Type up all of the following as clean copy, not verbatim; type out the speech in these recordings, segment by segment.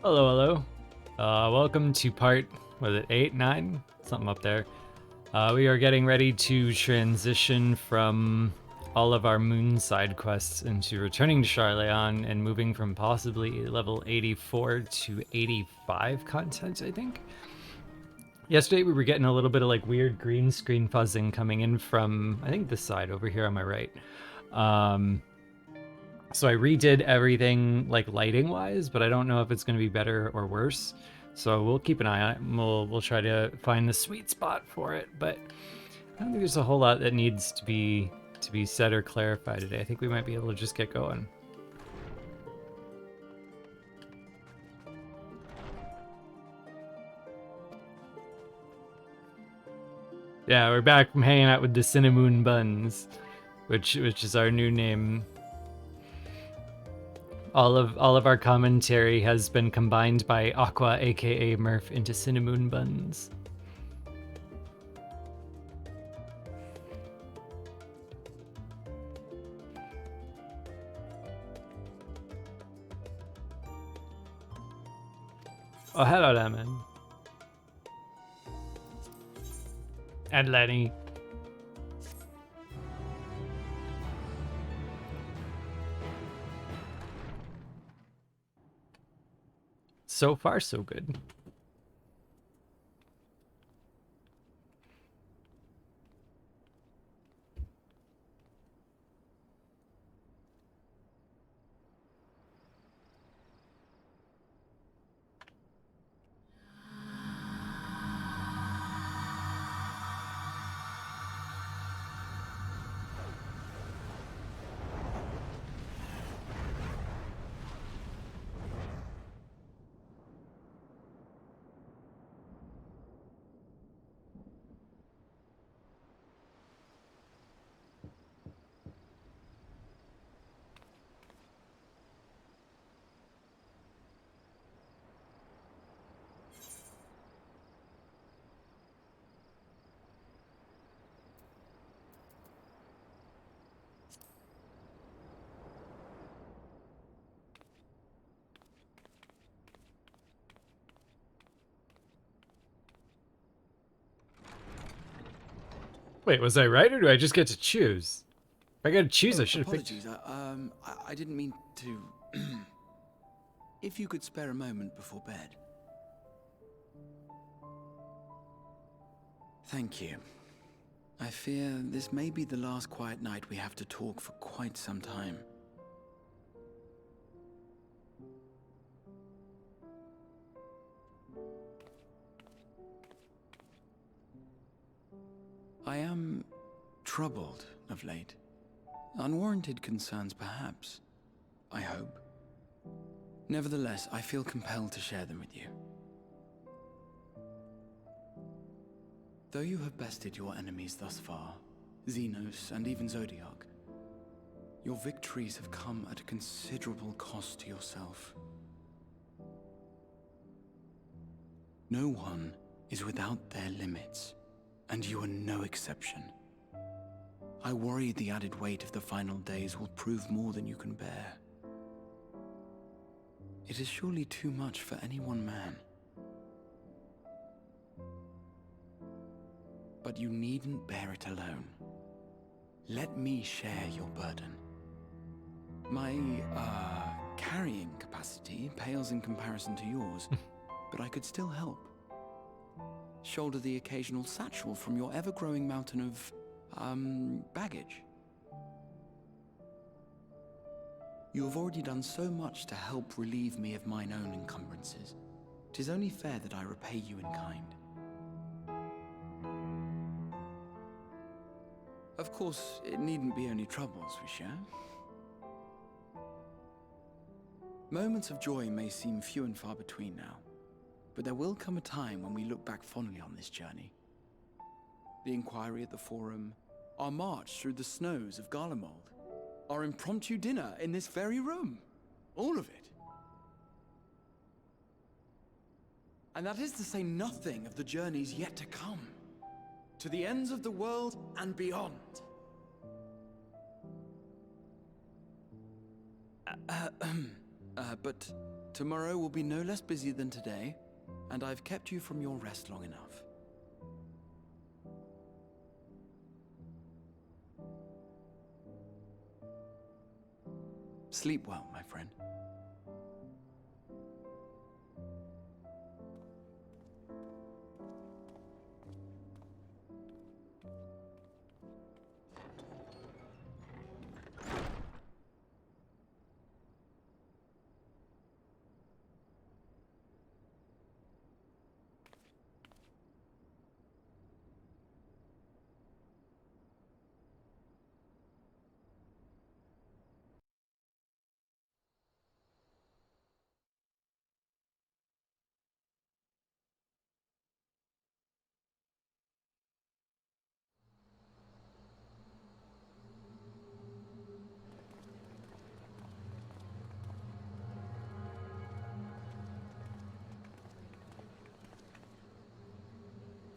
Hello, hello. Welcome to part, was it 8, 9? Something up there. We are getting ready to transition from all of our moon side quests into returning to Charleon and moving from possibly level 84 to 85 content, I think. Yesterday we were getting a little bit of like weird green screen fuzzing coming in from, I think this side over here on my right. So I redid everything like lighting wise, but I don't know if it's going to be better or worse. So we'll keep an eye on it. And we'll try to find the sweet spot for it. But I don't think there's a whole lot that needs to be said or clarified today. I think we might be able to just get going. Yeah, we're back from hanging out with the Cinnamon Buns, which is our new name. All of our commentary has been combined by Aqua, aka Murph, into Cinnamon Buns. Oh, hello, Lemon. And Lenny. So far, so good. Wait, was I right, or do I just get to choose? If I got to choose, I should have picked. Apologies, I didn't mean to... If you could spare a moment before bed. Thank you. I fear this may be the last quiet night we have to talk for quite some time. I am troubled of late. Unwarranted concerns, perhaps. I hope. Nevertheless, I feel compelled to share them with you. Though you have bested your enemies thus far, Xenos and even Zodiac, your victories have come at a considerable cost to yourself. No one is without their limits, and you are no exception. I worry the added weight of the final days will prove more than you can bear. It is surely too much for any one man. But you needn't bear it alone. Let me share your burden. My, carrying capacity pales in comparison to yours, but I could still help. Shoulder the occasional satchel from your ever-growing mountain of, baggage. You have already done so much to help relieve me of mine own encumbrances. 'Tis only fair that I repay you in kind. Of course, it needn't be only troubles we share. Moments of joy may seem few and far between now, but there will come a time when we look back fondly on this journey. The inquiry at the Forum, our march through the snows of Garlemald, our impromptu dinner in this very room. All of it. And that is to say nothing of the journeys yet to come. To the ends of the world and beyond. But Tomorrow will be no less busy than today, and I've kept you from your rest long enough. Sleep well, my friend.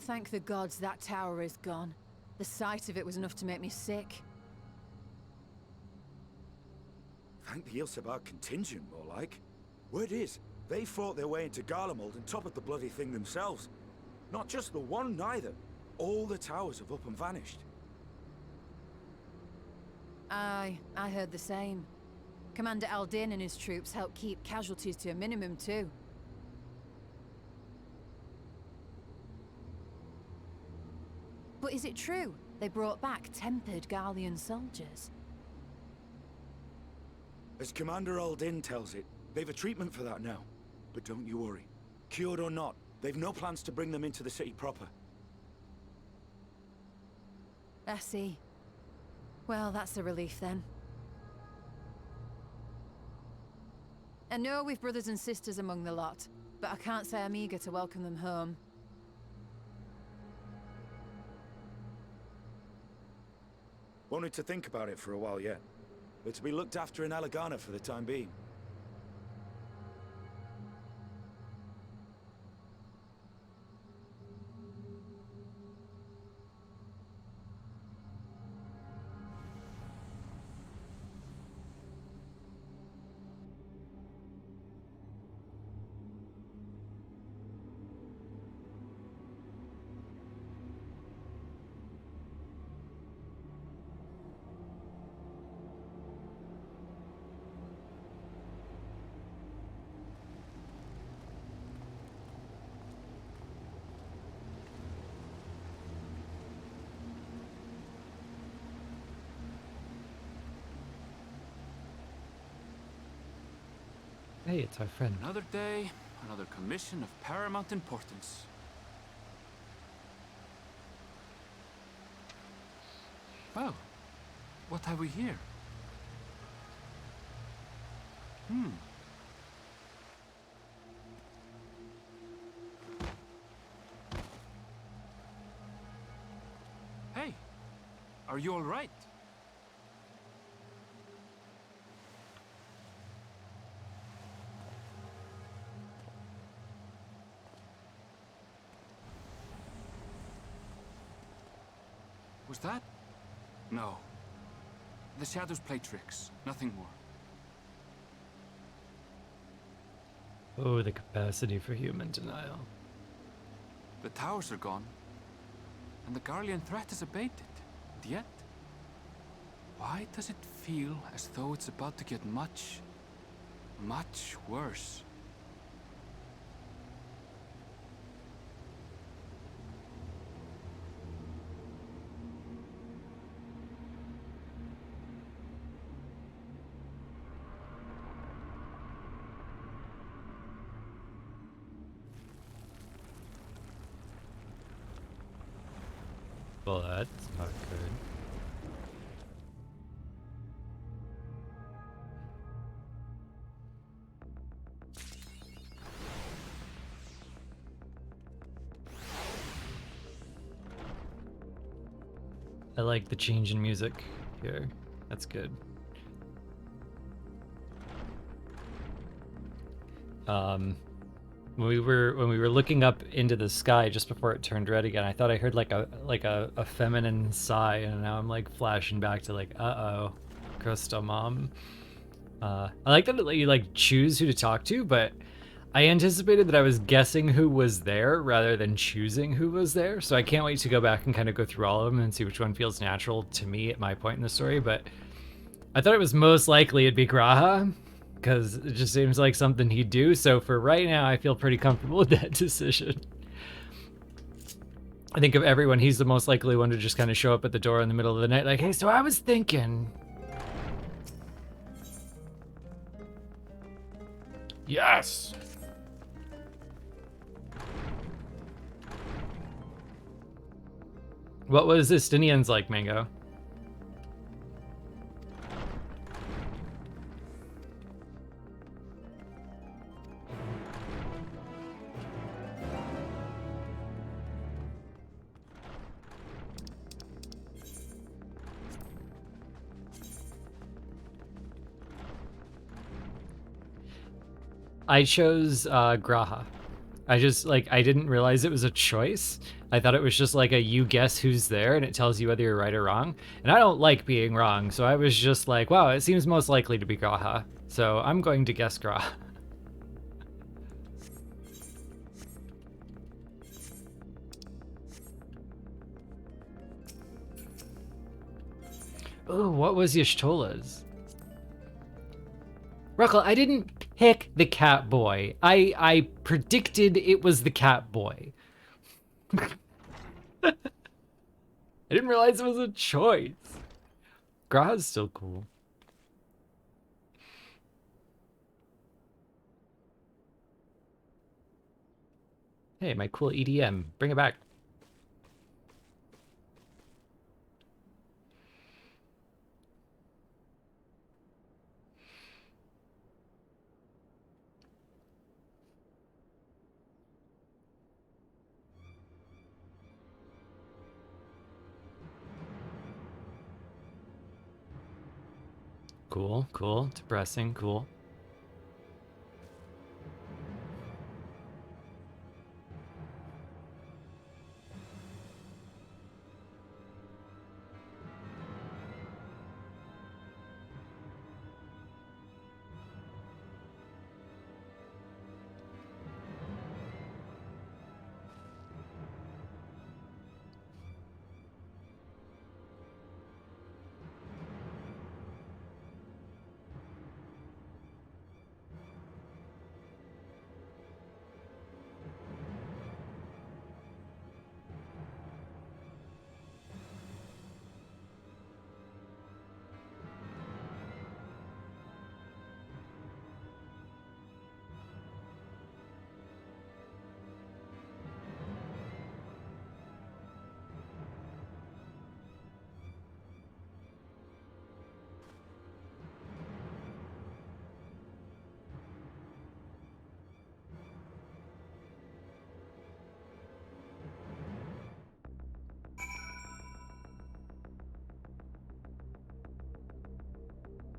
Thank the gods that tower is gone. The sight of it was enough to make me sick. Thank the Ilsabar contingent, more like. Word is, they fought their way into Garlemald and toppled the bloody thing themselves. Not just the one, neither. All the towers have up and vanished. Aye, I heard the same. Commander Aldin and his troops helped keep casualties to a minimum, too. But is it true they brought back tempered Garlean soldiers? As Commander Aldin tells it, they've a treatment for that now. But don't you worry. Cured or not, they've no plans to bring them into the city proper. I see. Well, that's a relief then. I know we've brothers and sisters among the lot, but I can't say I'm eager to welcome them home. Wanted to think about it for a while yet. They're to be looked after in Alagana for the time being. Hey, it's our friend. Another day, another commission of paramount importance. Well, what have we here? Hey, are you all right? Was that? No. The shadows play tricks, nothing more. Oh, the capacity for human denial. The towers are gone, and the Garlean threat is abated. And yet, why does it feel as though it's about to get much, much worse? Well, that's not good. I like the change in music here. That's good. When we were looking up into the sky just before it turned red again, I thought I heard like a feminine sigh, and now I'm like flashing back to like, uh-oh, Crystal Mom. I like that it let you like choose who to talk to, but I anticipated that I was guessing who was there rather than choosing who was there. So I can't wait to go back and kind of go through all of them and see which one feels natural to me at my point in the story. But I thought it was most likely it'd be Graha, because it just seems like something he'd do. So for right now, I feel pretty comfortable with that decision. I think of everyone, he's the most likely one to just kind of show up at the door in the middle of the night like, hey, so I was thinking. Yes! What was Estinians like, Mango? I chose Graha. I just, like, I didn't realize it was a choice. I thought it was just like a you guess who's there and it tells you whether you're right or wrong. And I don't like being wrong, so I was just like, wow, it seems most likely to be Graha. So I'm going to guess Graha. Oh, what was Y'shtola's? Ruckle, I didn't pick the cat boy. I predicted it was the cat boy. I didn't realize it was a choice. Graha's still cool. Hey, my cool EDM. Bring it back. Cool, cool. Depressing, cool.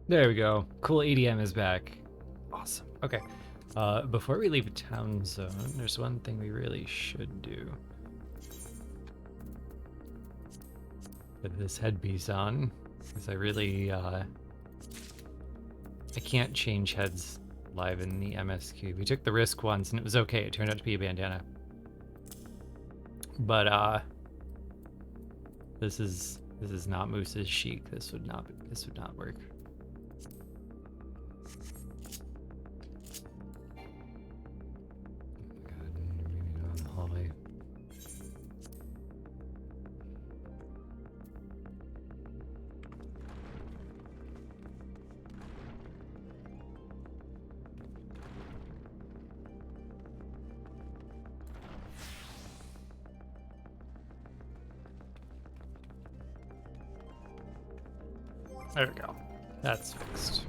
There we go. Cool EDM is back. Awesome. Okay. Before we leave town zone, there's one thing we really should do. Put this headpiece on, because I really, I can't change heads live in the MSQ. We took the risk once and it was okay. It turned out to be a bandana. But, this is not Moose's chic. This would not work. Hallway. There we go. That's fixed.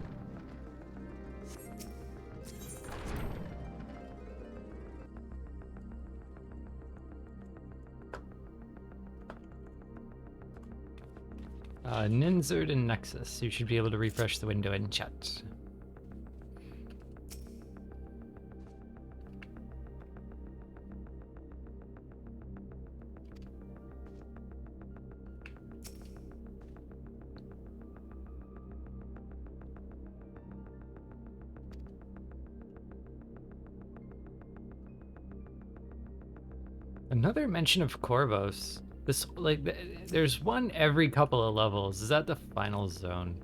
Ninzard and Nexus. You should be able to refresh the window in chat. Another mention of Corvos. This, like, there's one every couple of levels. Is that the final zone?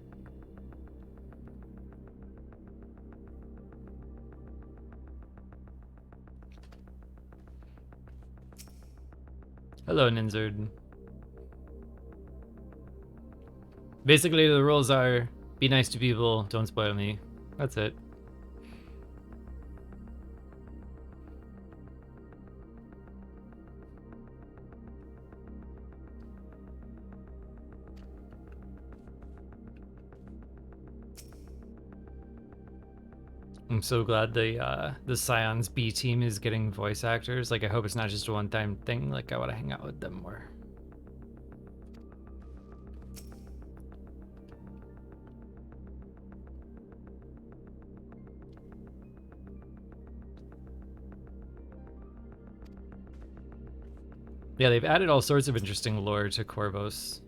Hello, Ninzard. Basically, the rules are be nice to people, don't spoil me. That's it. I'm so glad the Scion's B team is getting voice actors. Like, I hope it's not just a one-time thing. Like, I want to hang out with them more. Yeah, they've added all sorts of interesting lore to Corvos.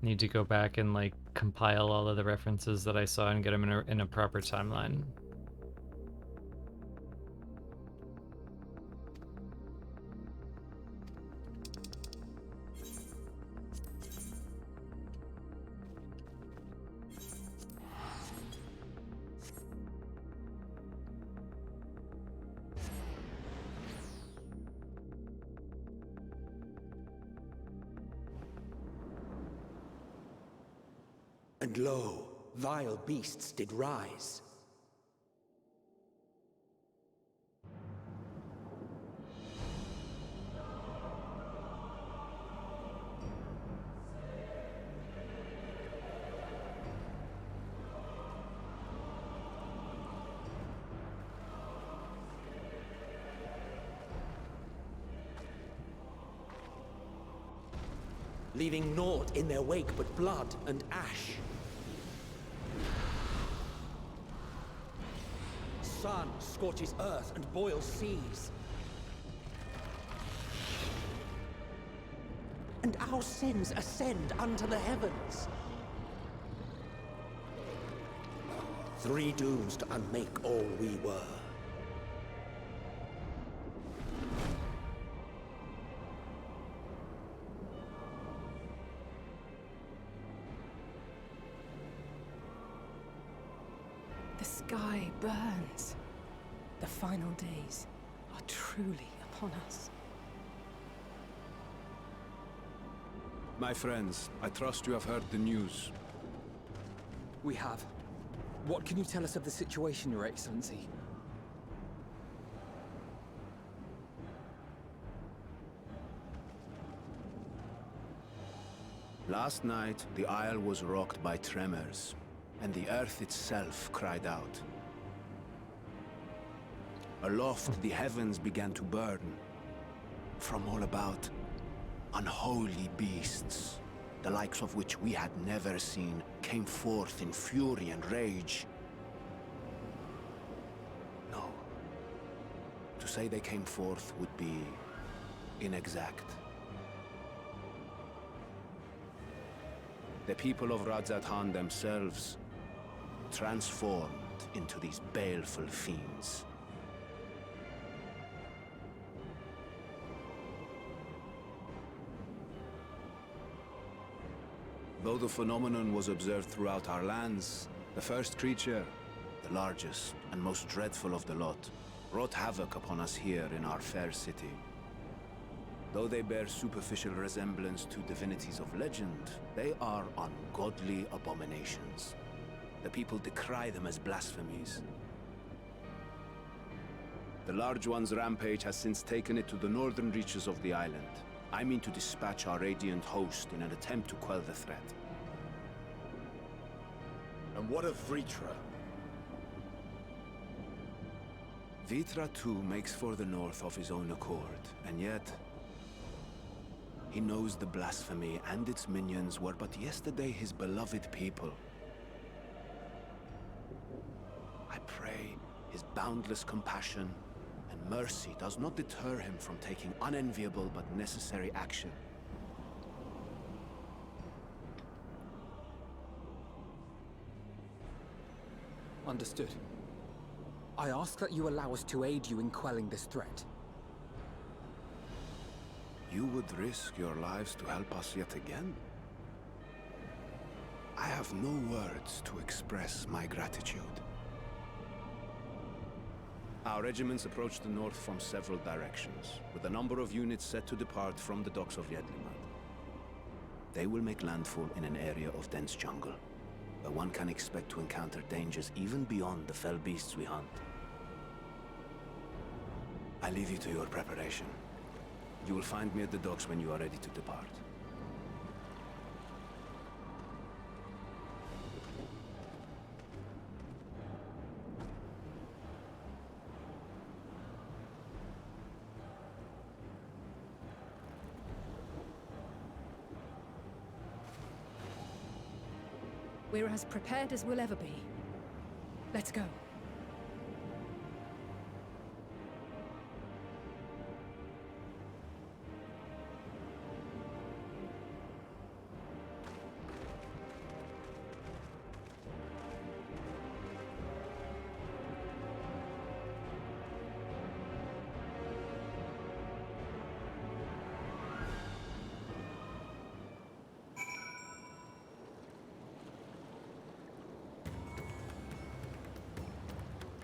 Need to go back and like compile all of the references that I saw and get them in a proper timeline. And lo, vile beasts did rise. Leaving naught in their wake but blood and ash. Sun scorches earth and boils seas. And our sins ascend unto the heavens. Three dooms to unmake all we were. The sky burns. The final days are truly upon us. My friends, I trust you have heard the news. We have. What can you tell us of the situation, Your Excellency? Last night, the Isle was rocked by tremors, and the earth itself cried out. Aloft, the heavens began to burn. From all about, unholy beasts, the likes of which we had never seen, came forth in fury and rage. No. To say they came forth would be inexact. The people of Radzat-Han themselves transformed into these baleful fiends. Though the phenomenon was observed throughout our lands, the first creature, the largest and most dreadful of the lot, wrought havoc upon us here in our fair city. Though they bear superficial resemblance to divinities of legend, they are ungodly abominations. The people decry them as blasphemies. The Large One's rampage has since taken it to the northern reaches of the island. I mean to dispatch our radiant host in an attempt to quell the threat. And what of Vritra? Vritra too makes for the north of his own accord, and yet he knows the blasphemy and its minions were but yesterday his beloved people. I pray his boundless compassion and mercy does not deter him from taking unenviable but necessary action. Understood. I ask that you allow us to aid you in quelling this threat. You would risk your lives to help us yet again? I have no words to express my gratitude. Our regiments approach the north from several directions, with a number of units set to depart from the docks of Yedlimad. They will make landfall in an area of dense jungle, where one can expect to encounter dangers even beyond the fell beasts we hunt. I leave you to your preparation. You will find me at the docks when you are ready to depart. We're as prepared as we'll ever be. Let's go.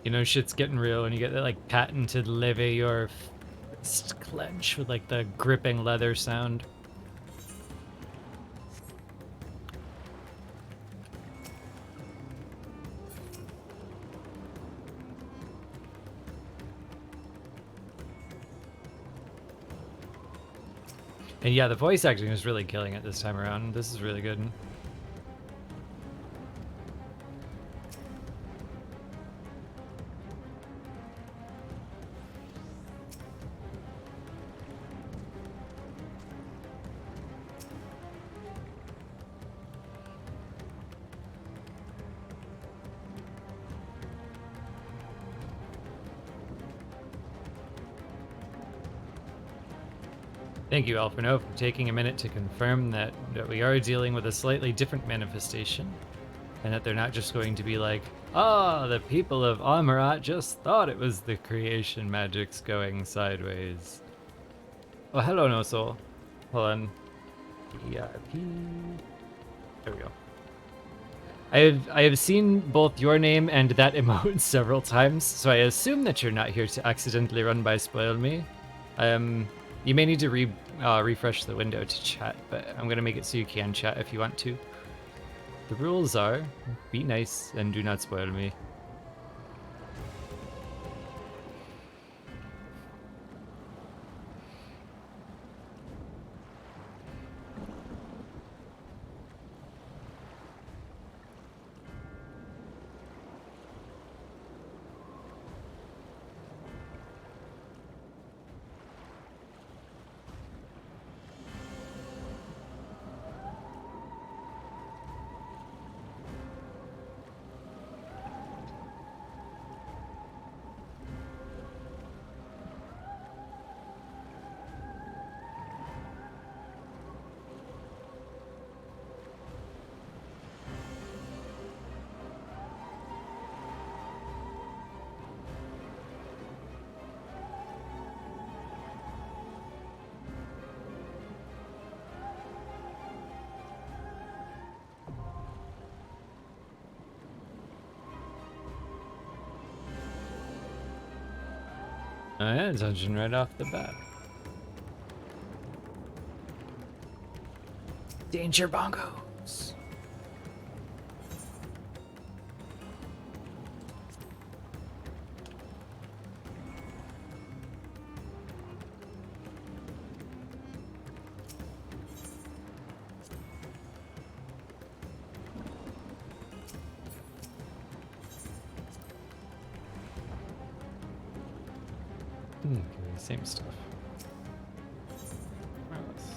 You know, shit's getting real when you get that like patented levy or fist clench with like the gripping leather sound. And yeah, the voice acting is really killing it this time around. This is really good. Thank you, Alphino, for taking a minute to confirm that we are dealing with a slightly different manifestation, and that they're not just going to be like, "Ah, the people of Amarat just thought it was the creation magics going sideways." Oh, hello, No Soul. Hold on. PIP. There we go. I have seen both your name and that emote several times, so I assume that you're not here to accidentally run by spoil me. You may need to refresh the window to chat, but I'm going to make it so you can chat if you want to. The rules are, be nice and do not spoil me. Oh yeah, dungeon right off the bat. Danger bongos. Same stuff. More or less.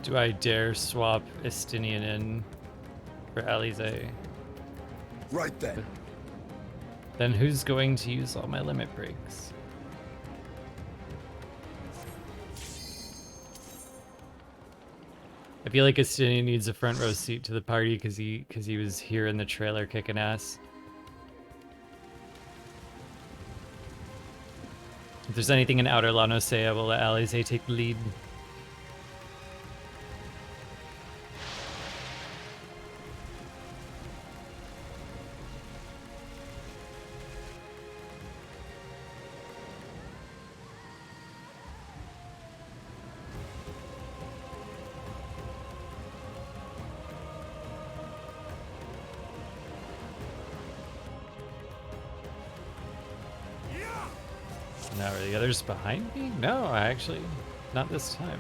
Do I dare swap Estinian in for Alize? Right then. Then who's going to use all my limit breaks? I feel like Estinian needs a front row seat to the party because he was here in the trailer kicking ass. If there's anything in Outer Lano say, I will let Alize take the lead. Now, are the others behind me? No, actually, not this time.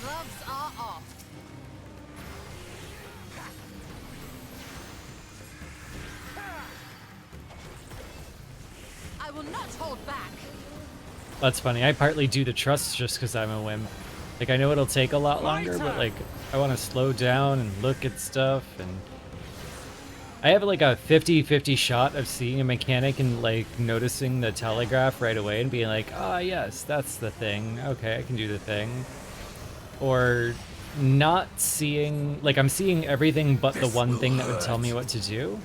Gloves are off. I will not hold back. That's funny. I partly do the trust just because I'm a wimp. Like, I know it'll take a lot longer, but like, I want to slow down and look at stuff, and I have like a 50-50 shot of seeing a mechanic and like noticing the telegraph right away and being like, ah, yes, that's the thing. Okay, I can do the thing. Or not seeing, like, I'm seeing everything but the one thing that would tell me what to do.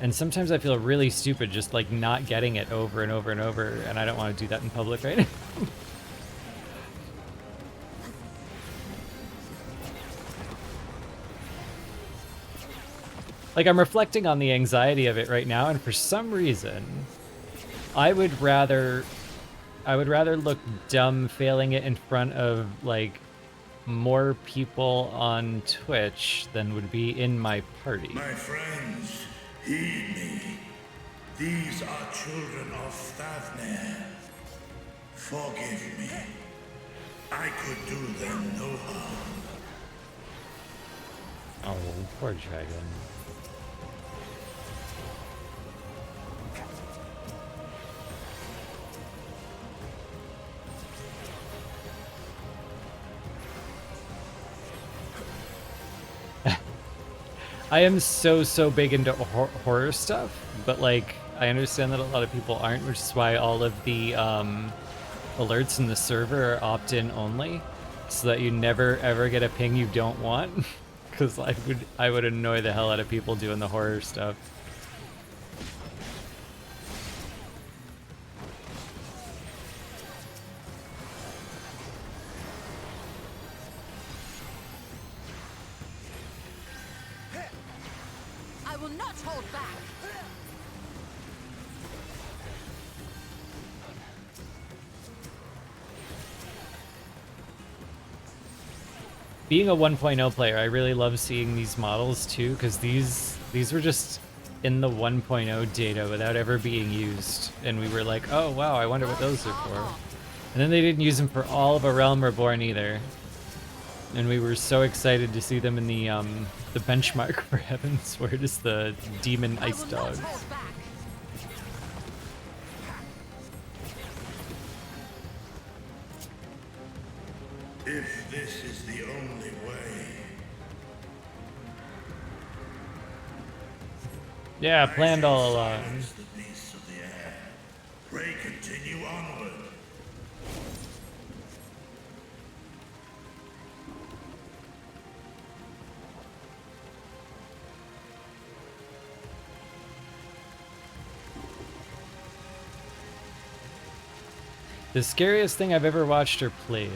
And sometimes I feel really stupid just like not getting it over and over and over, and I don't want to do that in public right now. Like, I'm reflecting on the anxiety of it right now, and for some reason, I would rather look dumb failing it in front of like more people on Twitch than would be in my party. My friends, heed me. These are children of Stavner. Forgive me. I could do them no harm. Oh, poor dragon. I am so big into horror stuff, but like, I understand that a lot of people aren't, which is why all of the alerts in the server are opt-in only, so that you never ever get a ping you don't want, because I would annoy the hell out of people doing the horror stuff. I will not hold back. Being a 1.0 player, I really love seeing these models too, because these were just in the 1.0 data without ever being used, and we were like, oh wow, I wonder what those are for. And then they didn't use them for all of A Realm Reborn either, and we were so excited to see them in the benchmark for Heaven's Word as the demon ice dogs. If this is the only way. Yeah, planned all along. The beasts of the air. Pray continue onward. The scariest thing I've ever watched or played.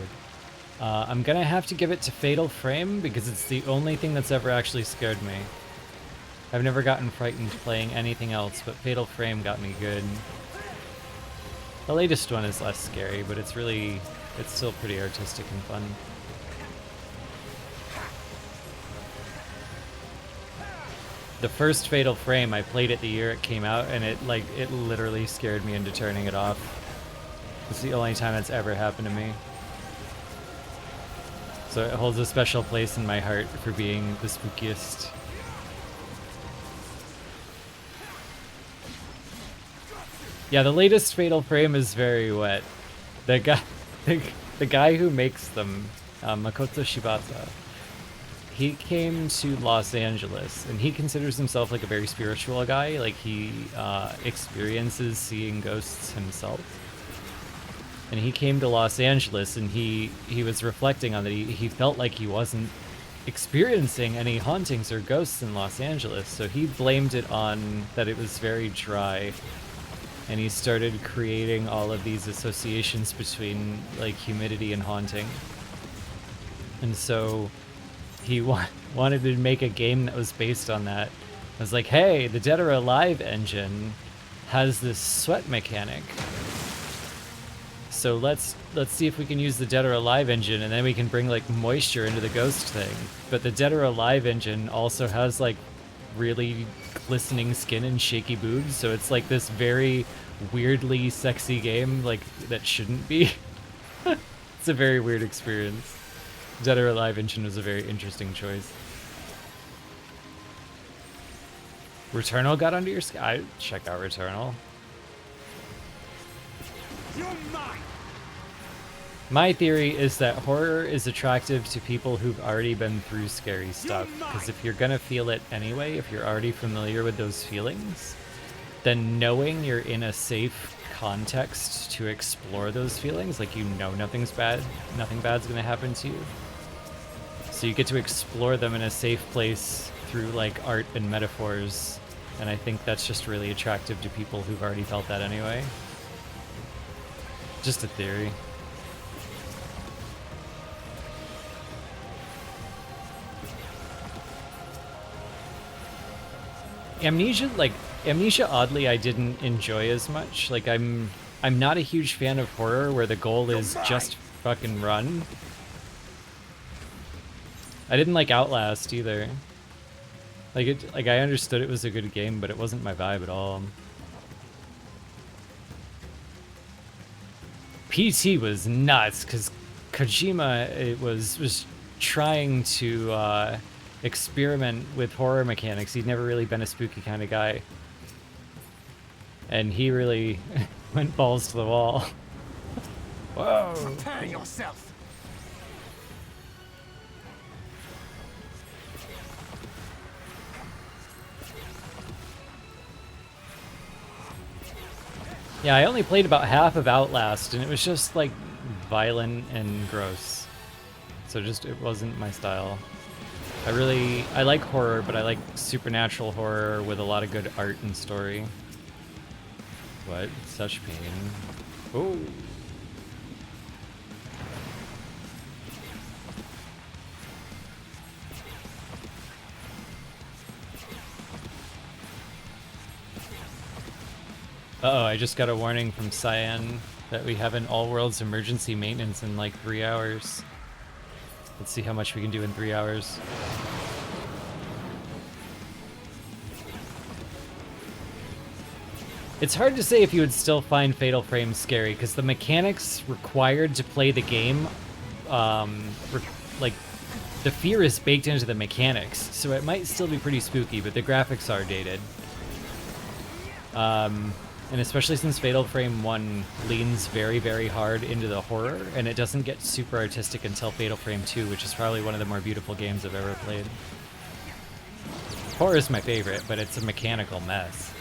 I'm gonna have to give it to Fatal Frame because it's the only thing that's ever actually scared me. I've never gotten frightened playing anything else, but Fatal Frame got me good. The latest one is less scary, but it's still pretty artistic and fun. the first Fatal Frame, I played it the year it came out, and it literally scared me into turning it off. It's the only time that's ever happened to me. So it holds a special place in my heart for being the spookiest. Yeah, the latest Fatal Frame is very wet. The guy who makes them, Makoto Shibata, he came to Los Angeles, and he considers himself like a very spiritual guy. Like he experiences seeing ghosts himself. And he came to Los Angeles, and he was reflecting on that. He felt like he wasn't experiencing any hauntings or ghosts in Los Angeles, so he blamed it on that it was very dry. And he started creating all of these associations between like humidity and haunting. And so he wanted to make a game that was based on that. I was like, hey, the Dead or Alive engine has this sweat mechanic. So let's see if we can use the Dead or Alive engine, and then we can bring like moisture into the ghost thing. But the Dead or Alive engine also has like really glistening skin and shaky boobs, so it's like this very weirdly sexy game, like that shouldn't be. It's a very weird experience. Dead or Alive engine was a very interesting choice. Returnal got under your skin? I check out Returnal. You're mine. My theory is that horror is attractive to people who've already been through scary stuff, because if you're gonna feel it anyway, if you're already familiar with those feelings, then knowing you're in a safe context to explore those feelings, like you know nothing bad's gonna happen to you. So you get to explore them in a safe place through like art and metaphors, and I think that's just really attractive to people who've already felt that anyway. Just a theory. Amnesia oddly I didn't enjoy as much. Like I'm not a huge fan of horror where the goal is just fucking run. I didn't like Outlast either. Like I understood it was a good game, but it wasn't my vibe at all. PT was nuts because Kojima was trying to experiment with horror mechanics. He'd never really been a spooky kind of guy, and he really went balls to the wall. Whoa! Prepare yourself. Yeah, I only played about half of Outlast, and it was just like violent and gross. So just it wasn't my style. I like horror, but I like supernatural horror with a lot of good art and story. What? Such pain. Oh. Uh-oh, I just got a warning from Cyan that we have an all-worlds emergency maintenance in like 3 hours. Let's see how much we can do in 3 hours. It's hard to say if you would still find Fatal Frame scary, because the mechanics required to play the game, like, the fear is baked into the mechanics, so it might still be pretty spooky, but the graphics are dated. And especially since Fatal Frame 1 leans very, very hard into the horror, and it doesn't get super artistic until Fatal Frame 2, which is probably one of the more beautiful games I've ever played. Horror is my favorite, but it's a mechanical mess.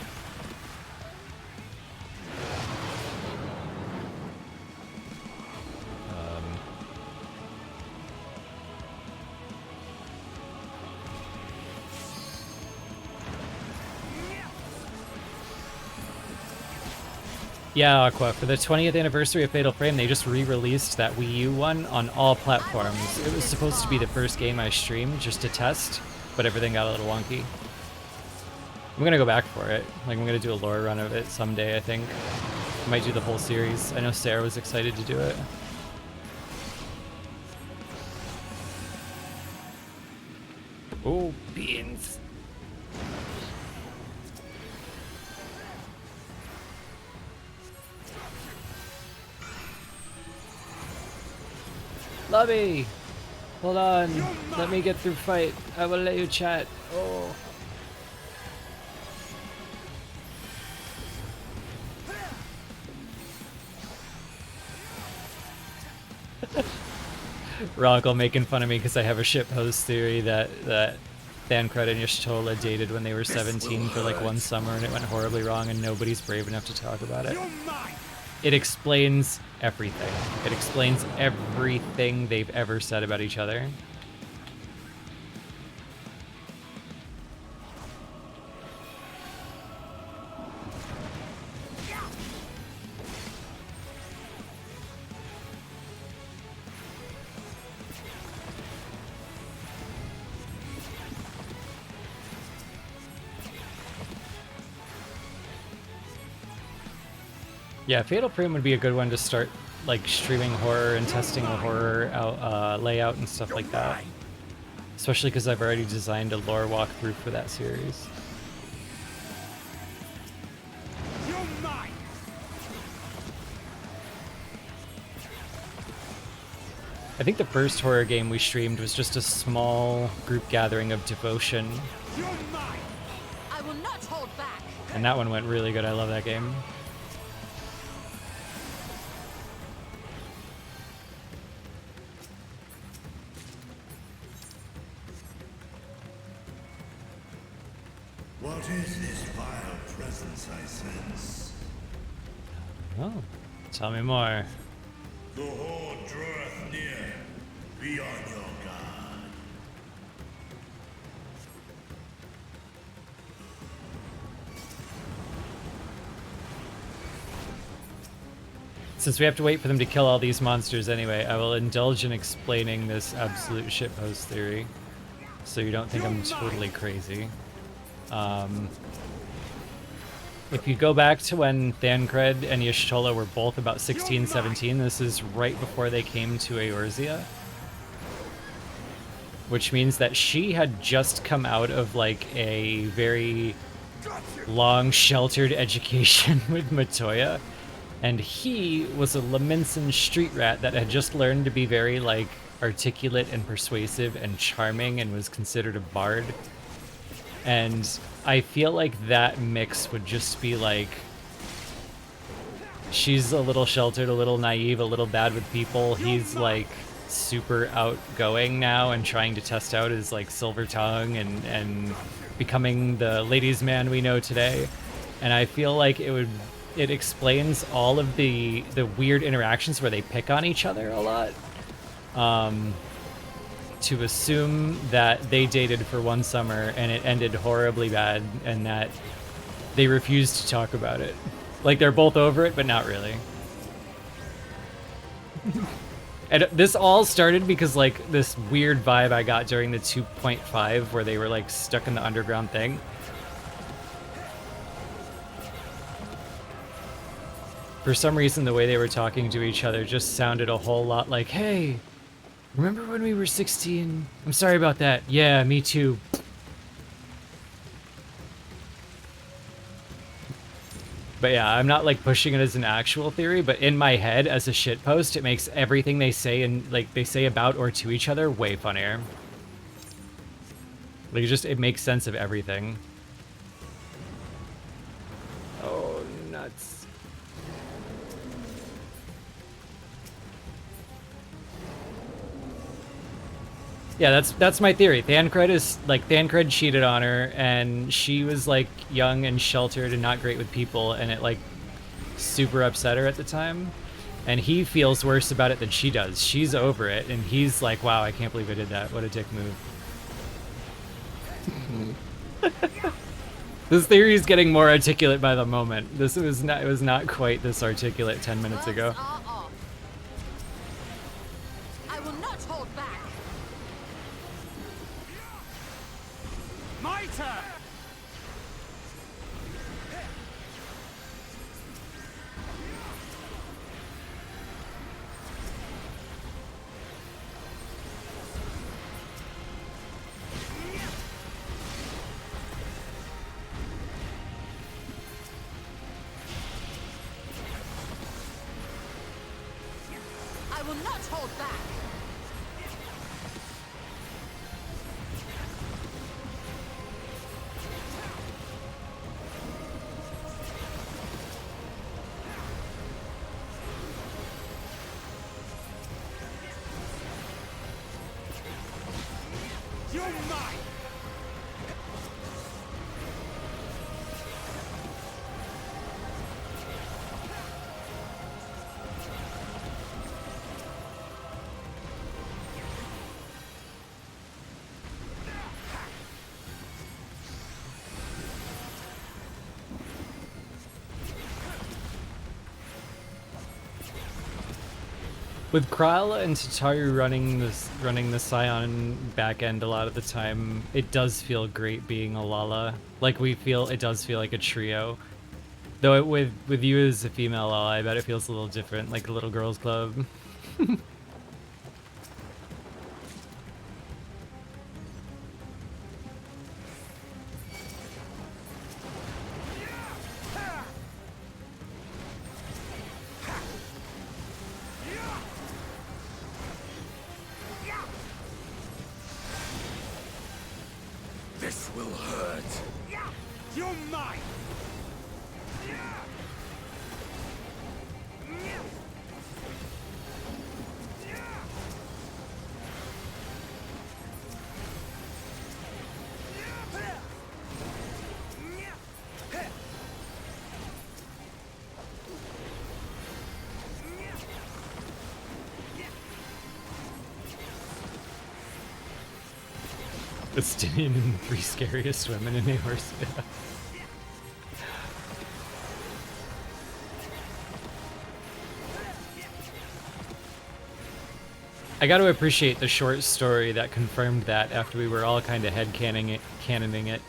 Yeah, Aqua, for the 20th anniversary of Fatal Frame, they just re-released that Wii U one on all platforms. It was supposed to be the first game I streamed just to test, but everything got a little wonky. I'm gonna go back for it. Like, I'm gonna do a lore run of it someday, I think. I might do the whole series. I know Sarah was excited to do it. Oh, beans. Lobby! Hold on. Let me get through fight. I will let you chat. Oh. Roggle making fun of me because I have a shitpost theory that Thancred and Y'shtola dated when they were 17 for like one summer and it went horribly wrong and nobody's brave enough to talk about it. It explains everything. It explains everything they've ever said about each other. Yeah, Fatal Frame would be a good one to start, like, streaming horror and testing the horror out, layout and stuff like that. Especially because I've already designed a lore walkthrough for that series. I think the first horror game we streamed was just a small group gathering of devotion. I will not hold back. And that one went really good. I love that game. What is this vile presence I sense? Oh, tell me more. The horde draweth near. Be on your guard. Since we have to wait for them to kill all these monsters anyway, I will indulge in explaining this absolute shitpost theory, so you don't think I'm totally crazy. If you go back to when Thancred and Y'shtola were both about 16, 17, this is right before they came to Eorzea. Which means that she had just come out of like a very long sheltered education with Matoya. And he was a Leminson street rat that had just learned to be very like articulate and persuasive and charming and was considered a bard. And I feel like that mix would just be like, she's a little sheltered, a little naive, a little bad with people. He's like super outgoing now and trying to test out his like silver tongue and becoming the ladies' man we know today. And I feel like it explains all of the weird interactions where they pick on each other a lot. To assume that they dated for one summer and it ended horribly bad and that they refused to talk about it. Like they're both over it, but not really. And this all started because like this weird vibe I got during the 2.5 where they were like stuck in the underground thing. For some reason, the way they were talking to each other just sounded a whole lot like, hey, remember when we were 16? I'm sorry about that. Yeah, me too. But yeah, I'm not like pushing it as an actual theory, but in my head as a shitpost, it makes everything they say and like they say about or to each other way funnier. Like it makes sense of everything. Oh, nuts. Yeah, that's my theory. Thancred cheated on her, and she was like young and sheltered and not great with people, and it like super upset her at the time. And he feels worse about it than she does. She's over it, and he's like, "Wow, I can't believe I did that. What a dick move." This theory is getting more articulate by the moment. It was not quite this articulate 10 minutes ago. I will not hold back. My turn! I will not hold back. With Kryla and Tataru running the Scion back end a lot of the time, it does feel great being a Lala. Like it does feel like a trio. Though with you as a female Lala, I bet it feels a little different, like a little girls club. This will hurt. You're mine. Estinian and the 3 scariest women in Eorzea. I got to appreciate the short story that confirmed that after we were all kind of canoning it.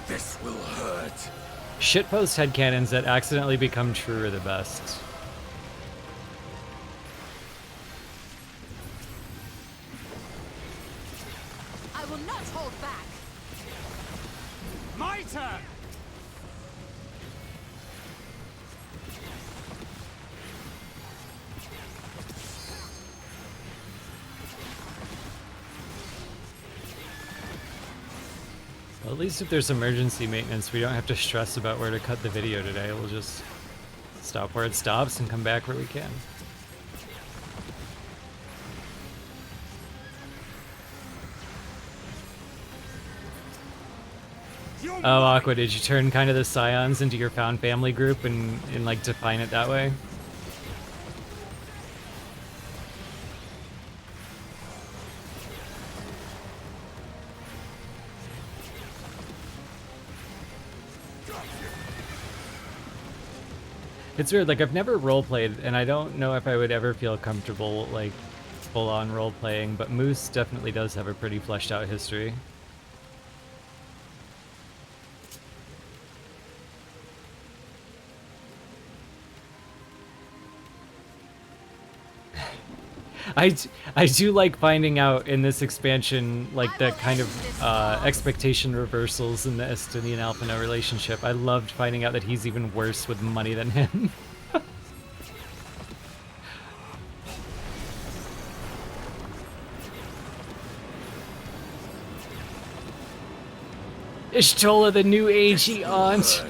This will hurt. Shitpost headcanons that accidentally become true are the best. I will not hold back. My turn. Well, at least if there's emergency maintenance, we don't have to stress about where to cut the video today. We'll just stop where it stops and come back where we can. Oh, Aqua, did you turn kind of the Scions into your found family group and like define it that way? It's weird, like I've never roleplayed, and I don't know if I would ever feel comfortable, like, full-on role-playing, but Moose definitely does have a pretty fleshed-out history. I do like finding out in this expansion, like, the kind of expectation reversals in the Estinian Alpino relationship. I loved finding out that he's even worse with money than him. Ishtola, the new agey aunt.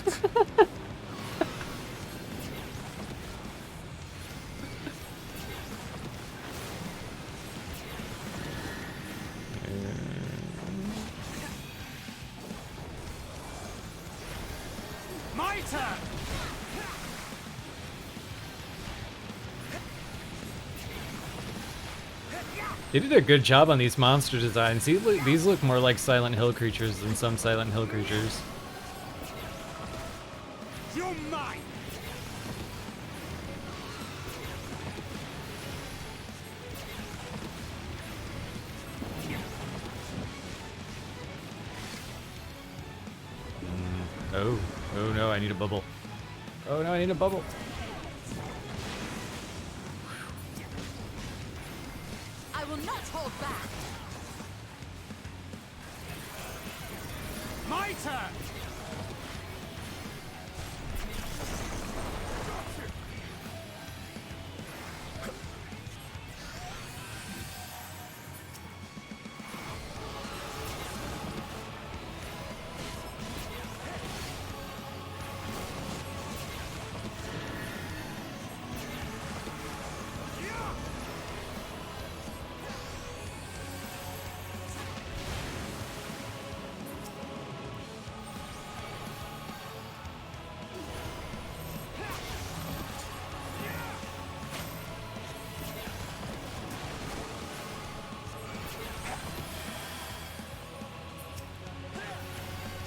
My turn. They did a good job on these monster designs. These look more like Silent Hill creatures than some Silent Hill creatures. You're mine. Oh no, I need a bubble. Oh no, I need a bubble. I will not hold back. My turn.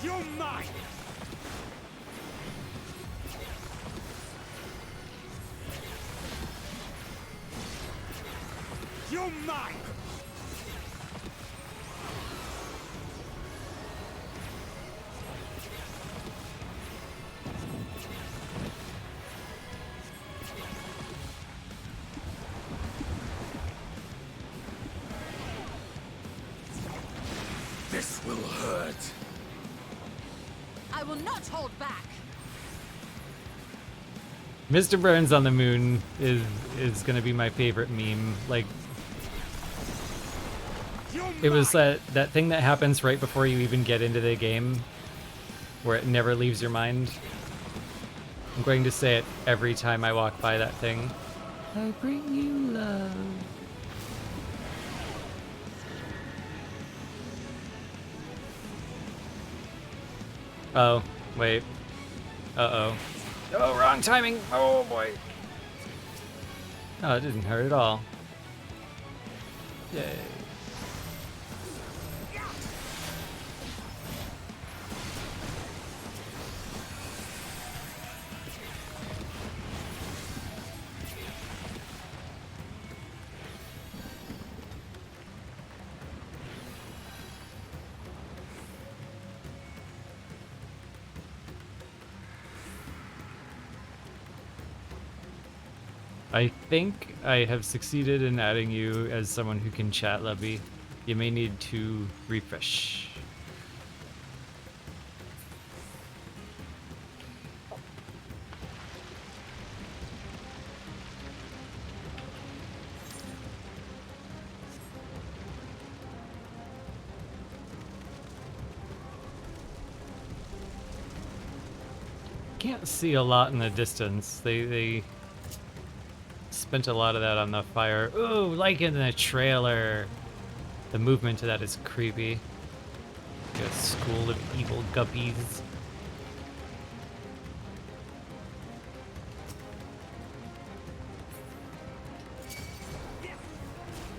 You're mine! You're mine! This will hurt. I will not hold back. Mr. Burns on the moon is gonna be my favorite meme. Like, it was that thing that happens right before you even get into the game, where it never leaves your mind. I'm going to say it every time I walk by that thing. I bring you love. Oh, wait. Uh-oh. Oh, wrong timing! Oh, boy. Oh, it didn't hurt at all. Yay. I think I have succeeded in adding you as someone who can chat, Lubby. You may need to refresh. Can't see a lot in the distance. They spent a lot of that on the fire. Ooh, like in the trailer. The movement to that is creepy. Like a school of evil guppies.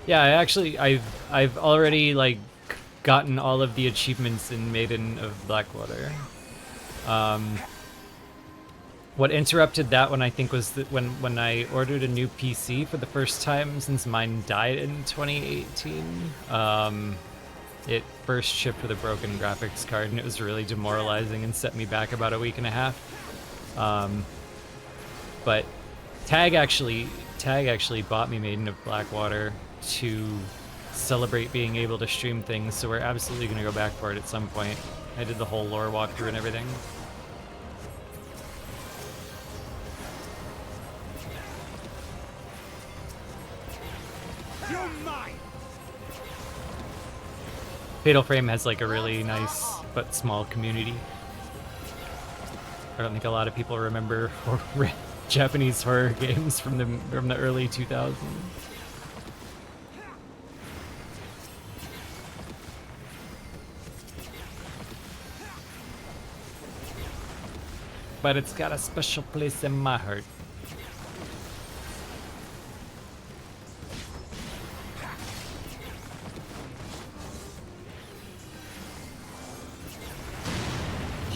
Yeah, I've already like gotten all of the achievements in Maiden of Blackwater. What interrupted that one, I think, was that when I ordered a new PC for the first time since mine died in 2018. It first shipped with a broken graphics card, and it was really demoralizing and set me back about a week and a half. But Tag actually bought me Maiden of Blackwater to celebrate being able to stream things, so we're absolutely going to go back for it at some point. I did the whole lore walkthrough and everything. Fatal Frame has like a really nice but small community. I don't think a lot of people remember Japanese horror games from the early 2000s. But it's got a special place in my heart.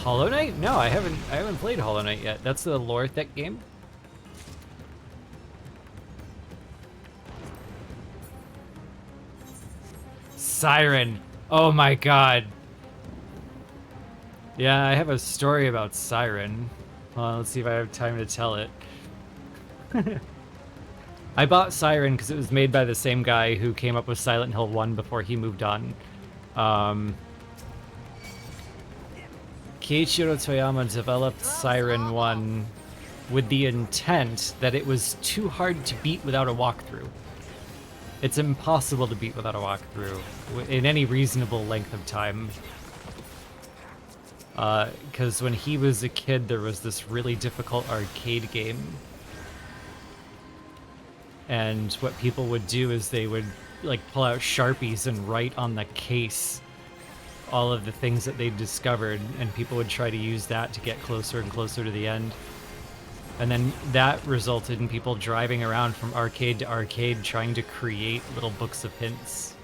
Hollow Knight? No, I haven't played Hollow Knight yet. That's the lore thick game. Siren. Oh my god. Yeah, I have a story about Siren. Well, let's see if I have time to tell it. I bought Siren because it was made by the same guy who came up with Silent Hill 1 before he moved on. Keiichiro Toyama developed Siren 1 with the intent that it was too hard to beat without a walkthrough. It's impossible to beat without a walkthrough in any reasonable length of time. Because when he was a kid, there was this really difficult arcade game. And what people would do is they would like pull out Sharpies and write on the case all of the things that they discovered, and people would try to use that to get closer and closer to the end. And then that resulted in people driving around from arcade to arcade trying to create little books of hints.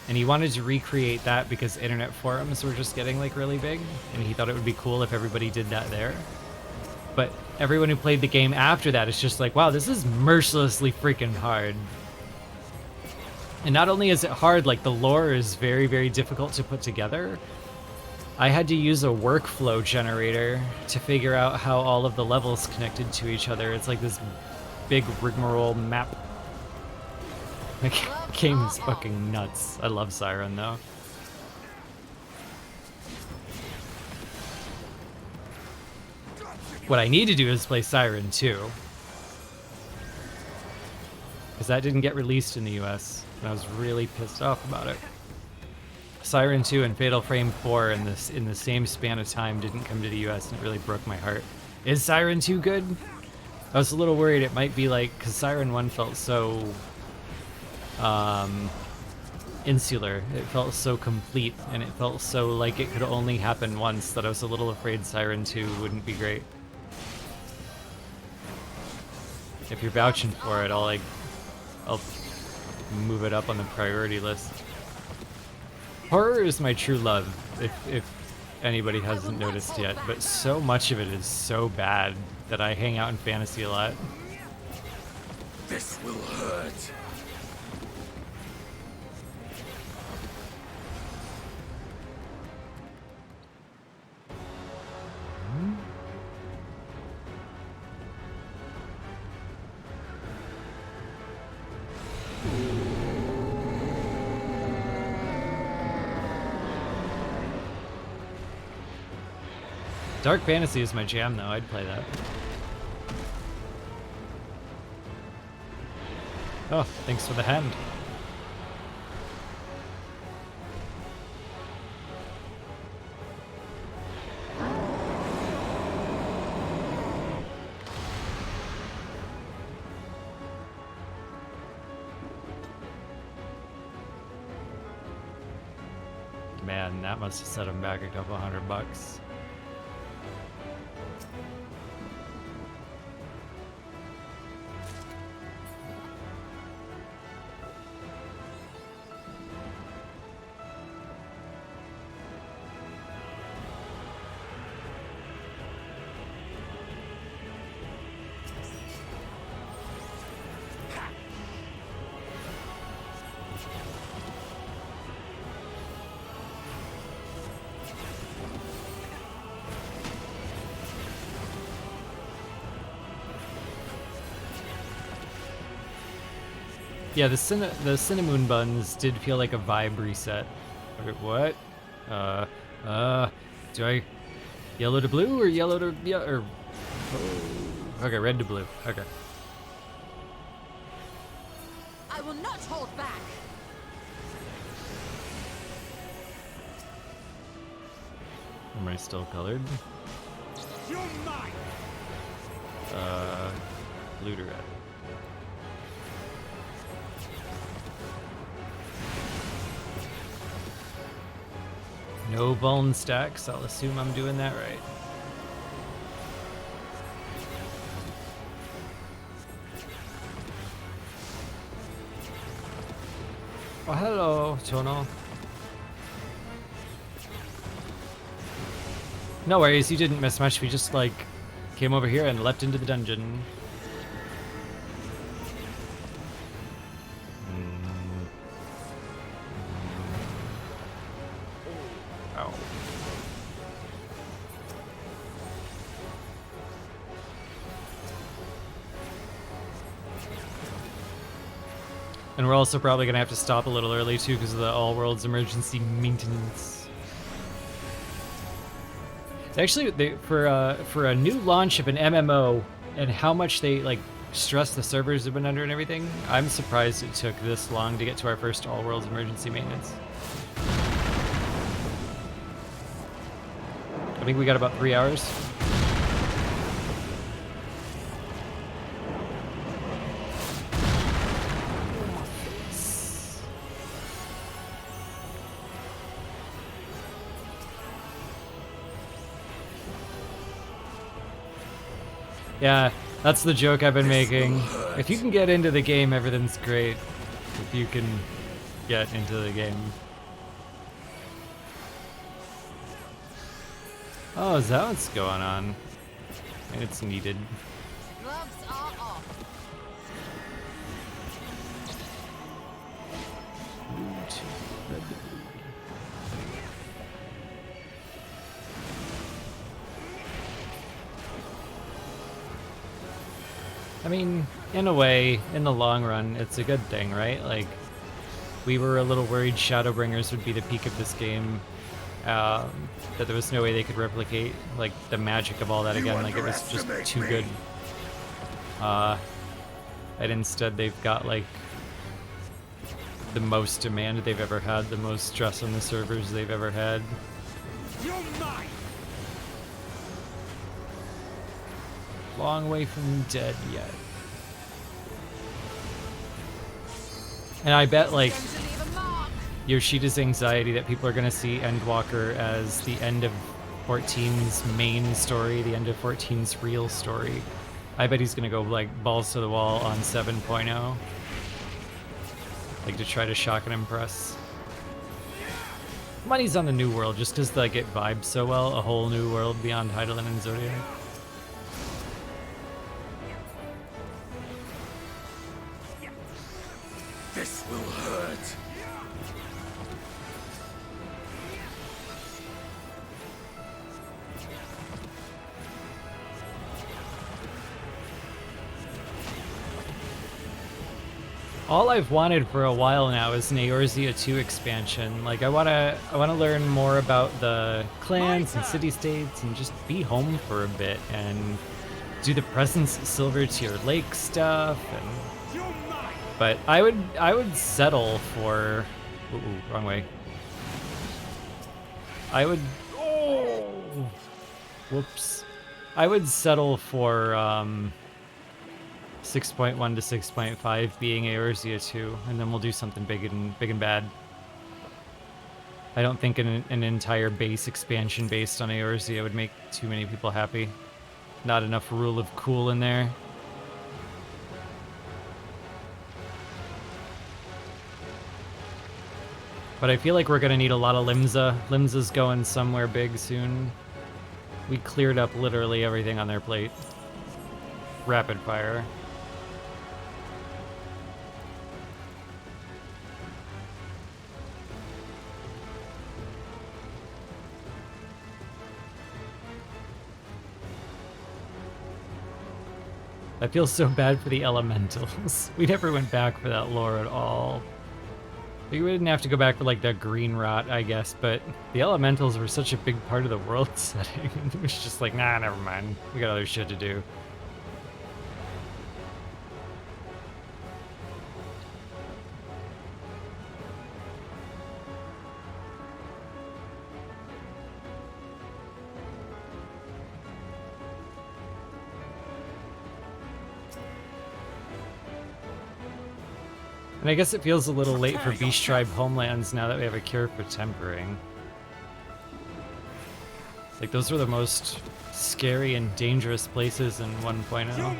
and he wanted to recreate that because internet forums were just getting like really big, and he thought it would be cool if everybody did that there. But everyone who played the game after that is just like, wow, this is mercilessly freaking hard. And not only is it hard, like the lore is very, very difficult to put together. I had to use a workflow generator to figure out how all of the levels connected to each other. It's like this big rigmarole map. The game is fucking nuts. I love Siren though. What I need to do is play Siren 2. Because that didn't get released in the US. And I was really pissed off about it. Siren 2 and Fatal Frame 4 in the same span of time didn't come to the US, and it really broke my heart. Is Siren 2 good? I was a little worried it might be like, because Siren 1 felt so insular. It felt so complete, and it felt so like it could only happen once that I was a little afraid Siren 2 wouldn't be great. If you're vouching for it, I'll move it up on the priority list. Horror is my true love, if anybody hasn't noticed yet, but so much of it is so bad that I hang out in fantasy a lot. This will hurt. Dark fantasy is my jam, though. I'd play that. Oh, thanks for the hand. Man, that must have set him back a couple $100. Yeah, the cinnamon buns did feel like a vibe reset. Wait, what? Do I yellow to blue or yellow to or? Oh, okay, red to blue. Okay. I will not hold back. Am I still colored? You're mine. Blue to red. No bone stacks, I'll assume I'm doing that right. Oh, hello, Chono. No worries, you didn't miss much. We just, like, came over here and leapt into the dungeon. Ow. And we're also probably gonna have to stop a little early too because of the all worlds emergency maintenance. Actually, for a new launch of an MMO and how much they like stress the servers have been under and everything, I'm surprised it took this long to get to our first all worlds emergency maintenance. I think we got about 3 hours. Yeah, that's the joke I've been making. If you can get into the game, everything's great. If you can get into the game. Oh, is that what's going on? It's needed. Gloves are off. I mean, in a way, in the long run, it's a good thing, right? Like, we were a little worried Shadowbringers would be the peak of this game. That there was no way they could replicate, like, the magic of all that again. Like, it was just too good. And instead they've got, like, the most demand they've ever had, the most stress on the servers they've ever had. You're mine. Long way from dead yet. And I bet, like, Yoshida's anxiety that people are going to see Endwalker as the end of 14's main story, the end of 14's real story. I bet he's going to go, like, balls to the wall on 7.0. Like, to try to shock and impress. Money's on the New World, just because, like, it vibes so well. A whole new world beyond Heidelin and Zodiac. This will hurt. All I've wanted for a while now is an Eorzea 2 expansion. Like, I wanna learn more about the clans and city-states and just be home for a bit and do the Presence Silver Tier Lake stuff. But I would settle for. Ooh, wrong way. I would. Oh, whoops. I would settle for 6.1 to 6.5 being Eorzea 2, and then we'll do something big and bad. I don't think an entire base expansion based on Eorzea would make too many people happy. Not enough rule of cool in there. But I feel like we're gonna need a lot of Limsa. Limsa's going somewhere big soon. We cleared up literally everything on their plate. Rapid fire. I feel so bad for the elementals. We never went back for that lore at all. We didn't have to go back for, like, the green rot, I guess, but the elementals were such a big part of the world setting. It was just like, nah, never mind. We got other shit to do. And I guess it feels a little late for Beast Tribe homelands now that we have a cure for tempering. Like, those were the most scary and dangerous places in 1.0.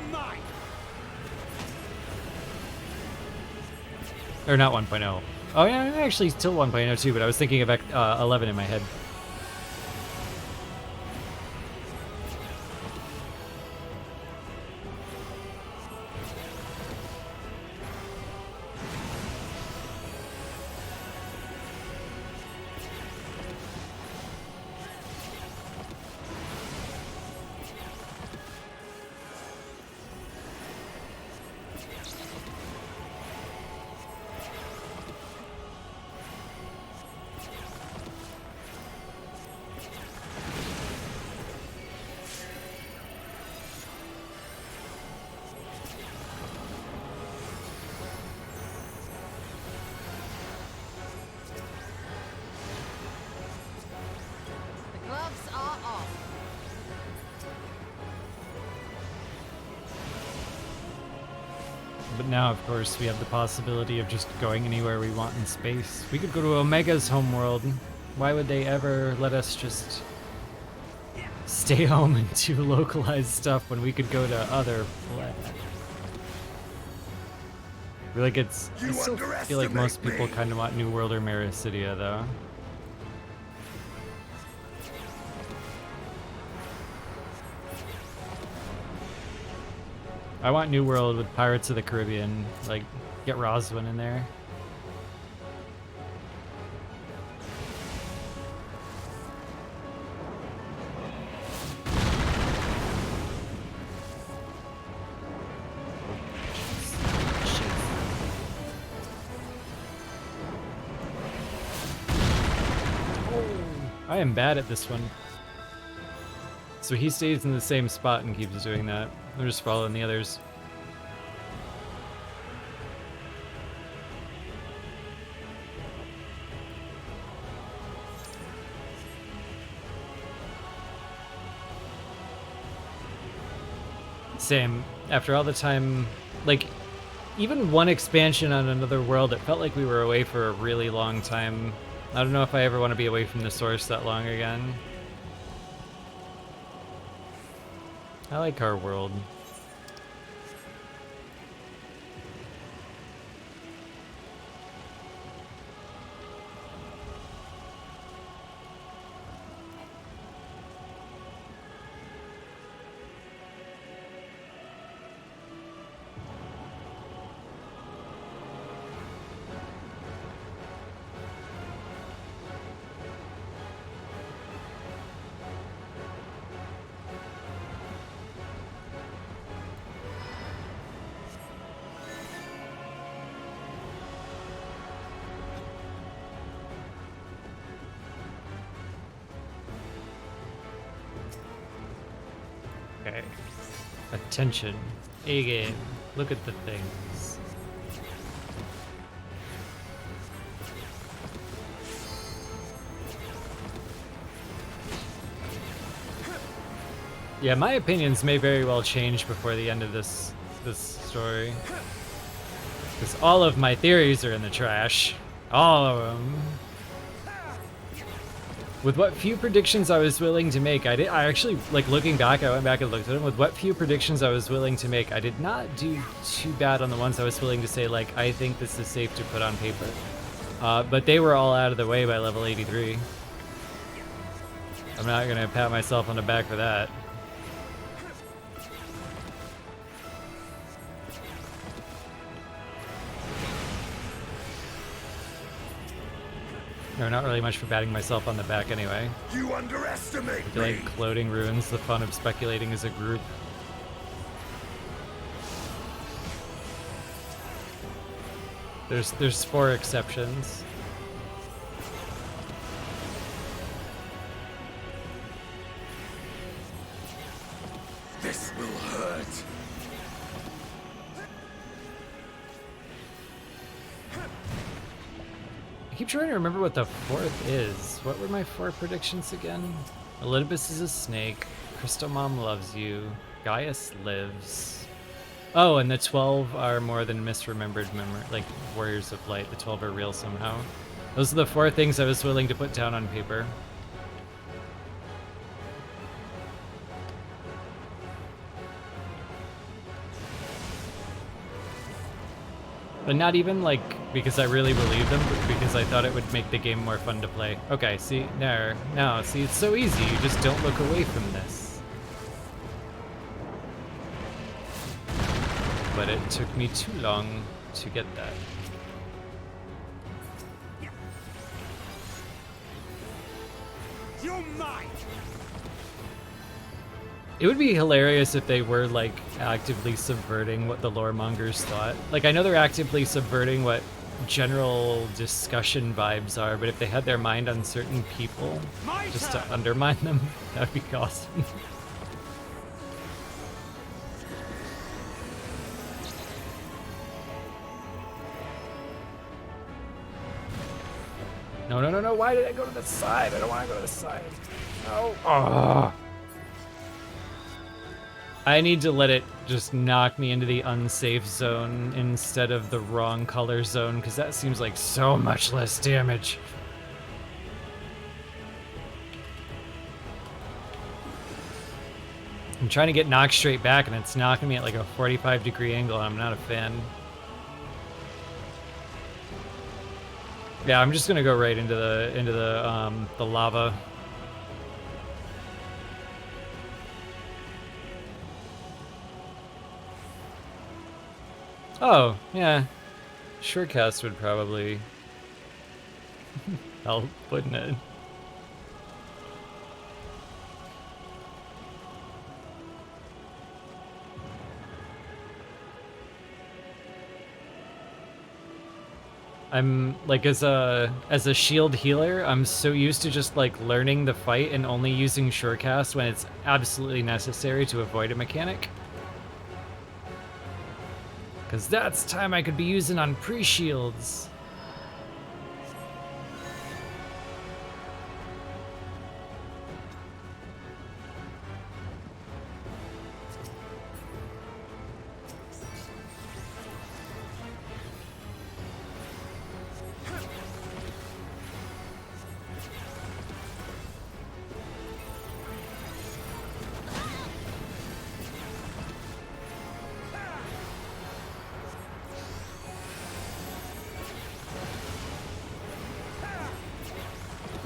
Or not 1.0. Oh yeah, actually still 1.0 too, but I was thinking of 11 in my head. But now, of course, we have the possibility of just going anywhere we want in space. We could go to Omega's homeworld. Why would they ever let us just stay home and do localized stuff when we could go to other planets? I feel like it's. I still feel like most people kind of want New World or Mericidia, though. I want New World with Pirates of the Caribbean. Like, get Roswin in there. I am bad at this one. So he stays in the same spot and keeps doing that. I'm just following the others. Same. After all the time, like, even one expansion on another world, it felt like we were away for a really long time. I don't know if I ever want to be away from the source that long again. I like our world. Okay. Attention. A-game. Look at the things. Yeah, my opinions may very well change before the end of this story. Because all of my theories are in the trash. All of them. With what few predictions I was willing to make, I actually, like, looking back, I went back and looked at them. With what few predictions I was willing to make, I did not do too bad on the ones I was willing to say, like, I think this is safe to put on paper. But they were all out of the way by level 83. I'm not gonna pat myself on the back for that. No, not really much for patting myself on the back anyway. You underestimate I feel like Clothing ruins the fun of speculating as a group. There's 4 exceptions. This will hurt. I keep trying to remember what the 4th is. What were my 4 predictions again? Elidibus is a snake. Crystal Mom loves you. Gaius lives. Oh, and the 12 are more than misremembered like Warriors of Light. The 12 are real somehow. Those are the 4 things I was willing to put down on paper. But not even, like, because I really believe them, but because I thought it would make the game more fun to play. Okay, see, no, see, it's so easy. You just don't look away from this. But it took me too long to get that. You're mine. It would be hilarious if they were, like, actively subverting what the loremongers thought. Like, I know they're actively subverting what general discussion vibes are, but if they had their mind on certain people just to undermine them, that would be awesome. No, why did I go to the side? I don't want to go to the side. No. Oh. I need to let it just knock me into the unsafe zone instead of the wrong color zone, because that seems like so much less damage. I'm trying to get knocked straight back, and it's knocking me at like a 45-degree angle, and I'm not a fan. Yeah, I'm just gonna go right into the lava. Oh, yeah. Surecast would probably help, wouldn't it? I'm like as a shield healer, I'm so used to just like learning the fight and only using Surecast when it's absolutely necessary to avoid a mechanic. Cause that's time I could be using on pre-shields.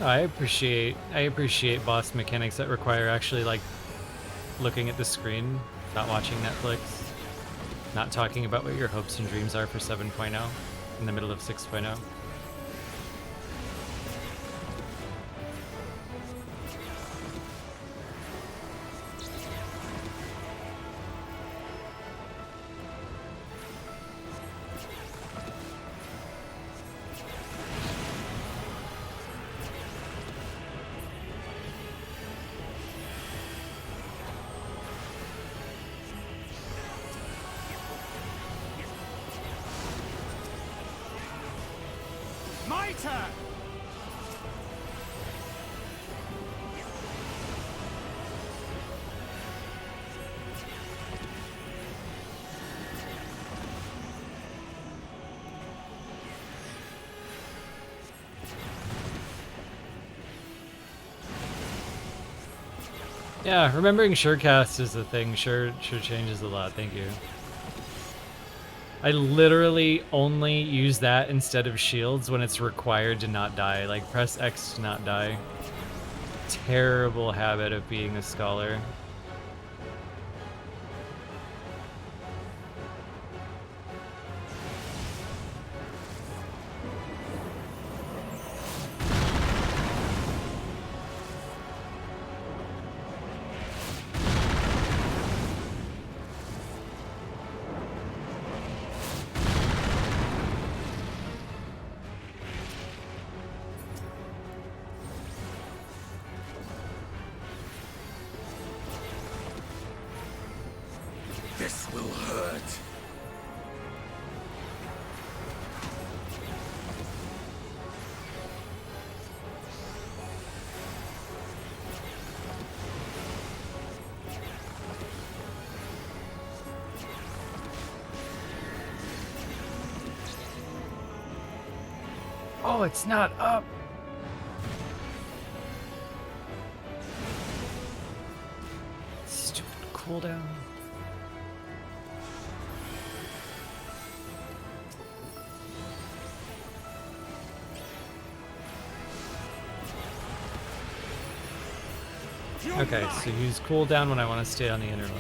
I appreciate boss mechanics that require actually like looking at the screen, not watching Netflix, not talking about what your hopes and dreams are for 7.0 in the middle of 6.0. My turn! Yeah, remembering Surecast is the thing. Sure changes a lot. Thank you. I literally only use that instead of shields when it's required to not die. Like, press X to not die. Terrible habit of being a scholar. This will hurt. Oh, it's not up. Stupid cooldown. Okay, so use cooldown when I want to stay on the inner one.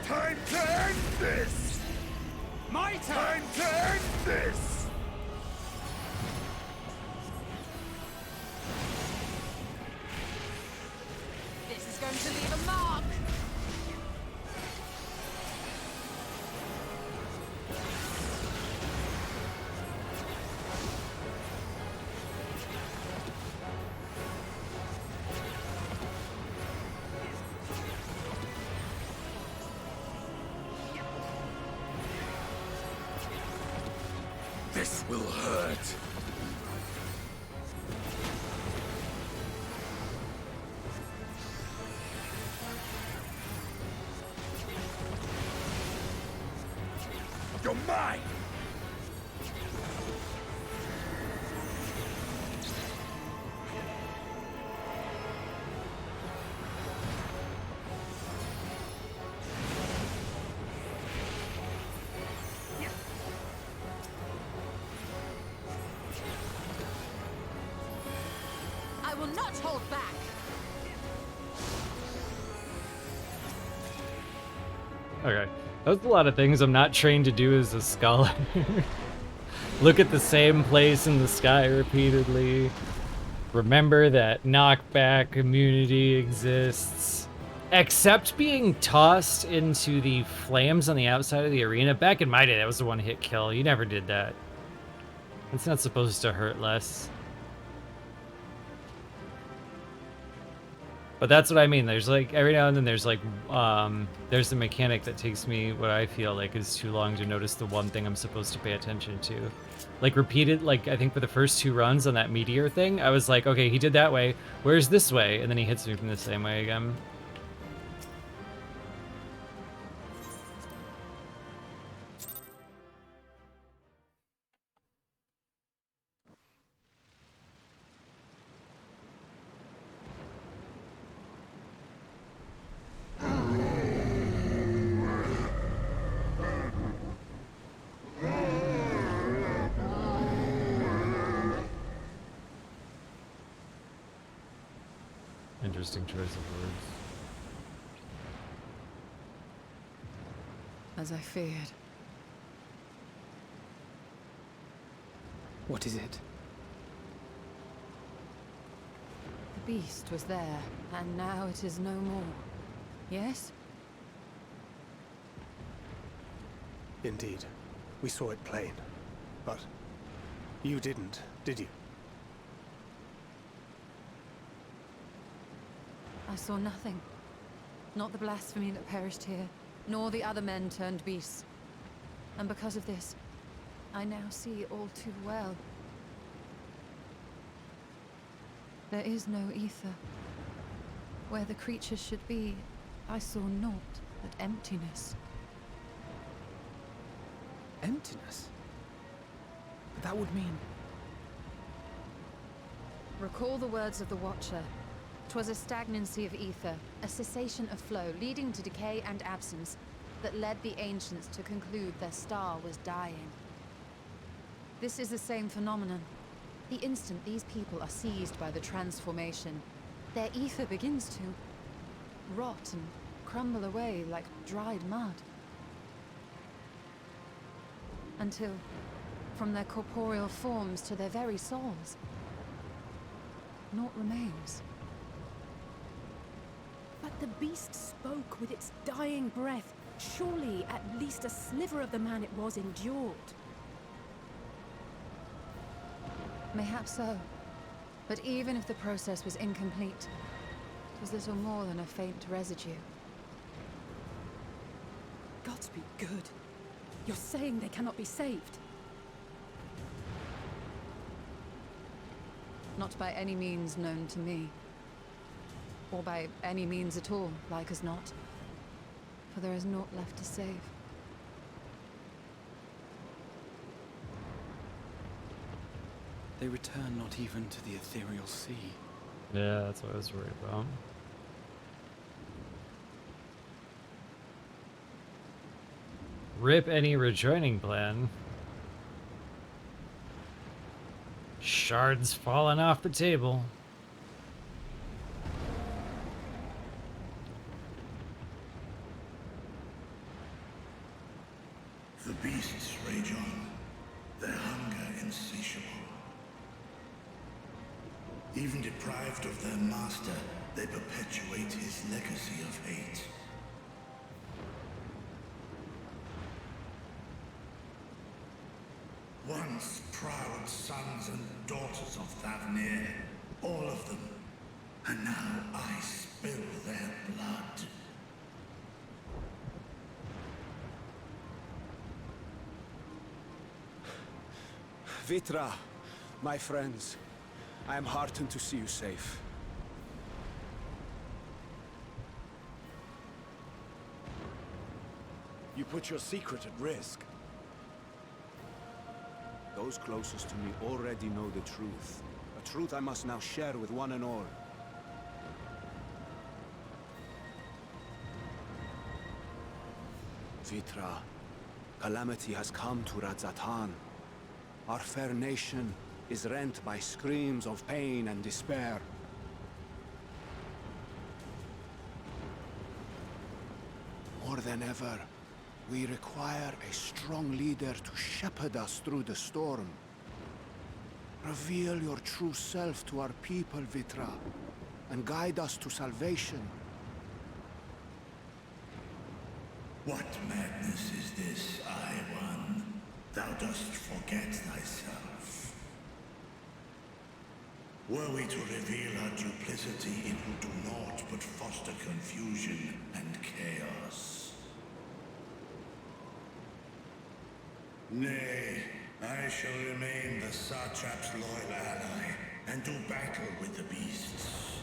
Time to end this! My turn! Time to end this! This is going to leave a mark. This will hurt. You're mine! I will not hold back. Okay. That was a lot of things I'm not trained to do as a scholar. Look at the same place in the sky repeatedly. Remember that knockback immunity exists. Except being tossed into the flames on the outside of the arena. Back in my day, that was a one-hit kill. You never did that. It's not supposed to hurt less. But that's what I mean. There's like, every now and then there's like, there's the mechanic that takes me what I feel like is too long to notice the one thing I'm supposed to pay attention to. Like repeated, like I think for the first 2 runs on that meteor thing, I was like, okay, he did that way, where's this way? And then he hits me from the same way again. Interesting choice of words. As I feared. What is it? The beast was there, and now it is no more. Yes? Indeed. We saw it plain. But you didn't, did you? I saw nothing. Not the blasphemy that perished here, nor the other men turned beasts. And because of this, I now see all too well. There is no ether. Where the creatures should be, I saw naught but emptiness. Emptiness? But that would mean... Recall the words of the Watcher. 'Twas a stagnancy of ether, a cessation of flow, leading to decay and absence, that led the ancients to conclude their star was dying. This is the same phenomenon. The instant these people are seized by the transformation, their ether begins to rot and crumble away like dried mud. Until, from their corporeal forms to their very souls, naught remains. But the beast spoke with its dying breath. Surely at least a sliver of the man it was endured. Mayhaps so. But even if the process was incomplete, it was little more than a faint residue. Gods be good. You're saying they cannot be saved? Not by any means known to me. Or by any means at all, like as not. For there is naught left to save. They return not even to the ethereal sea. Yeah, that's what I was worried about. Rip any rejoining plan. Shards falling off the table. The beasts rage on, their hunger insatiable. Even deprived of their master, they perpetuate his legacy of hate. Once proud sons and daughters of Thavnir, all of them, and now I spill their blood. Vitra, my friends, I am heartened to see you safe. You put your secret at risk. Those closest to me already know the truth. A truth I must now share with one and all. Vitra, calamity has come to Radzatan. Our fair nation is rent by screams of pain and despair. More than ever, we require a strong leader to shepherd us through the storm. Reveal your true self to our people, Vitra, and guide us to salvation. What madness is this, I-One? Thou dost forget thyself. Were we to reveal our duplicity, it would do naught but foster confusion and chaos. Nay, I shall remain the Satrap's loyal ally, and do battle with the beasts.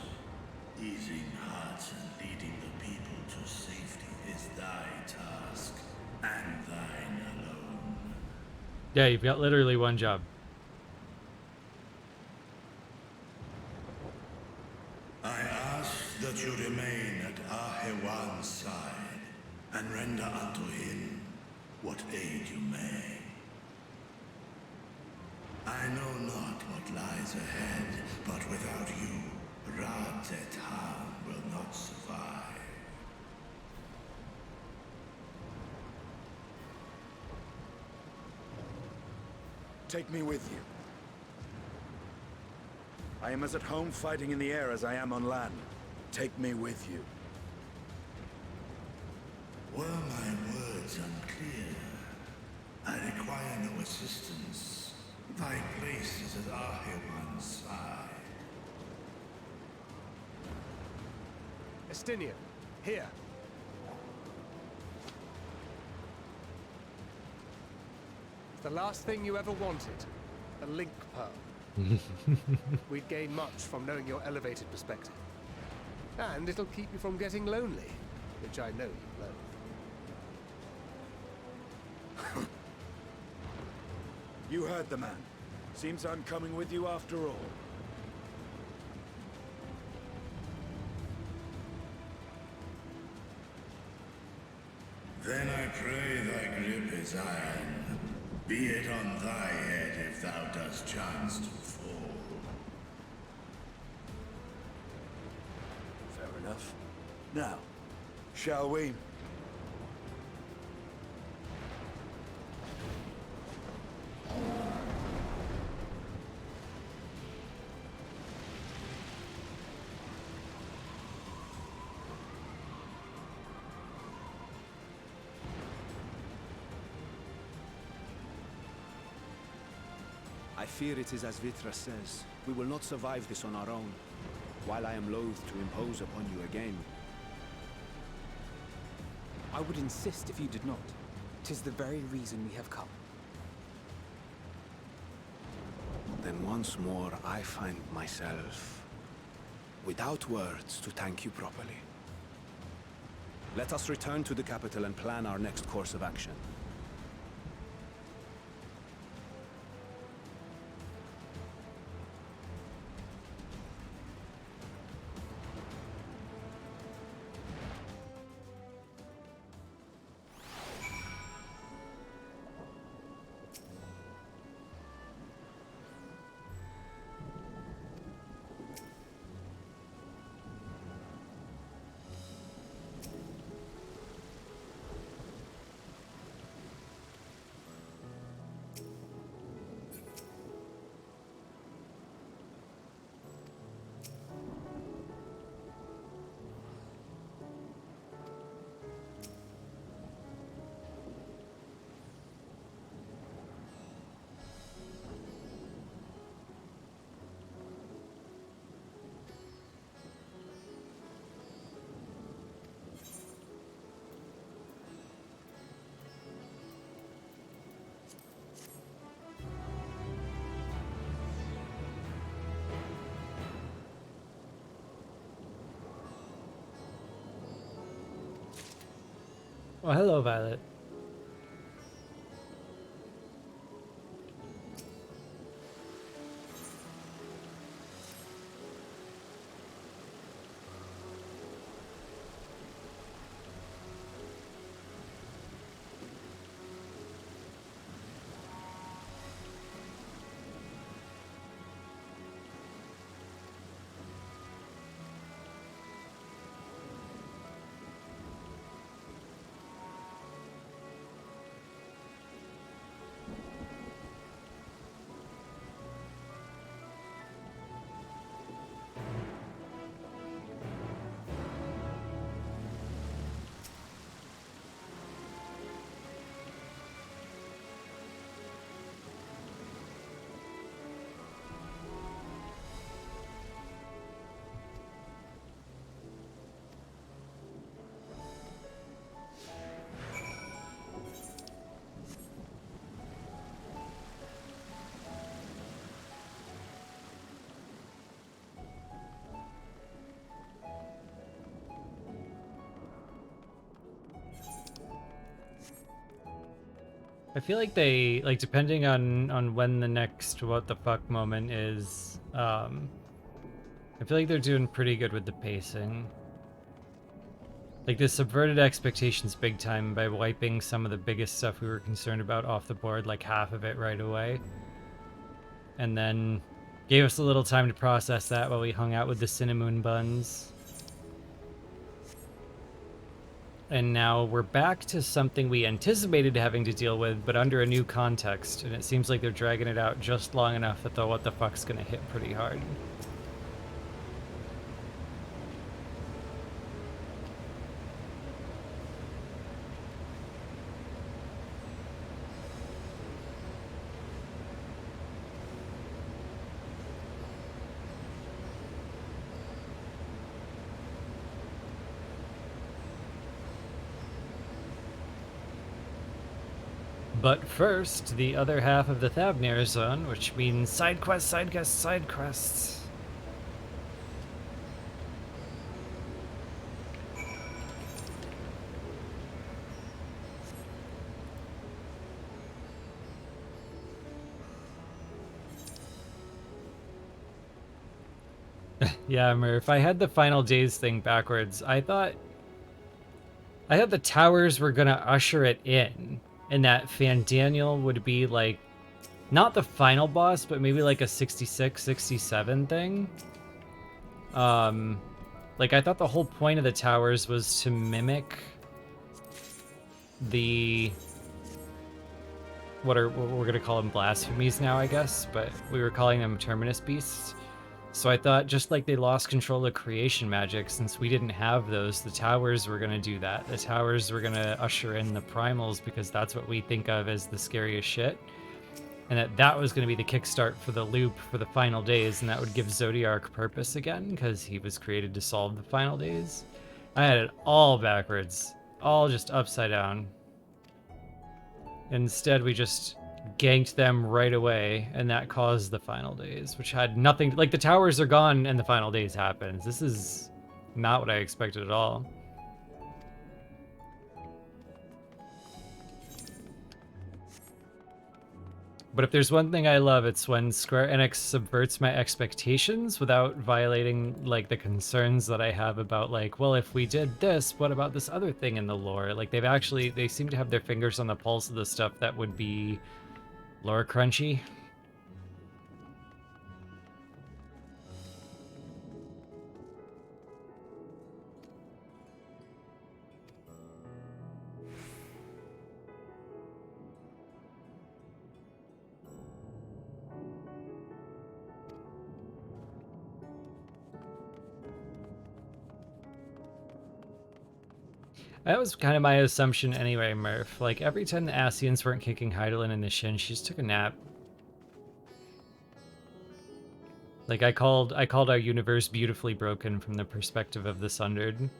Easing hearts and leading the people to safety is thy task, and thine alone. Yeah, you've got literally one job. I ask that you remain at Ahewan's side, and render unto him what aid you may. I know not what lies ahead, but without you, Radzatan will not survive. Take me with you. I am as at home fighting in the air as I am on land. Take me with you. Were my words unclear? I require no assistance. Thy place is at Ahewan's side. Estinian, here. The last thing you ever wanted, a link pearl. We'd gain much from knowing your elevated perspective. And it'll keep you from getting lonely, which I know you loathe. You heard the man. Seems I'm coming with you after all. Then I pray thy grip is iron. Be it on thy head if thou dost chance to fall. Fair enough. Now, shall we? I fear it is as Vitra says. We will not survive this on our own, while I am loath to impose upon you again. I would insist if you did not. 'Tis the very reason we have come. Then once more I find myself without words to thank you properly. Let us return to the capital and plan our next course of action. Oh, hello, Violet. I feel like they, like, depending on when the next what the fuck moment is, I feel like they're doing pretty good with the pacing. Like, they subverted expectations big time by wiping some of the biggest stuff we were concerned about off the board, like half of it right away. And then gave us a little time to process that while we hung out with the cinnamon buns. And now we're back to something we anticipated having to deal with, but under a new context. And it seems like they're dragging it out just long enough that the what the fuck's gonna hit pretty hard. But first, the other half of the Thavnir zone, which means side quests, side quests, side quests. Yeah, Murph, I had the final days thing backwards. I thought the towers were gonna usher it in, and that Fandaniel would be like, not the final boss, but maybe like a 66, 67 thing. Like, I thought the whole point of the towers was to mimic the, what we're gonna call them, blasphemies now, I guess, but we were calling them terminus beasts. So I thought, just like they lost control of creation magic, since we didn't have those, the towers were gonna do that. The towers were gonna usher in the primals, because that's what we think of as the scariest shit. And that was gonna be the kickstart for the loop for the final days, and that would give Zodiark purpose again, because he was created to solve the final days. I had it all backwards. All just upside down. Instead, we just ganked them right away, and that caused the final days, which had nothing, like, the towers are gone and the final days happens. This is not what I expected at all. But if there's one thing I love, it's when Square Enix subverts my expectations without violating, like, the concerns that I have about, like, well, if we did this, what about this other thing in the lore? Like, they seem to have their fingers on the pulse of the stuff that would be lore crunchy. That was kind of my assumption anyway, Murph. Like, every time the Ascians weren't kicking Hydaelyn in the shin, she just took a nap. Like, I called our universe beautifully broken from the perspective of the Sundered.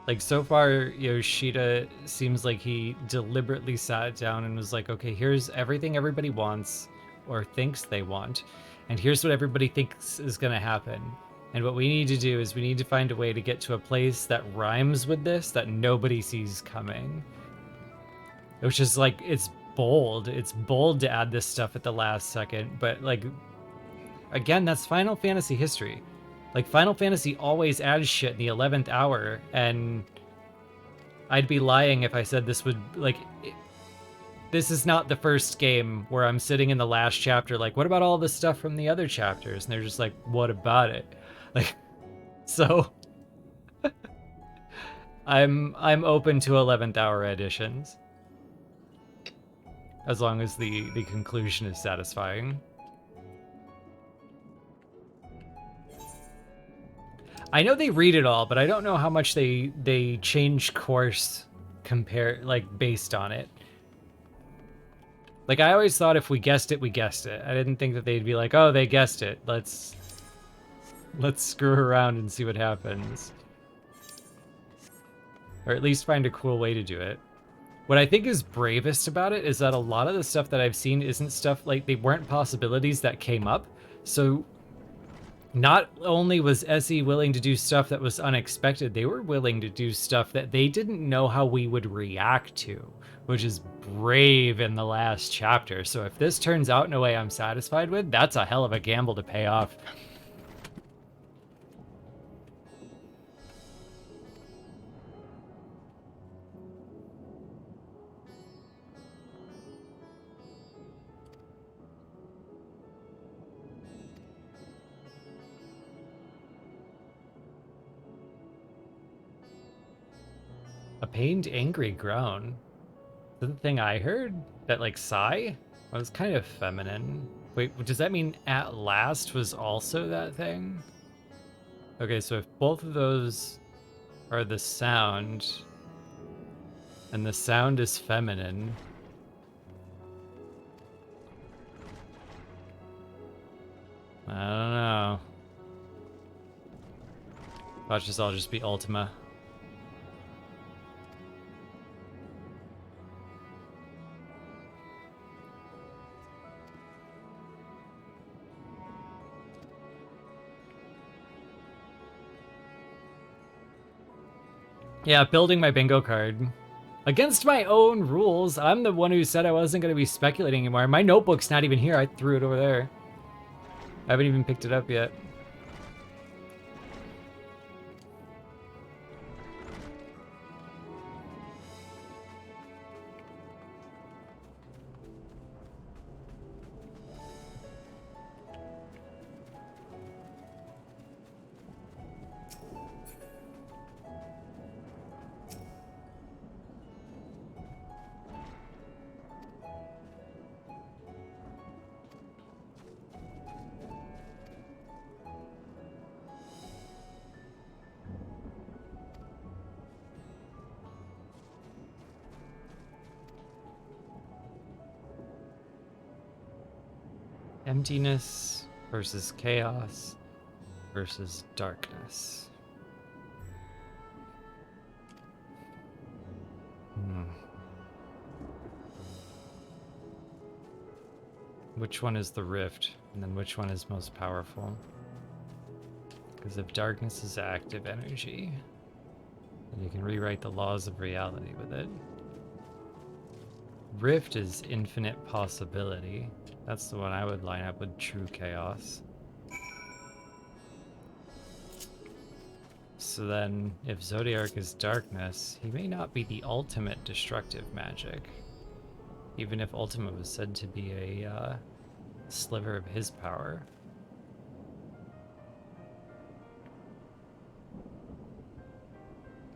Like, so far, Yoshida seems like he deliberately sat down and was like, okay, here's everything everybody wants or thinks they want, and here's what everybody thinks is going to happen. And what we need to do is we need to find a way to get to a place that rhymes with this, that nobody sees coming. Which is, like, it's bold. It's bold to add this stuff at the last second, but, like, again, that's Final Fantasy history. Like, Final Fantasy always adds shit in the 11th hour, and I'd be lying if I said this would, like, this is not the first game where I'm sitting in the last chapter like, what about all this stuff from the other chapters? And they're just like, what about it? Like, so I'm open to 11th hour additions, as long as the conclusion is satisfying. I know they read it all, but I don't know how much they change course compare, like, based on it. Like, I always thought if we guessed it, we guessed it. I didn't think that they'd be like, oh, they guessed it. Let's screw around and see what happens. Or at least find a cool way to do it. What I think is bravest about it is that a lot of the stuff that I've seen isn't stuff, like, they weren't possibilities that came up. So not only was SE willing to do stuff that was unexpected, they were willing to do stuff that they didn't know how we would react to, which is brave in the last chapter. So if this turns out in a way I'm satisfied with, that's a hell of a gamble to pay off. A pained, angry groan. Is that the thing I heard? That, like, sigh? Well, it's kind of feminine. Wait, does that mean at last was also that thing? Okay, so if both of those are the sound, and the sound is feminine, I don't know. Watch this all just be Ultima. Yeah, building my bingo card. Against my own rules. I'm the one who said I wasn't going to be speculating anymore. My notebook's not even here. I threw it over there. I haven't even picked it up yet. Emptiness versus chaos versus darkness. Which one is the rift? And then which one is most powerful? Because if darkness is active energy, then you can rewrite the laws of reality with it. Rift is infinite possibility. That's the one I would line up with true chaos. So then, if Zodiark is darkness, he may not be the ultimate destructive magic. Even if Ultima was said to be a sliver of his power.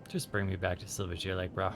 Just bring me back to Silverchair Lake, bro.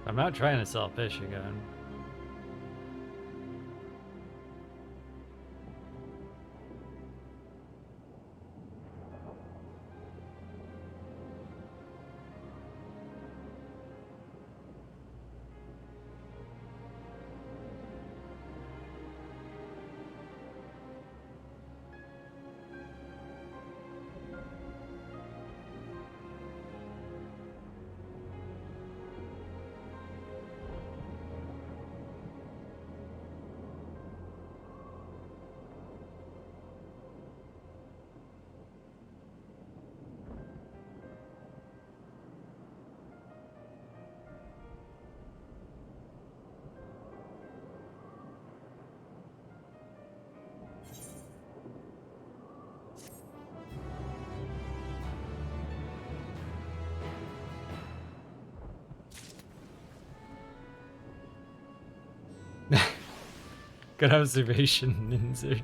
I'm not trying to sell fish again. Good observation, Ninzer.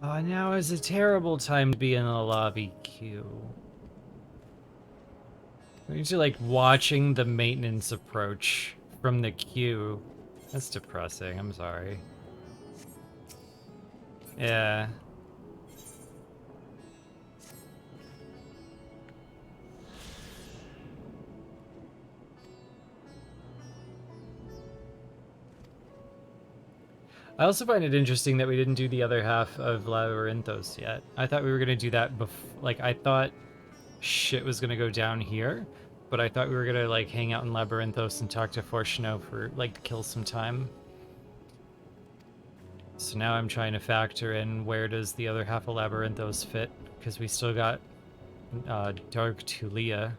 Oh, now is a terrible time to be in a lobby queue. We need to like watching the maintenance approach from the queue. That's depressing, I'm sorry. Yeah. I also find it interesting that we didn't do the other half of Labyrinthos yet. I thought we were gonna do that like I thought shit was gonna go down here, but I thought we were gonna like hang out in Labyrinthos and talk to Fortuno for like to kill some time. So now I'm trying to factor in where does the other half of Labyrinthos fit, because we still got Dark Tulia.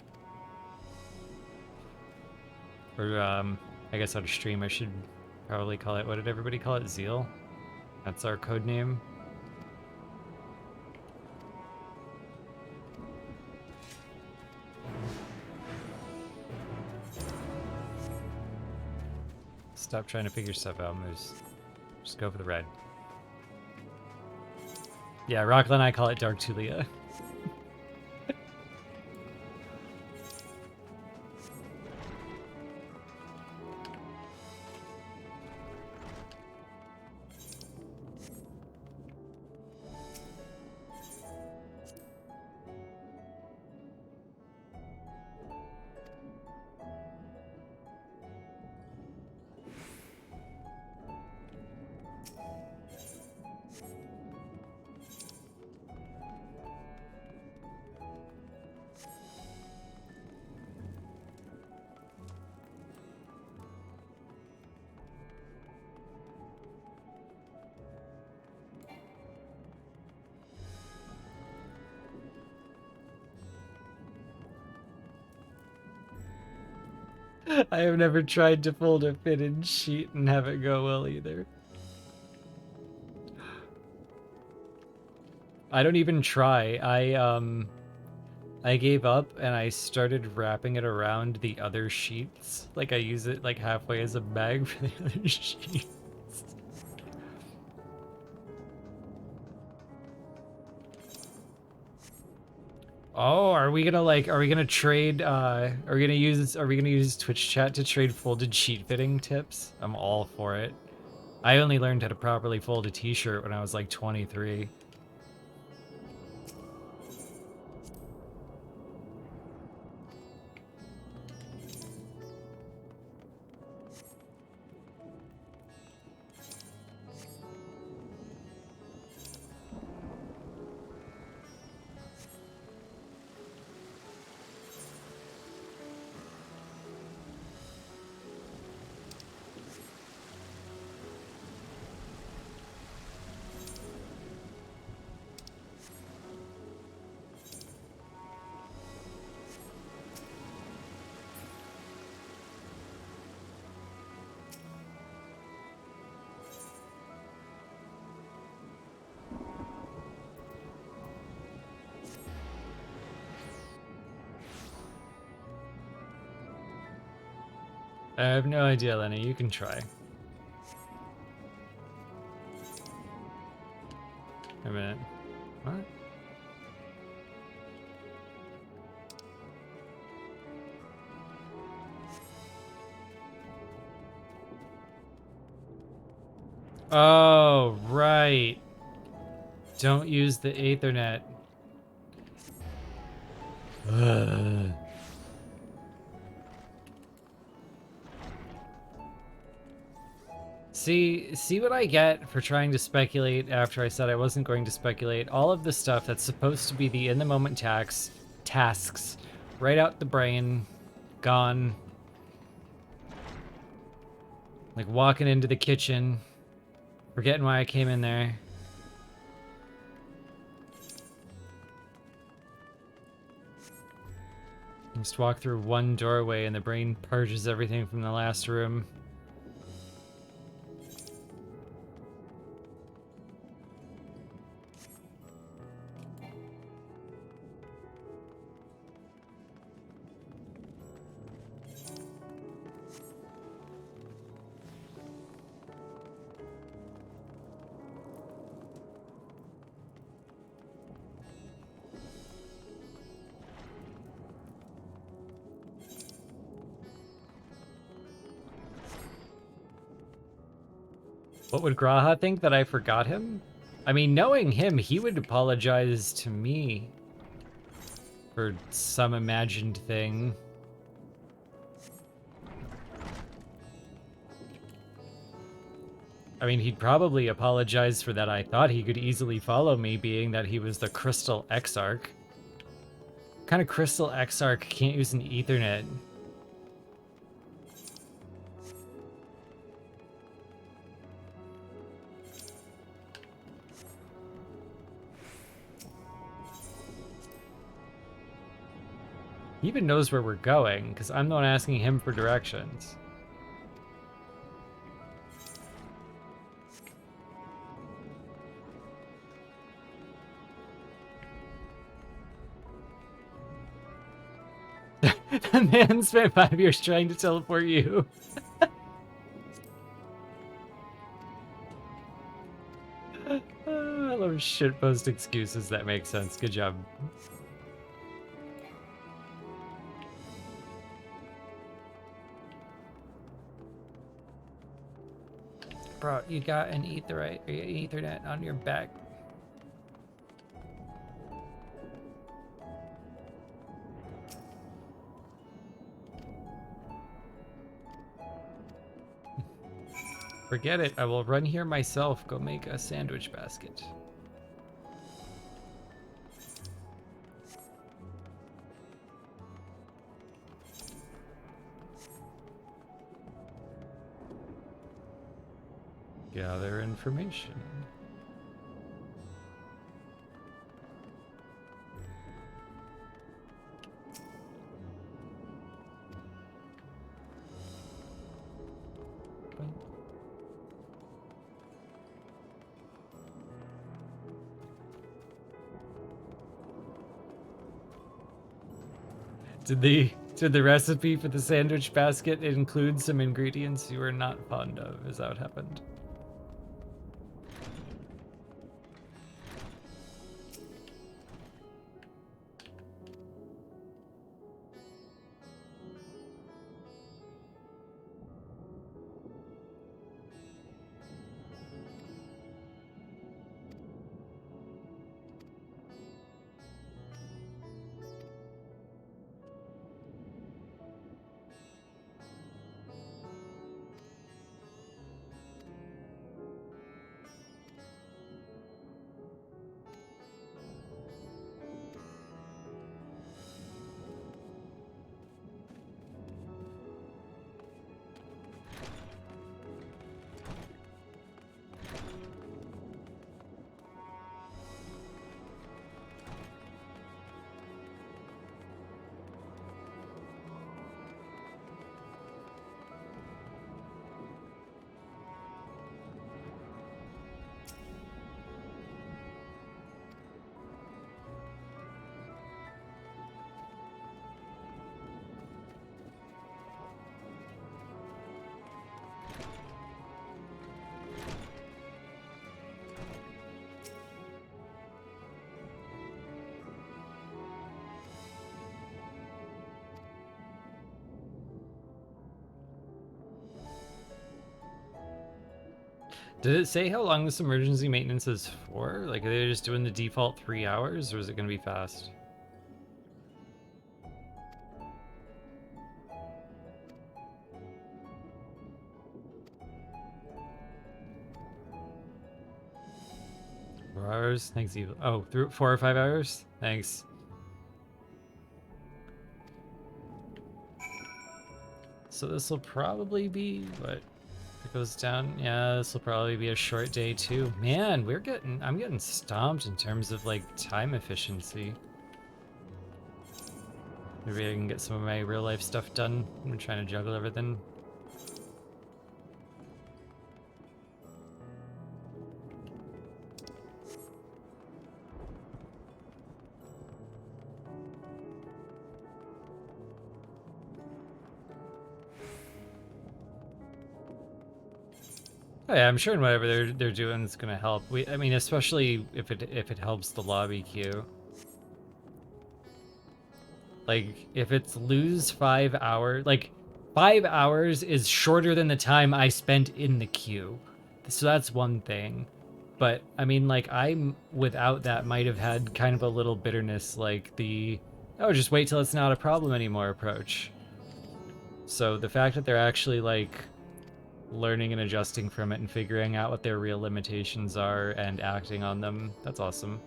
Or I guess on stream I should probably call it, what did everybody call it? Zeal? That's our code name. Stop trying to figure stuff out, Moose. Just go for the red. Yeah, Rockland and I call it Dark Tulia. I have never tried to fold a fitted sheet and have it go well either. I don't even try. I gave up and I started wrapping it around the other sheets. Like I use it like halfway as a bag for the other sheets. Oh, are we gonna trade are we gonna use Twitch chat to trade folded sheet fitting tips? I'm all for it. I only learned how to properly fold a t-shirt when I was like 23. I have no idea, Lenny. You can try. Wait a minute. What? Oh, right. Don't use the Ethernet. Ugh. See what I get for trying to speculate after I said I wasn't going to speculate. All of the stuff that's supposed to be the in-the-moment tasks, right out the brain, gone. Like walking into the kitchen, forgetting why I came in there. Just walk through one doorway and the brain purges everything from the last room. What would Graha think, that I forgot him? I mean, knowing him, he would apologize to me for some imagined thing. I mean, he'd probably apologize for that. I thought he could easily follow me, being that he was the Crystal Exarch. What kind of Crystal Exarch can't use an Ethernet? He even knows where we're going, because I'm the one asking him for directions. The man spent 5 years trying to teleport you. I love shitpost excuses that make sense. Good job. Bro, you got an Ethernet on your back. Forget it. I will run here myself. Go make a sandwich basket. Gather information. Did the recipe for the sandwich basket include some ingredients you were not fond of? Is that what happened? Did it say how long this emergency maintenance is for? Like, are they just doing the default 3 hours, or is it going to be fast? Hours? Thanks, Evil. Oh, through 4 or 5 hours? Thanks. So this will probably be, what? It goes down. Yeah, this will probably be a short day too. Man, I'm getting stomped in terms of like time efficiency. Maybe I can get some of my real life stuff done. I'm trying to juggle everything. Oh yeah, I'm sure whatever they're doing is gonna help. I mean, especially if it helps the lobby queue. Like, if it's lose 5 hours, like 5 hours is shorter than the time I spent in the queue. So that's one thing. But I mean, like, I'm without that might have had kind of a little bitterness, like the oh, just wait till it's not a problem anymore approach. So the fact that they're actually like learning and adjusting from it and figuring out what their real limitations are and acting on them, that's awesome.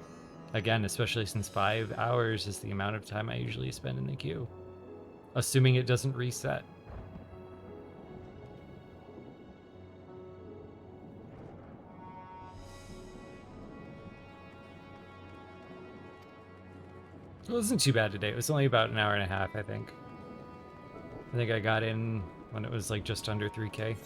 Again, especially since 5 hours is the amount of time I usually spend in the queue. Assuming it doesn't reset. It wasn't too bad today. It was only about an hour and a half, I think. I think I got in when it was like just under 3K.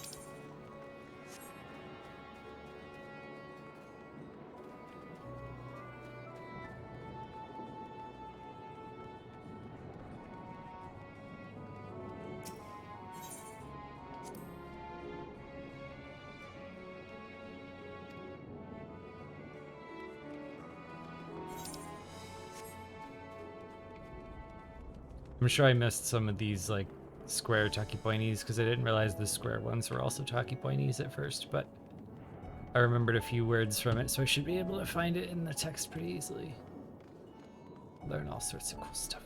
I'm sure I missed some of these like square talkie pointies because I didn't realize the square ones were also talkie pointies at first, but I remembered a few words from it, so I should be able to find it in the text pretty easily. Learn all sorts of cool stuff.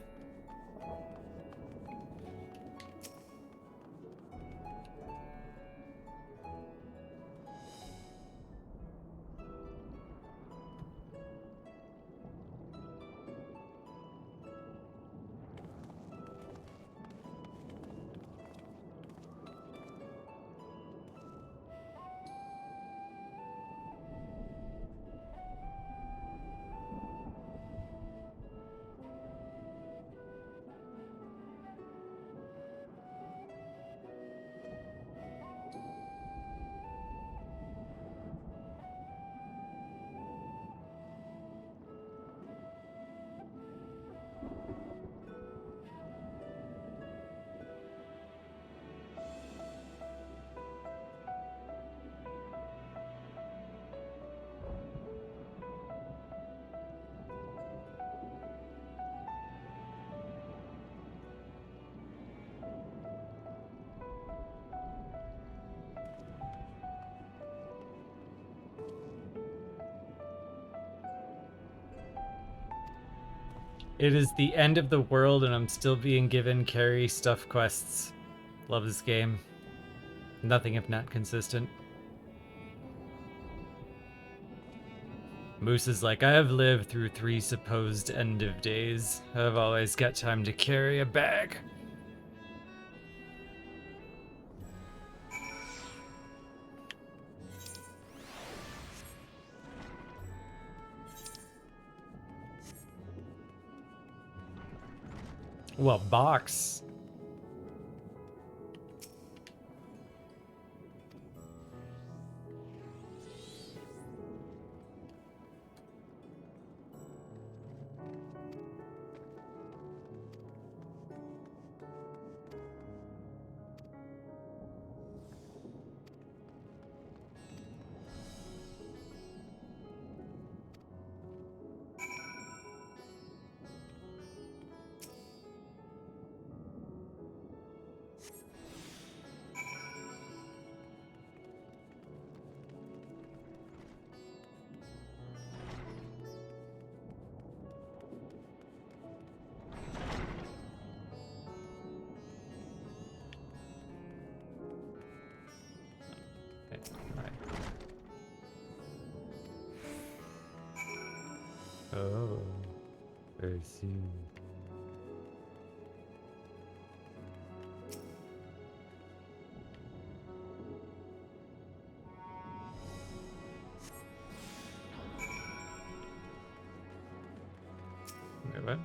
It is the end of the world and I'm still being given carry stuff quests. Love this game. Nothing if not consistent. Moose is like, I have lived through 3 supposed end of days. I've always got time to carry a bag. Well, box. Oh, I see. Wait, what?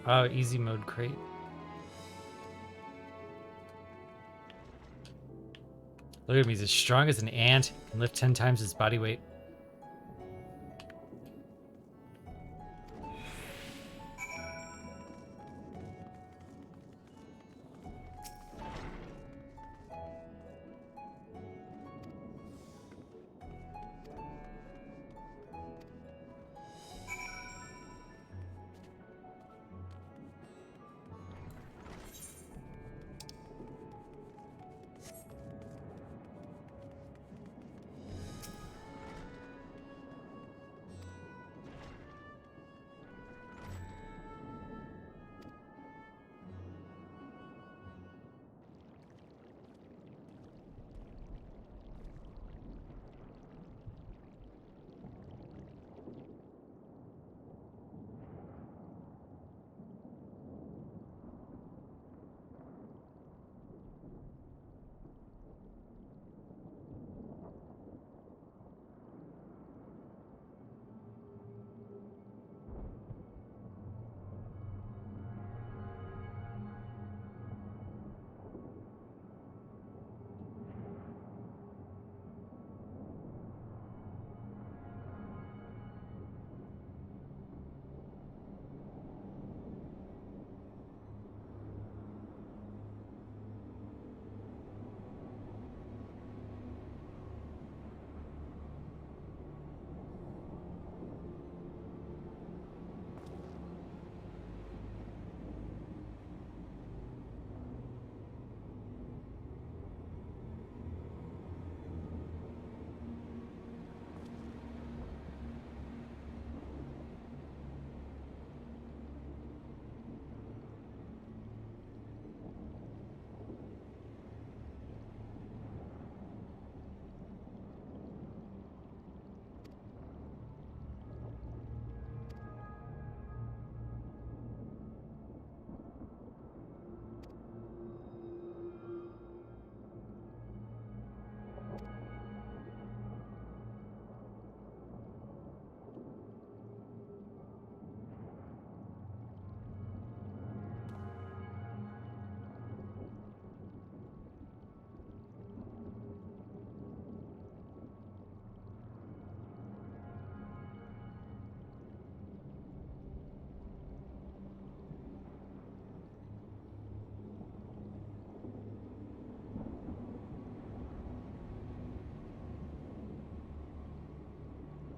Oh, easy mode crate. Look at me, he's as strong as an ant and lift 10 times his body weight.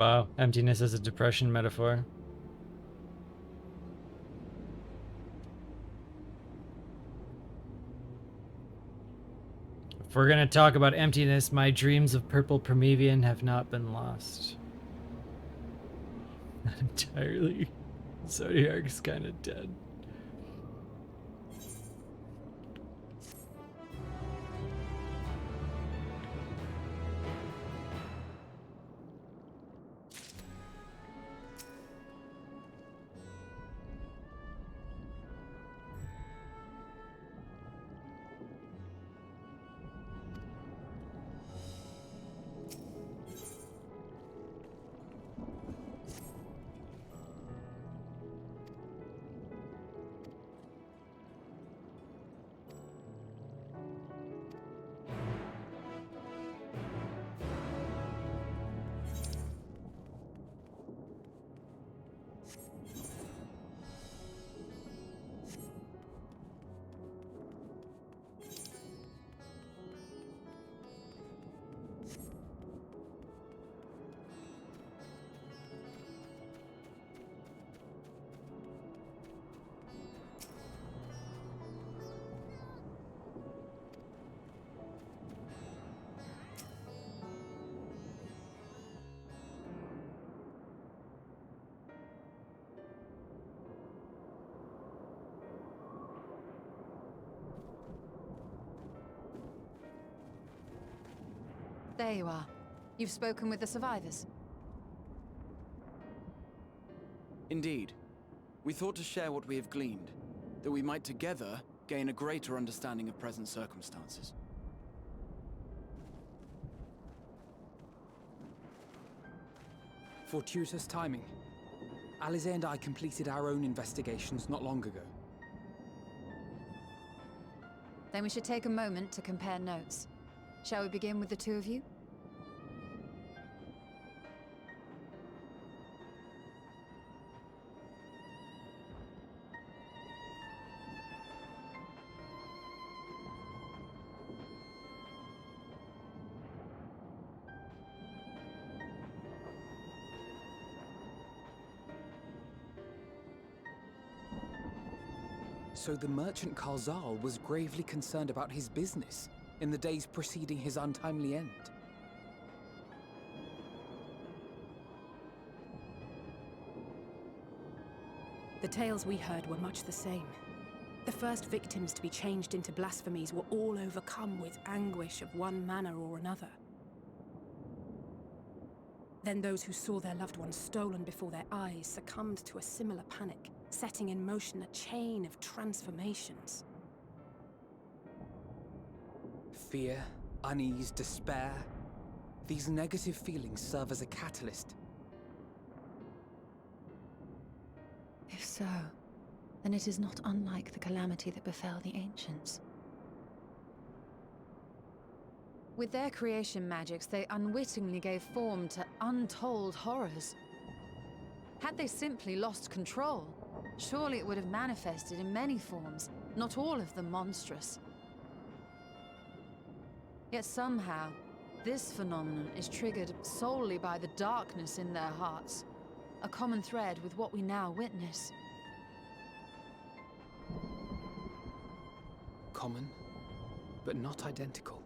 Wow, emptiness is a depression metaphor. If we're gonna talk about emptiness, my dreams of purple Promethean have not been lost. Not entirely. Zodiac's kind of dead. There you are. You've spoken with the survivors. Indeed. We thought to share what we have gleaned, that we might together gain a greater understanding of present circumstances. Fortuitous timing. Alize and I completed our own investigations not long ago. Then we should take a moment to compare notes. Shall we begin with the two of you? So the merchant Karzal was gravely concerned about his business in the days preceding his untimely end. The tales we heard were much the same. The first victims to be changed into blasphemies were all overcome with anguish of one manner or another. Then those who saw their loved ones stolen before their eyes succumbed to a similar panic, setting in motion a chain of transformations. Fear, unease, despair. These negative feelings serve as a catalyst. If so, then it is not unlike the calamity that befell the ancients. With their creation magics, they unwittingly gave form to untold horrors. Had they simply lost control, surely it would have manifested in many forms, not all of them monstrous. Yet somehow, this phenomenon is triggered solely by the darkness in their hearts, a common thread with what we now witness. Common, but not identical.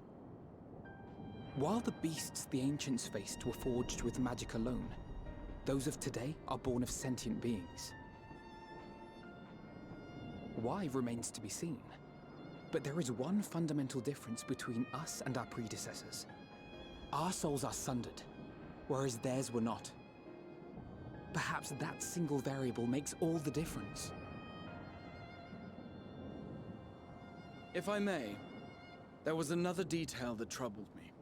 While the beasts the ancients faced were forged with magic alone, those of today are born of sentient beings. Why remains to be seen, but there is one fundamental difference between us and our predecessors. Our souls are sundered, whereas theirs were not. Perhaps that single variable makes all the difference. If I may, there was another detail that troubled me.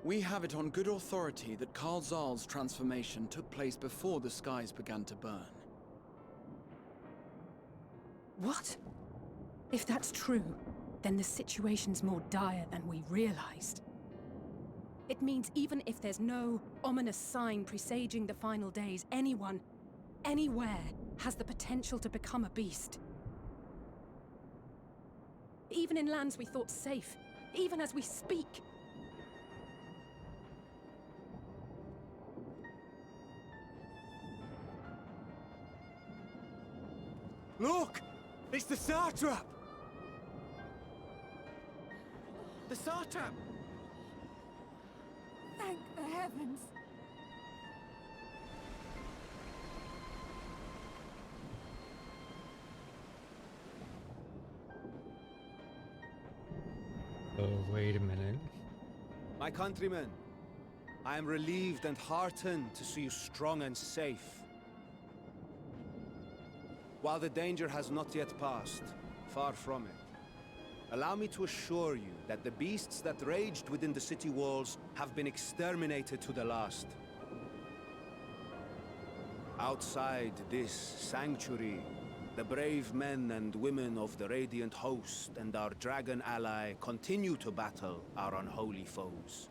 We have it on good authority that Karzal's transformation took place before the skies began to burn. What? If that's true, then the situation's more dire than we realized. It means even if there's no ominous sign presaging the final days, anyone, anywhere, has the potential to become a beast. Even in lands we thought safe, even as we speak. Look! It's the Satrap! The Satrap! Thank the heavens! Oh, wait a minute. My countrymen, I am relieved and heartened to see you strong and safe. While the danger has not yet passed, far from it, allow me to assure you that the beasts that raged within the city walls have been exterminated to the last. Outside this sanctuary, the brave men and women of the Radiant Host and our dragon ally continue to battle our unholy foes.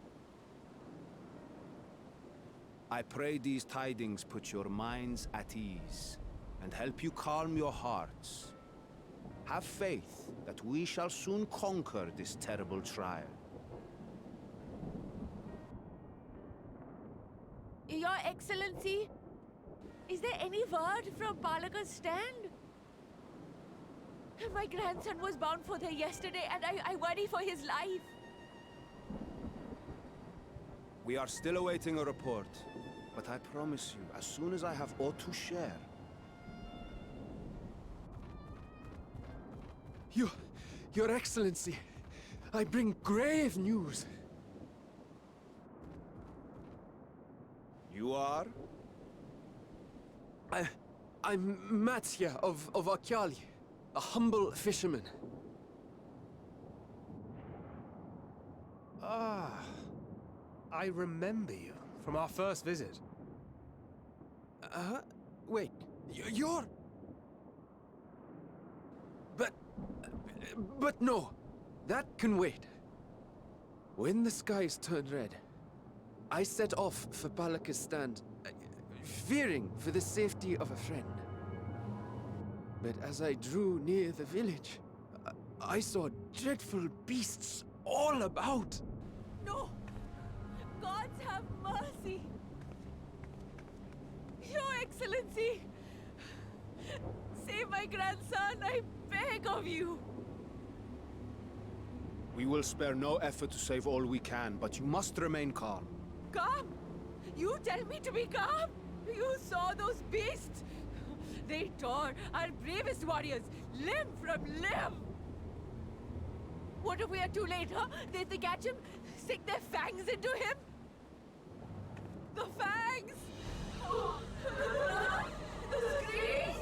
I pray these tidings put your minds at ease and help you calm your hearts. Have faith that we shall soon conquer this terrible trial. Your Excellency, is there any word from Balaga's stand? My grandson was bound for there yesterday, and I worry for his life. We are still awaiting a report, but I promise you, as soon as I have aught to share. Your Excellency, I bring grave news. You are? I'm Matsya of Akyali, a humble fisherman. Ah, I remember you from our first visit. Wait, you're... But no, that can wait. When the skies turned red, I set off for Balaka's stand, fearing for the safety of a friend. But as I drew near the village, I saw dreadful beasts all about. No! Gods have mercy! Your Excellency! Save my grandson, I beg of you! We will spare no effort to save all we can, but you must remain calm. Calm? You tell me to be calm? You saw those beasts? They tore our bravest warriors limb from limb! What if we are too late, huh? They catch him, stick their fangs into him? The fangs! The screams!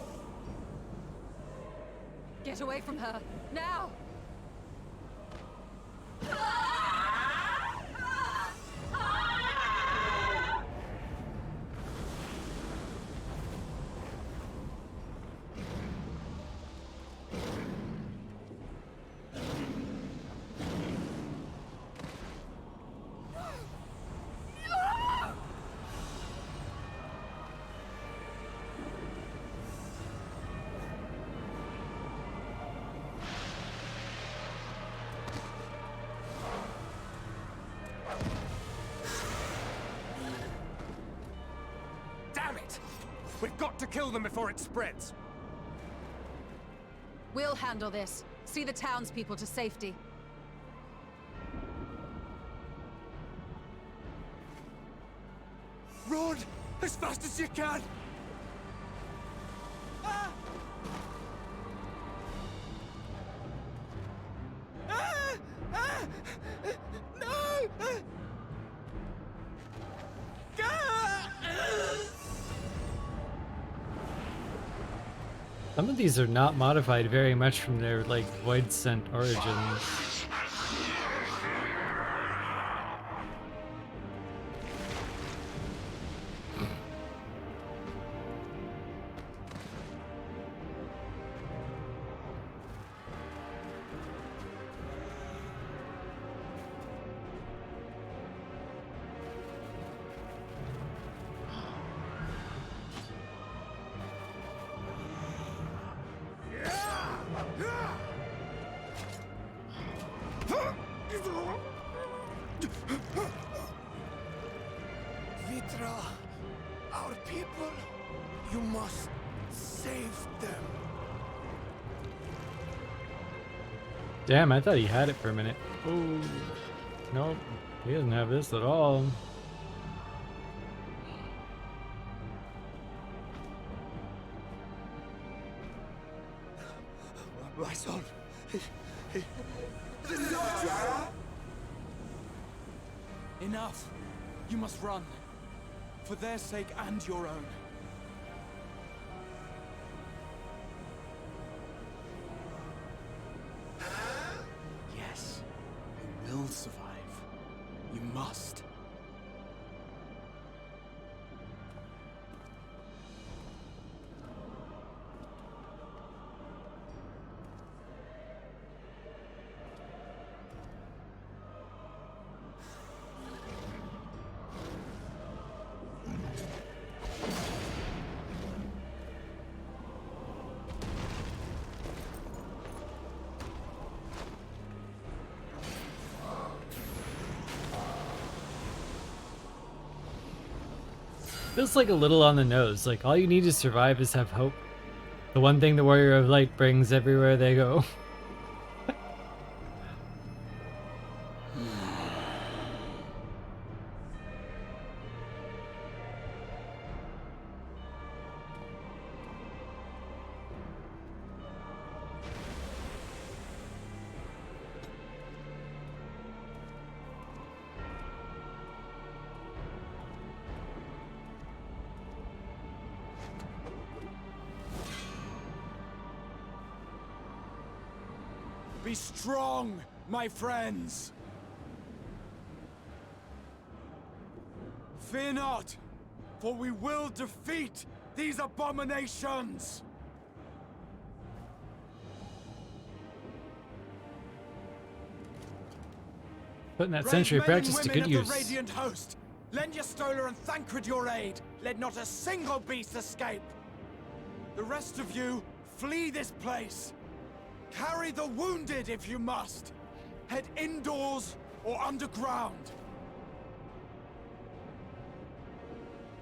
Get away from her, now! Damn it! We've got to kill them before it spreads. We'll handle this. See the townspeople to safety. Run as fast as you can! Ah! Ah! Ah! No! Ah! Some of these are not modified very much from their, like, void scent origins. Vitra, our people, you must save them. Damn, I thought he had it for a minute. Oh, nope, he doesn't have this at all. My son. Enough. You must run. For their sake and your own. Yes, you will survive. You must. Feels like a little on the nose. Like, all you need to survive is have hope. The one thing the Warrior of Light brings everywhere they go. Be strong, my friends! Fear not, for we will defeat these abominations! Putting that Brave century men practice and to women good of the use. Radiant Host, lend your Stolar and Thancred your aid. Let not a single beast escape. The rest of you, flee this place. Carry the wounded if you must. Head indoors or underground.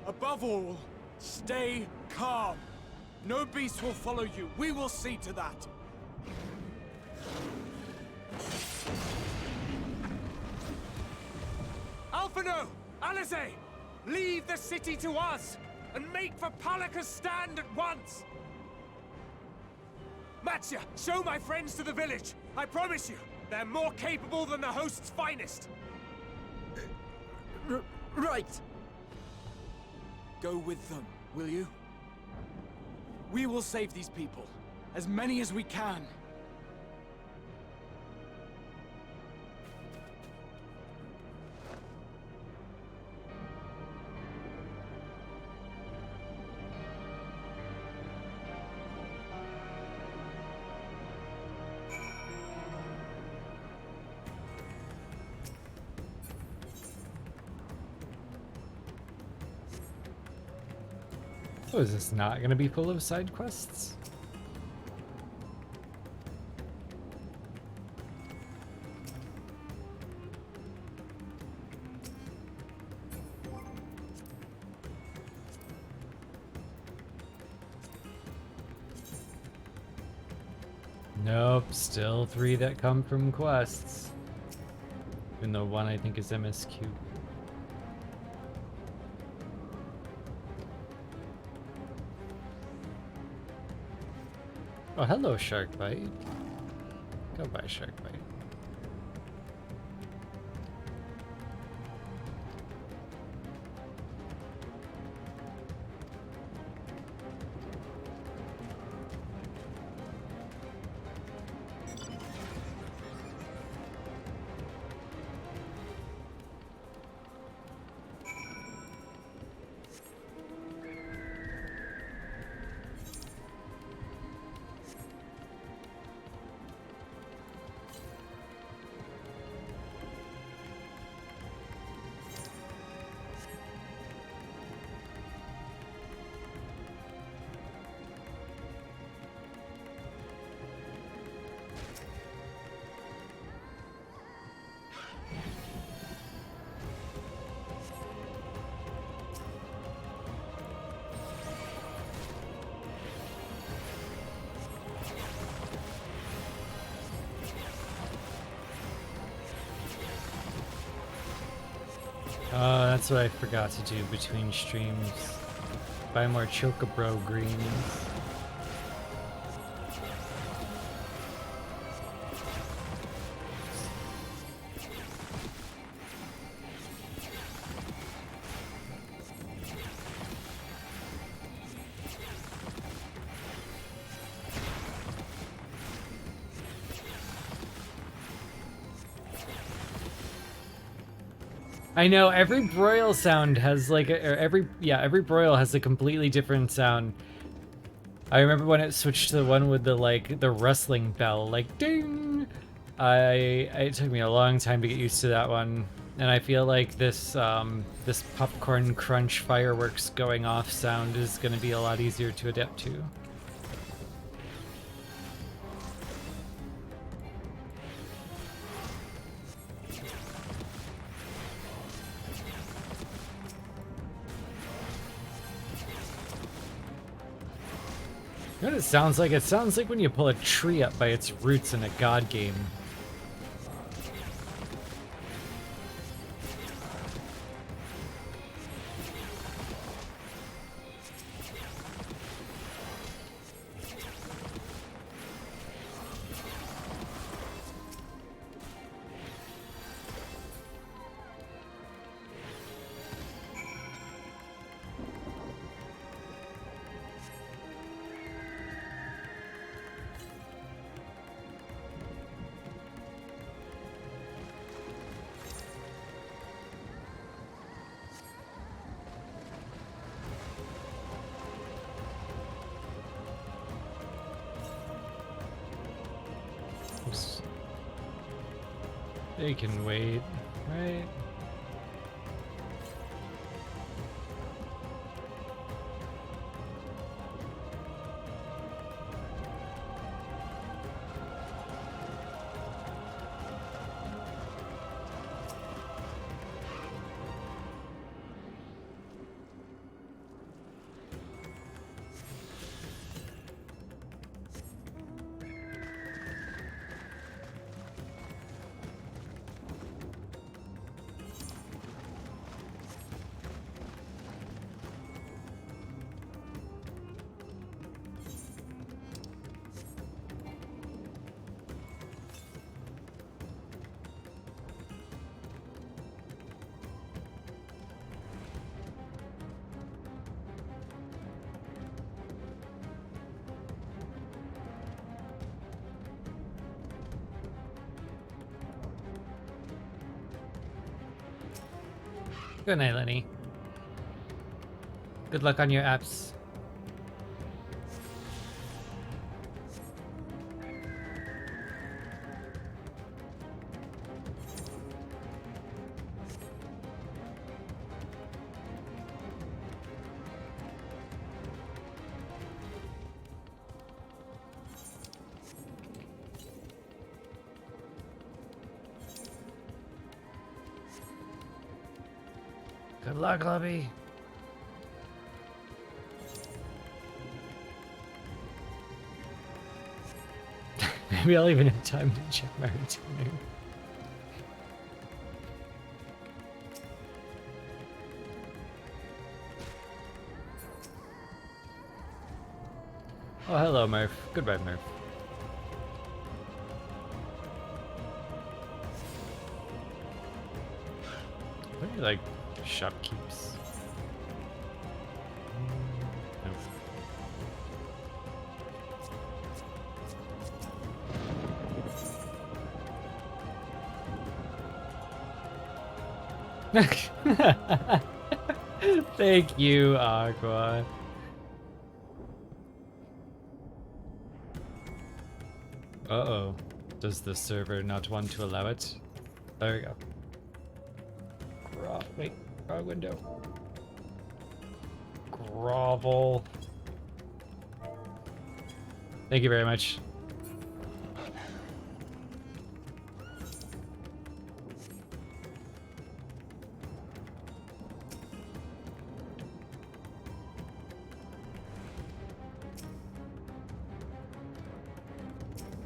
Above all, stay calm. No beast will follow you. We will see to that. Alphino! Alize! Leave the city to us, and make for Palaka's stand at once! Matsya, show my friends to the village! I promise you, they're more capable than the host's finest! Right! Go with them, will you? We will save these people. As many as we can. Oh, is this not going to be full of side quests? Nope, still 3 that come from quests. Even though 1 I think is MSQ. Oh, hello, Sharkbite. Go by Sharkbite. That's what I forgot to do between streams. Buy more Chocobro greens. I know every broil sound has like every broil has a completely different sound. I remember when it switched to the one with the the rustling bell, like ding. It took me a long time to get used to that one, and I feel like this this popcorn crunch fireworks going off sound is going to be a lot easier to adapt to. You know what it sounds like? It sounds like when you pull a tree up by its roots in a god game. They can wait, right? Good night, Lenny. Good luck on your apps. Good luck, Lobby. Maybe I'll even have time to check my returning. Oh, hello, Murph. Goodbye, Murph. What are you, like, shopkeeps? Nope. Thank you, Aqua. Uh-oh. Does the server not want to allow it? There we go. Wait, wrong window. Grovel. Thank you very much.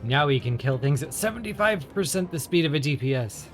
Now we can kill things at 75% the speed of a DPS.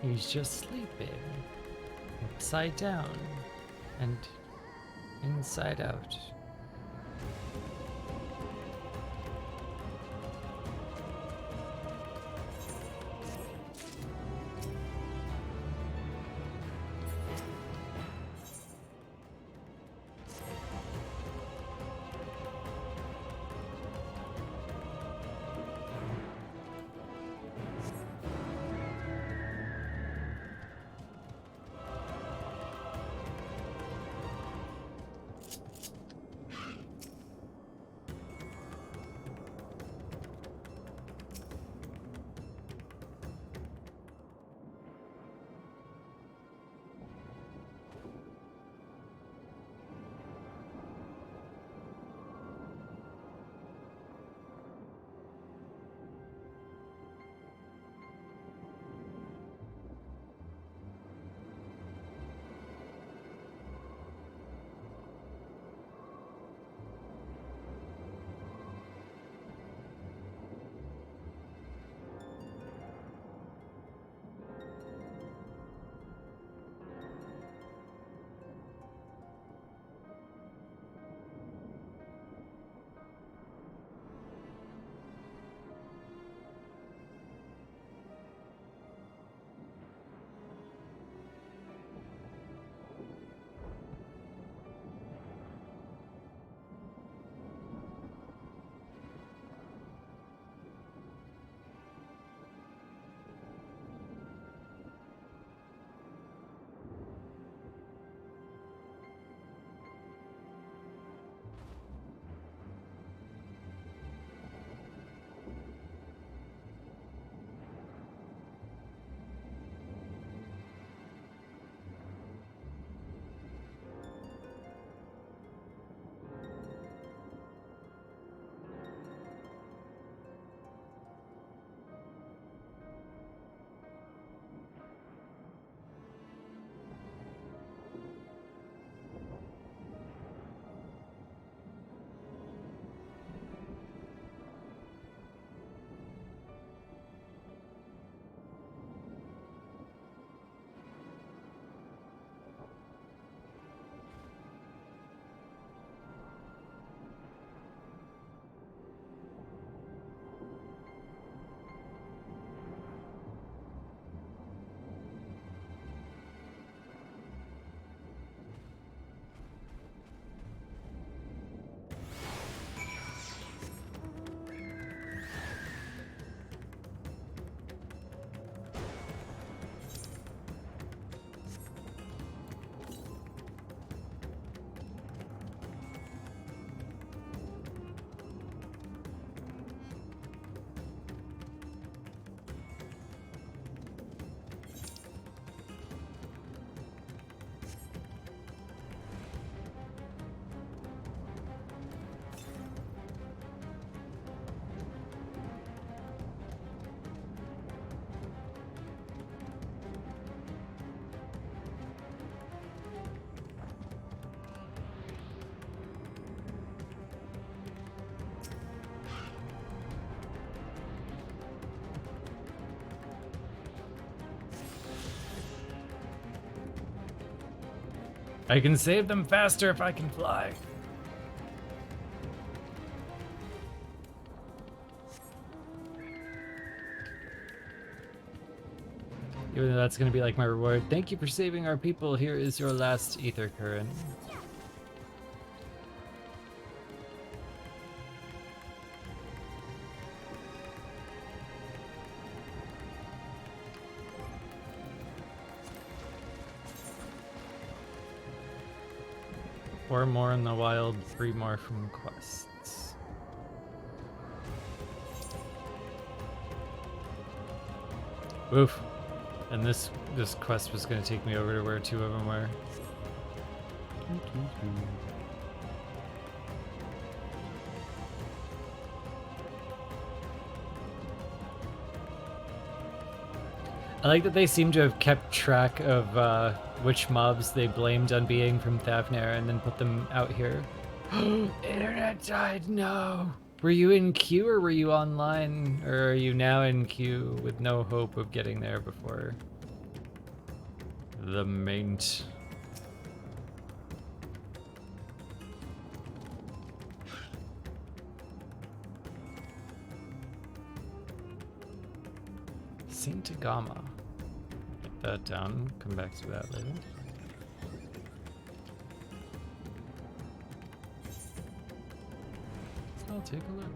He's just sleeping. upside down and inside out. I can save them faster if I can fly. Even though that's gonna be like my reward. Thank you for saving our people. Here is your last ether current. Four more in the wild, 3 more from quests. Oof. And this quest was gonna take me over to where 2 of them were. I like that they seem to have kept track of which mobs they blamed on being from Thavnair and then put them out here. Internet died, no! Were you in queue or were you online? Or are you now in queue with no hope of getting there before the maint. Saint Agama. Get that down. Come back to that later. I'll take a look.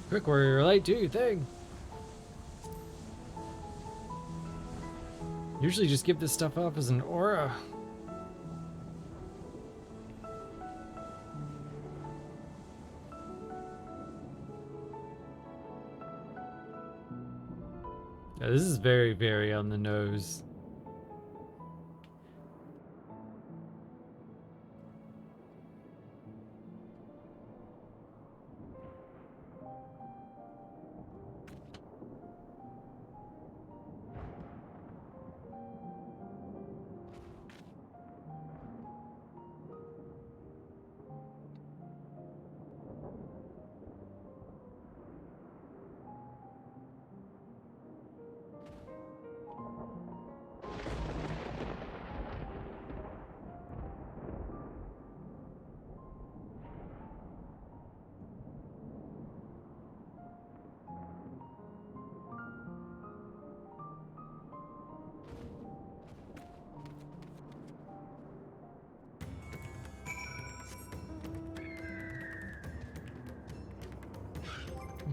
Quick warrior light, do your thing. Usually just give this stuff off as an aura. Yeah, this is very, very on the nose.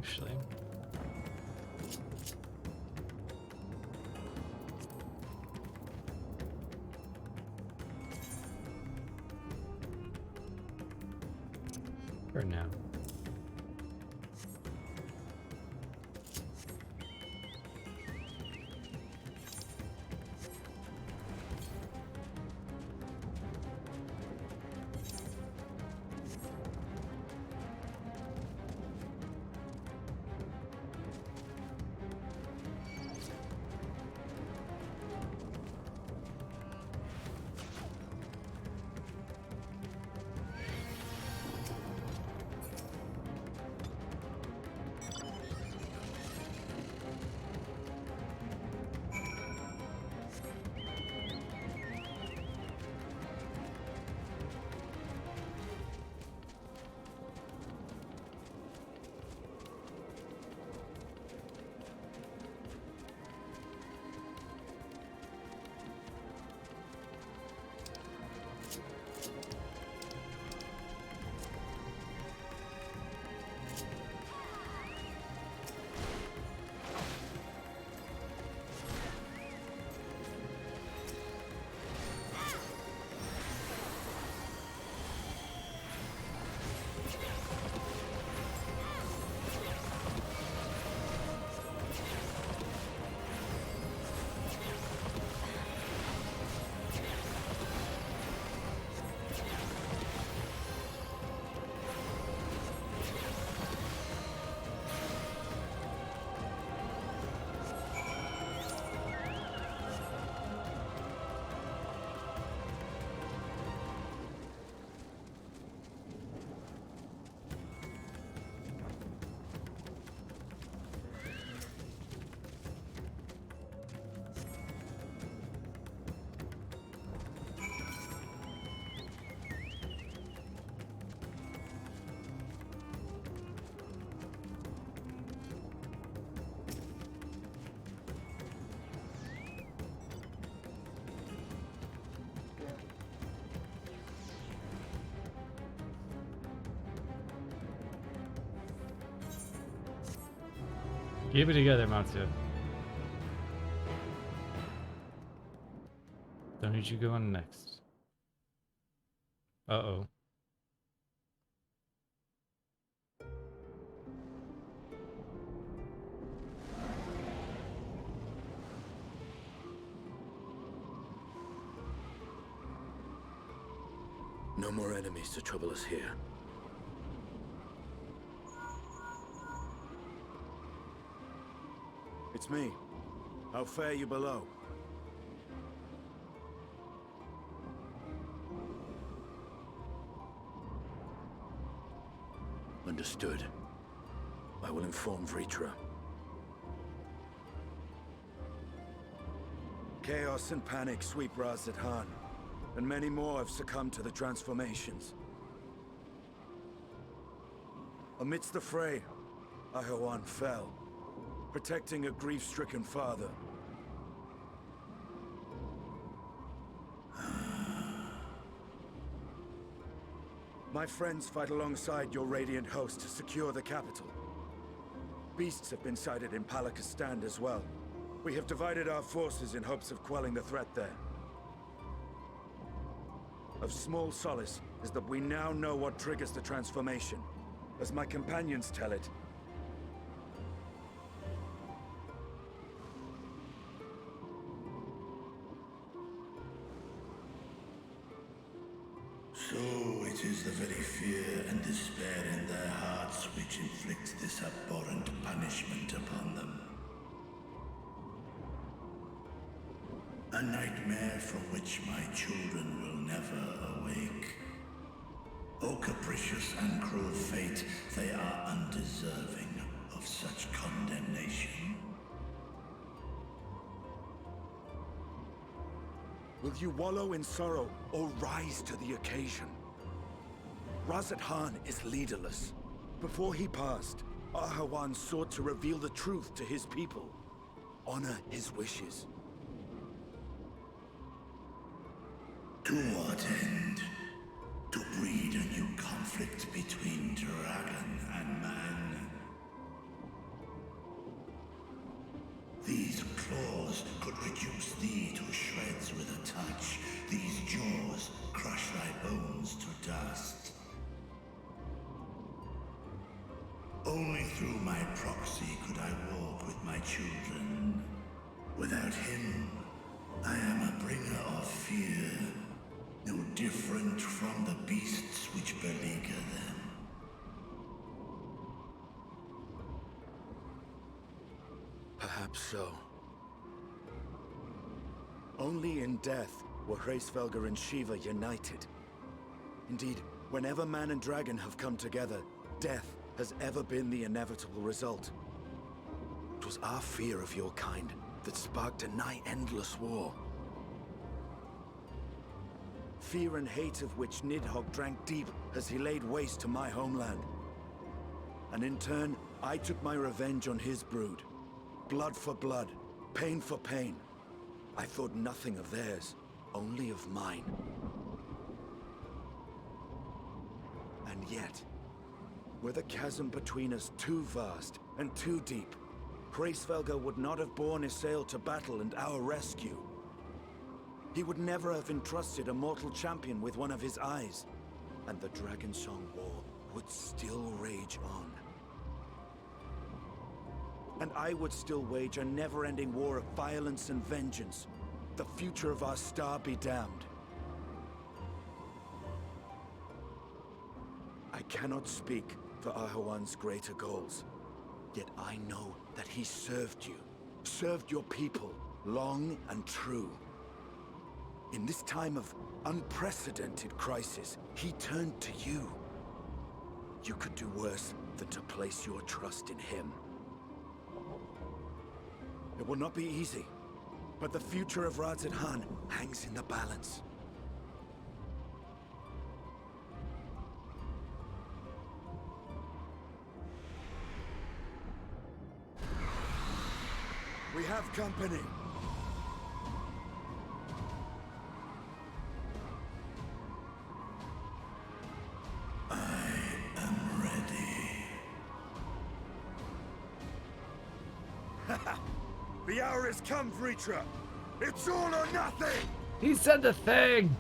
Actually. For now. Keep it together, Matsu. Don't need you going next. Uh-oh. No more enemies to trouble us here. It's me. How fare you below? Understood. I will inform Vritra. Chaos and panic sweep Raz-at-Han, and many more have succumbed to the transformations. Amidst the fray, Ahawan fell, protecting a grief-stricken father. My friends fight alongside your Radiant host to secure the capital. Beasts have been sighted in Palakistan as well. We have divided our forces in hopes of quelling the threat there. Of small solace is that we now know what triggers the transformation. As my companions tell it, So it is the very fear and despair in their hearts which inflicts this abhorrent punishment upon them. A nightmare from which my children will never awake. O capricious and cruel fate, they are undeserving of such condemnation. will you wallow in sorrow or rise to the occasion? Raz-at-Han is leaderless. Before he passed, Ahawan sought to reveal the truth to his people. Honor his wishes. To what end? To breed a new conflict between dragon and man. These claws could reduce thee to shreds with a touch. These jaws crush thy bones to dust. Only through my proxy could I walk with my children. Without him, I am a bringer of fear, no different from the beasts which beleaguer them. Perhaps so. Only in death were Hraesvelgr and Shiva united. Indeed, whenever man and dragon have come together, death has ever been the inevitable result. It was our fear of your kind that sparked a nigh-endless war. Fear and hate of which Nidhogg drank deep as he laid waste to my homeland. And in turn, I took my revenge on his brood. Blood for blood, pain for pain. I thought nothing of theirs, only of mine. And yet, were the chasm between us too vast and too deep, Hraesvelgr would not have borne Isael to battle and our rescue. He would never have entrusted a mortal champion with one of his eyes, and the Dragonsong War would still rage on. And I would still wage a never-ending war of violence and vengeance. The future of our star be damned. I cannot speak for Ahawan's greater goals, yet I know that he served you, served your people, long and true. In this time of unprecedented crisis, he turned to you. You could do worse than to place your trust in him. It will not be easy, but the future of Raz-at-Han hangs in the balance. We have company. The hour has come, Vritra. It's all or nothing! He said the thing!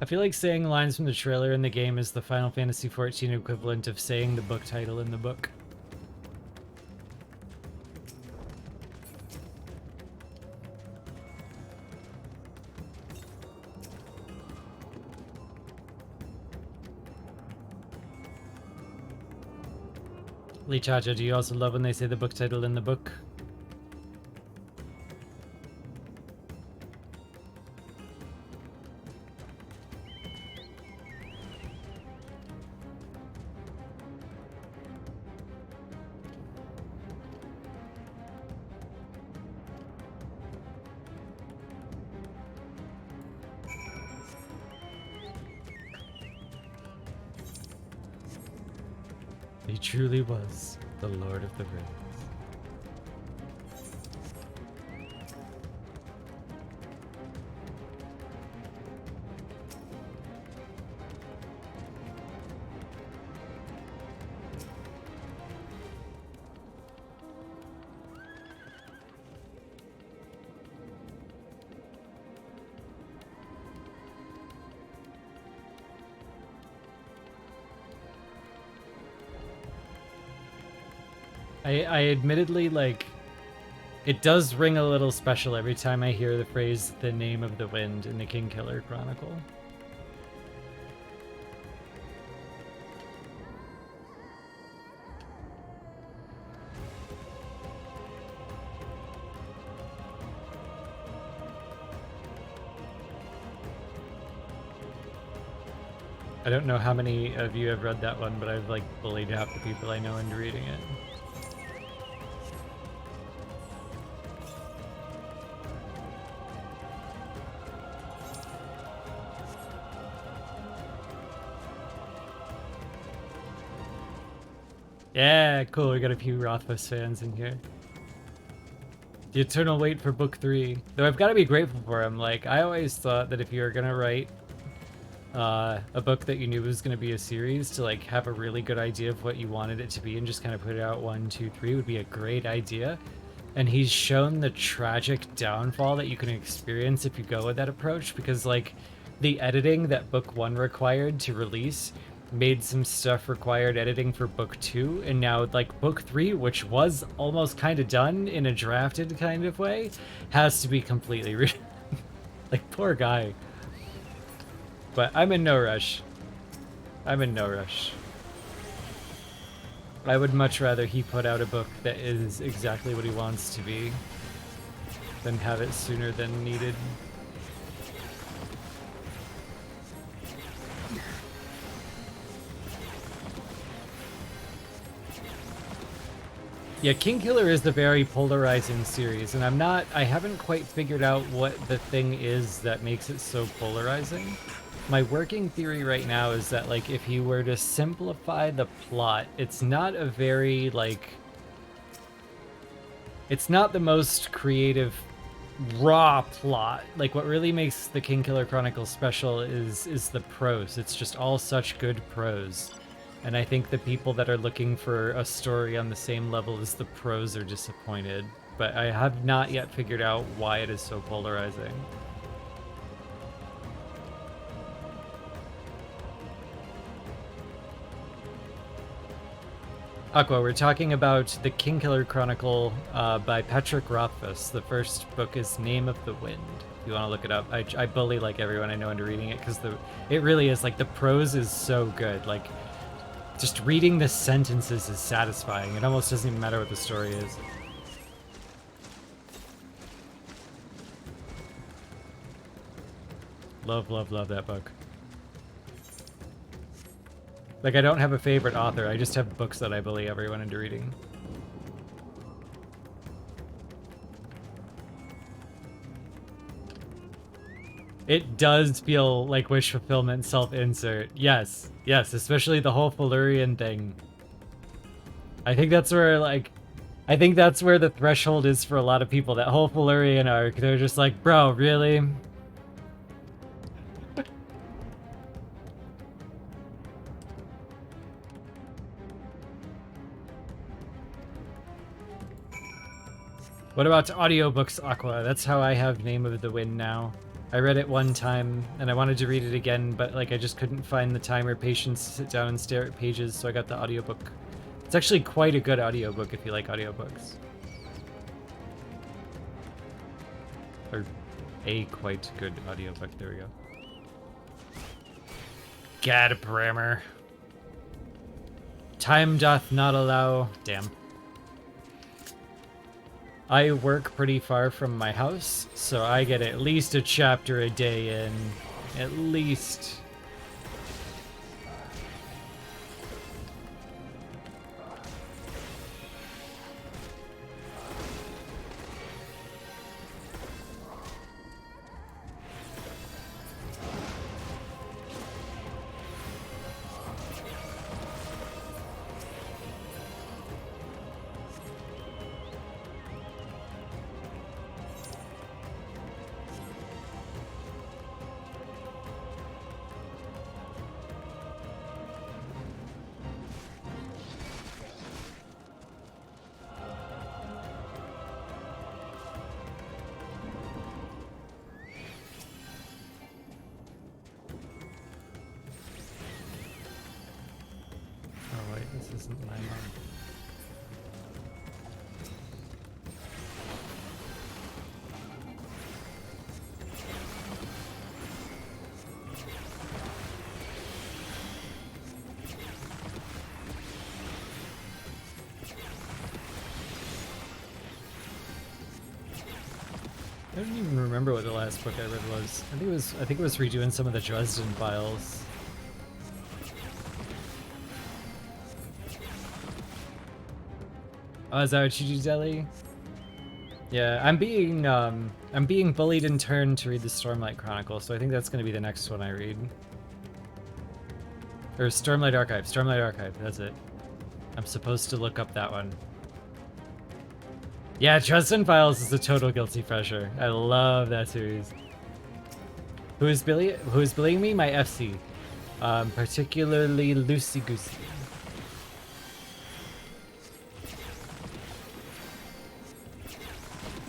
I feel like saying lines from the trailer in the game is the Final Fantasy XIV equivalent of saying the book title in the book. Lee Chacha, do you also love when they say the book title in the book? He truly was the Lord of the Rings. I admittedly, like, it does ring a little special every time I hear the phrase, the name of the wind in the Kingkiller Chronicle. I don't know how many of you have read that one, but I've, like, bullied half the people I know into reading it. Yeah, cool. We got a few Rothfuss fans in here. The eternal wait for book 3. Though I've got to be grateful for him. Like, I always thought that if you were gonna write a book that you knew was gonna be a series, to like have a really good idea of what you wanted it to be and just kind of put it out 1, 2, 3 would be a great idea. And he's shown the tragic downfall that you can experience if you go with that approach, because like the editing that book 1 required to release made some stuff required editing for book 2, and now like book 3, which was almost kind of done in a drafted kind of way, has to be completely like, poor guy. But I'm in no rush. I'm in no rush. I would much rather he put out a book that is exactly what he wants to be than have it sooner than needed. Yeah, Kingkiller is a very polarizing series, and I haven't quite figured out what the thing is that makes it so polarizing. My working theory right now is that, like, if you were to simplify the plot, it's not a very, like, it's not the most creative, raw plot. Like, what really makes the Kingkiller Chronicles special is the prose. It's just all such good prose. And I think the people that are looking for a story on the same level as the prose are disappointed. But I have not yet figured out why it is so polarizing. Aqua, we're talking about the Kingkiller Chronicle by Patrick Rothfuss. The first book is Name of the Wind. If you want to look it up, I bully like everyone I know into reading it because it really is, like, the prose is so good. Like, just reading the sentences is satisfying. It almost doesn't even matter what the story is. Love, love, love that book. Like, I don't have a favorite author, I just have books that I bully everyone into reading. It does feel like wish fulfillment self-insert. Yes, yes, especially the whole Felurian thing. I think that's where, like, I think that's where the threshold is for a lot of people. That whole Felurian arc, they're just like, bro, really? What about audiobooks, Aqua? That's how I have Name of the Wind now. I read it one time, and I wanted to read it again, but, like, I just couldn't find the time or patience to sit down and stare at pages, so I got the audiobook. It's actually quite a good audiobook if you like audiobooks. Or a quite good audiobook, there we go. Gad Brammer. Time doth not allow... Damn. I work pretty far from my house, so I get at least a chapter a day in. At least. This isn't my mom. I don't even remember what the last book I read was. I think it was redoing some of the Dresden Files. Oh, is that what you do, Deli? Yeah, I'm being bullied in turn to read the Stormlight Chronicle, so I think that's gonna be the next one I read. Or Stormlight Archive, that's it. I'm supposed to look up that one. Yeah, Dresden Files is a total guilty pleasure. I love that series. Who is bullying me? My FC. Particularly Loosey Goosey.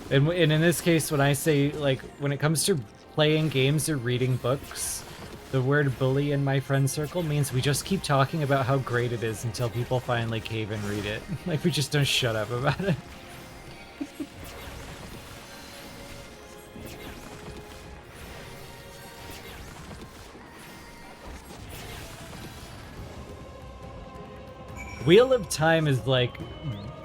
And in this case, when I say, like, when it comes to playing games or reading books, the word bully in my friend circle means we just keep talking about how great it is until people finally cave and read it. Like, we just don't shut up about it. Wheel of Time is like,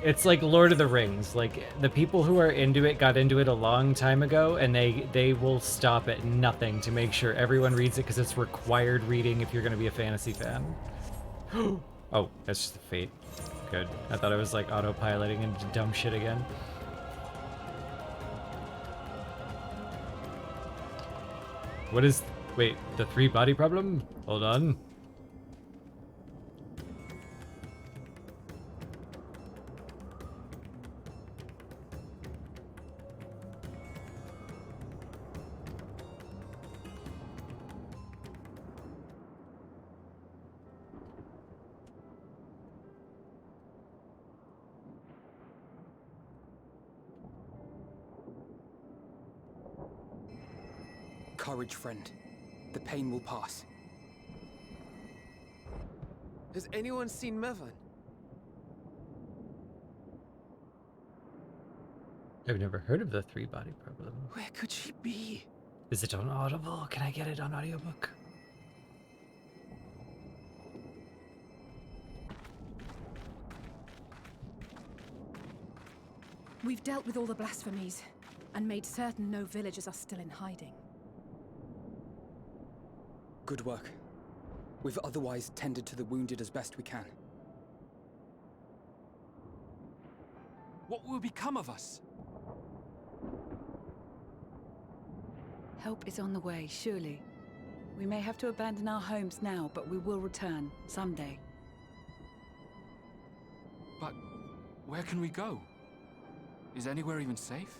it's like Lord of the Rings. Like, the people who are into it got into it a long time ago, and they will stop at nothing to make sure everyone reads it because it's required reading if you're going to be a fantasy fan. Oh, that's just the fate. Good. I thought I was like autopiloting into dumb shit again. What is... Wait, the 3 body problem? Hold on. Courage, friend. The pain will pass. Has anyone seen Mevan? I've never heard of the 3 body problem. Where could she be? Is it on Audible? Can I get it on audiobook? We've dealt with all the blasphemies and made certain no villagers are still in hiding. Good work. We've otherwise tended to the wounded as best we can. What will become of us? Help is on the way, surely. We may have to abandon our homes now, but we will return someday. But where can we go? Is anywhere even safe?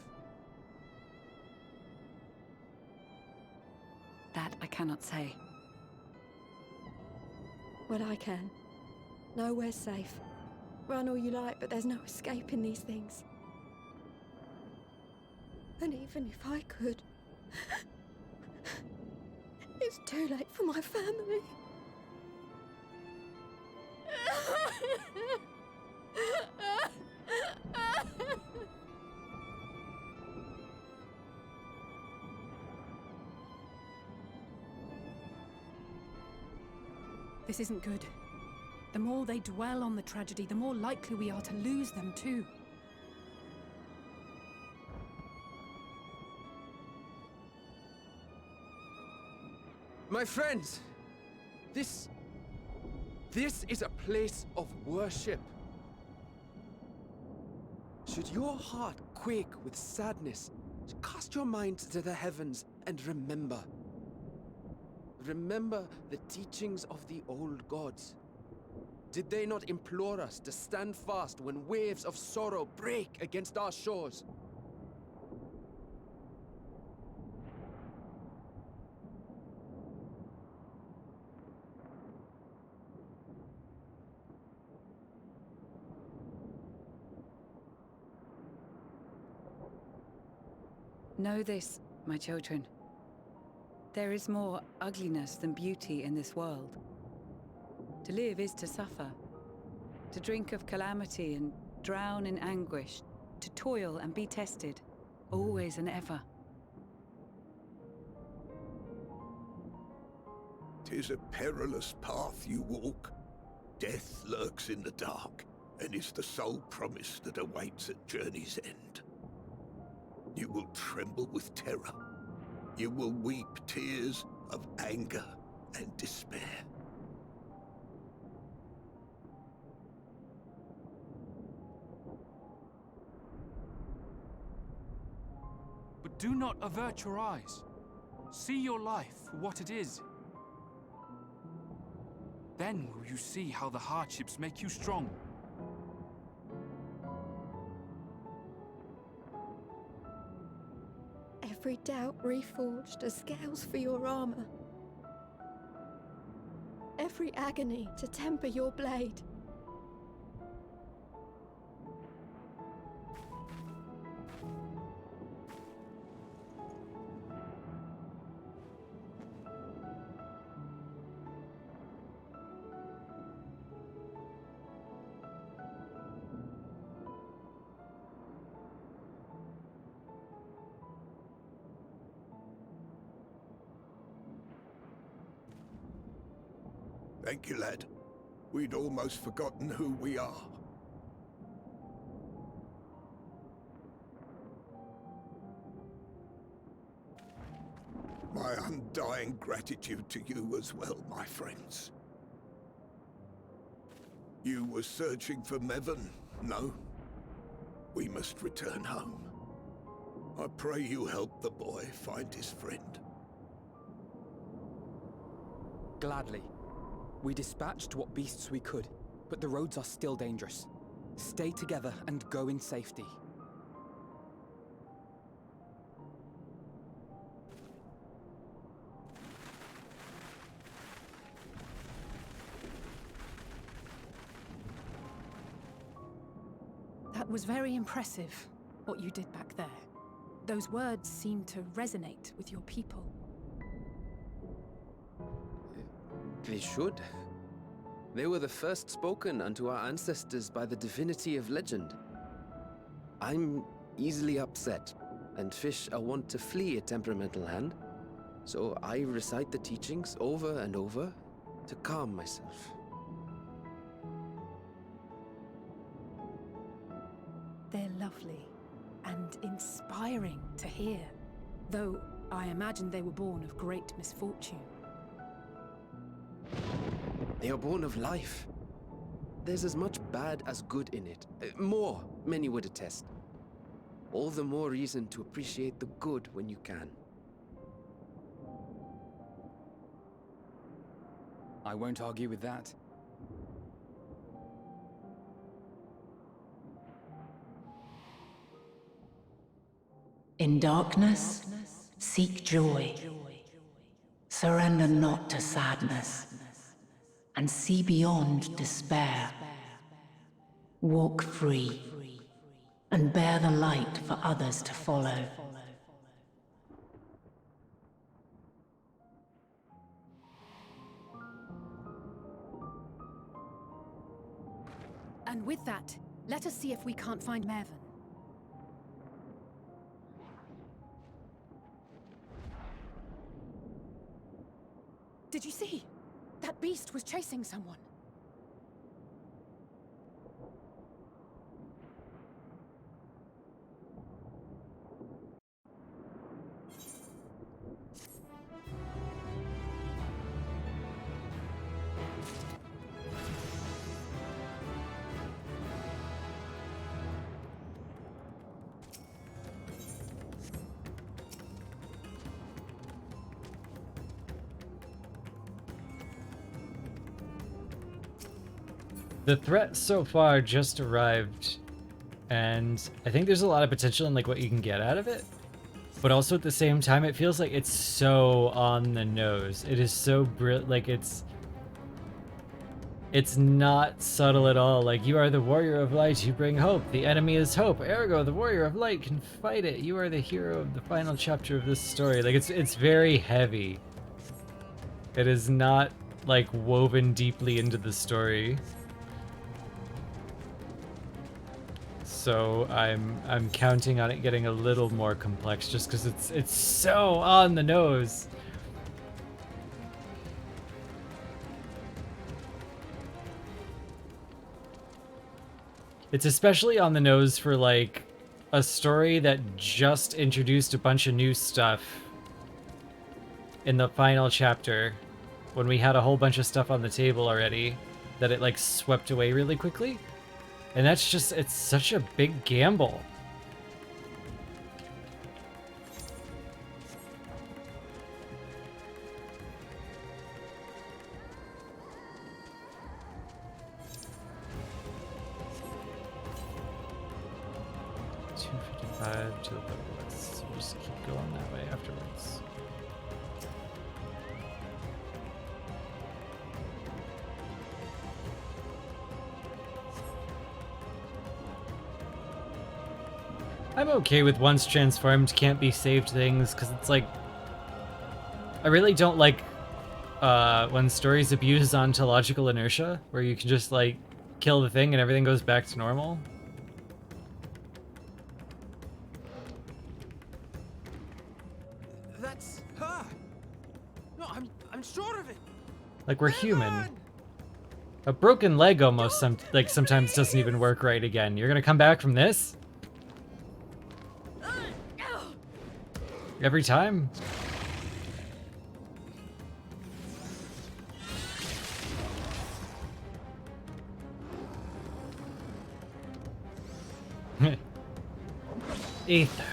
That I cannot say. Well, I can. Nowhere's safe. Run all you like, but there's no escaping these things. And even if I could, it's too late for my family. This isn't good. The more they dwell on the tragedy, the more likely we are to lose them too. My friends, this is a place of worship. Should your heart quake with sadness, cast your mind to the heavens and remember. Remember the teachings of the old gods. Did they not implore us to stand fast when waves of sorrow break against our shores? Know this, my children. There is more ugliness than beauty in this world. To live is to suffer. To drink of calamity and drown in anguish. To toil and be tested, always and ever. 'Tis a perilous path you walk. Death lurks in the dark, and is the sole promise that awaits at journey's end. You will tremble with terror. You will weep tears of anger and despair. But do not avert your eyes. See your life for what it is. Then will you see how the hardships make you strong. Every doubt reforged as scales for your armor. Every agony to temper your blade. Thank you, lad. We'd almost forgotten who we are. My undying gratitude to you as well, my friends. You were searching for Mevon? No? We must return home. I pray you help the boy find his friend. Gladly. We dispatched what beasts we could, but the roads are still dangerous. Stay together and go in safety. That was very impressive, what you did back there. Those words seem to resonate with your people. They should. They were the first spoken unto our ancestors by the divinity of legend. I'm easily upset, and fish are wont to flee a temperamental hand, so I recite the teachings over and over to calm myself. They're lovely and inspiring to hear, though I imagine they were born of great misfortune. They are born of life. There's as much bad as good in it. More, many would attest. All the more reason to appreciate the good when you can. I won't argue with that. In darkness, seek joy. Surrender not to sadness, and see beyond despair. Walk free, and bear the light for others to follow. And with that, let us see if we can't find Mevon. Did you see? That beast was chasing someone. The threat so far just arrived, and I think there's a lot of potential in like what you can get out of it, but also at the same time it feels like it's so on the nose. It is so like it's not subtle at all. Like, you are the warrior of light, you bring hope. The enemy is hope, ergo the warrior of light can fight it. You are the hero of the final chapter of this story. Like, it's very heavy. It is not like woven deeply into the story. So I'm counting on it getting a little more complex just because it's so on the nose. It's especially on the nose for like a story that just introduced a bunch of new stuff in the final chapter when we had a whole bunch of stuff on the table already that it like swept away really quickly. And that's just, it's such a big gamble. $255 to the west. So just keep going that way afterwards. I'm okay with once transformed can't be saved things, because it's like, I really don't like when stories abuse ontological inertia, where you can just like kill the thing and everything goes back to normal. That's her. No, I'm sure of it. Like, we're human. A broken leg almost sometimes doesn't even work right again. You're gonna come back from this? Every time? Ether.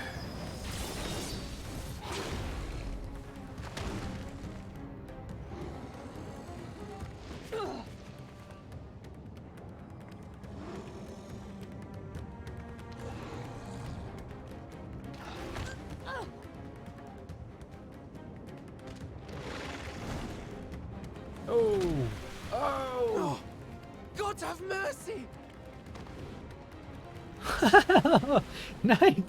Oh! Oh! God have mercy! Nice!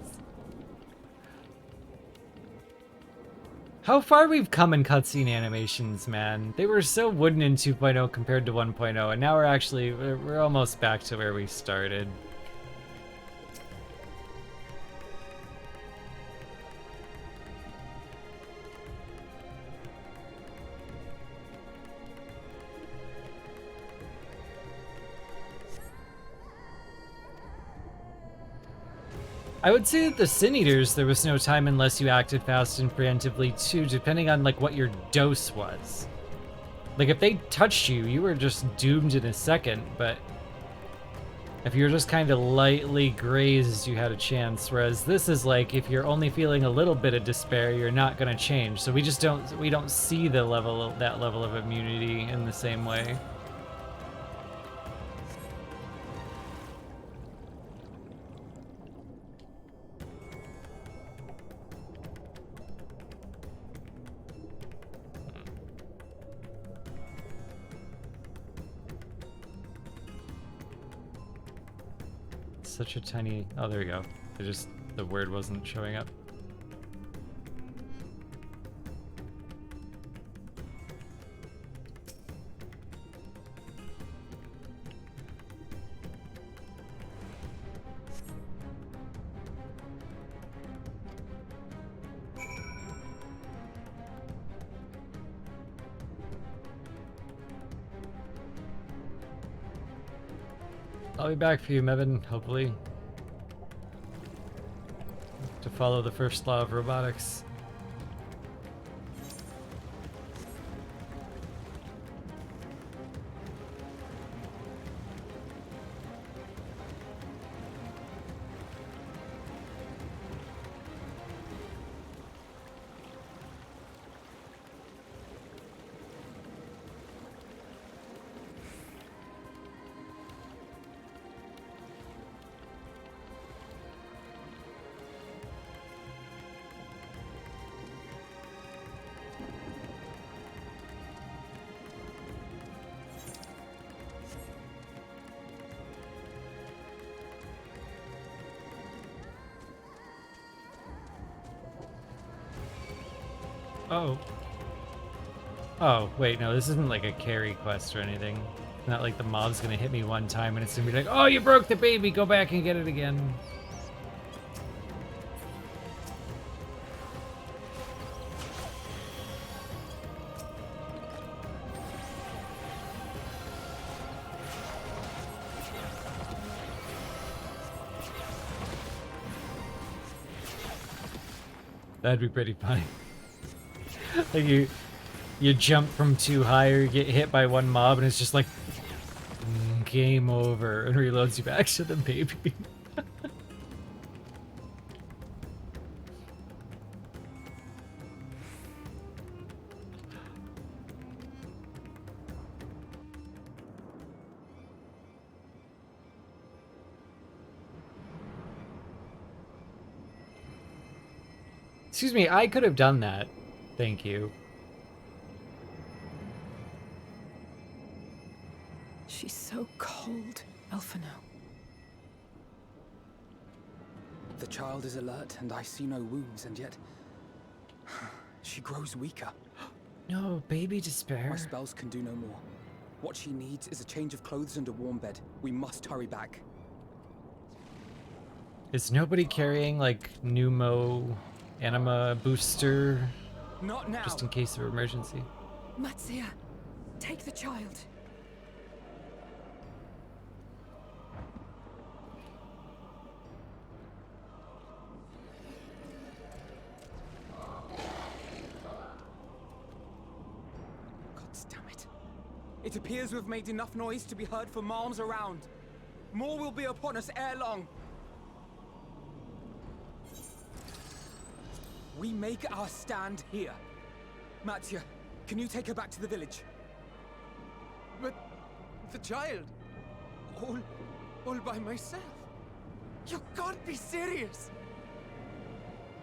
How far we've come in cutscene animations, man. They were so wooden in 2.0 compared to 1.0, and now we're almost back to where we started. I would say that the Sin Eaters, there was no time unless you acted fast and preemptively too, depending on like what your dose was. Like if they touched you, you were just doomed in a second, but if you were just kind of lightly grazed, you had a chance. Whereas this is like, if you're only feeling a little bit of despair, you're not gonna change. So we don't see that level of immunity in the same way. Such a tiny... Oh, there we go. The word wasn't showing up. I'll be back for you, Mevin, hopefully. To follow the first law of robotics. Oh. Oh, wait, no, this isn't like a carry quest or anything. Not like the mob's gonna hit me one time and it's gonna be like, oh, you broke the baby, go back and get it again. That'd be pretty funny. Like you jump from too high or you get hit by one mob and it's just like game over and reloads you back to the baby. Excuse me, I could have done that. Thank you. She's so cold, Elfino. The child is alert, and I see no wounds, and yet she grows weaker. No, baby despair. My spells can do no more. What she needs is a change of clothes and a warm bed. We must hurry back. Is nobody carrying like pneumo anima booster? Not now. Just in case of emergency. Matsuya, take the child. It appears we've made enough noise to be heard for miles around. More will be upon us ere long. We make our stand here. Mattia, can you take her back to the village? But the child, all by myself. You can't be serious.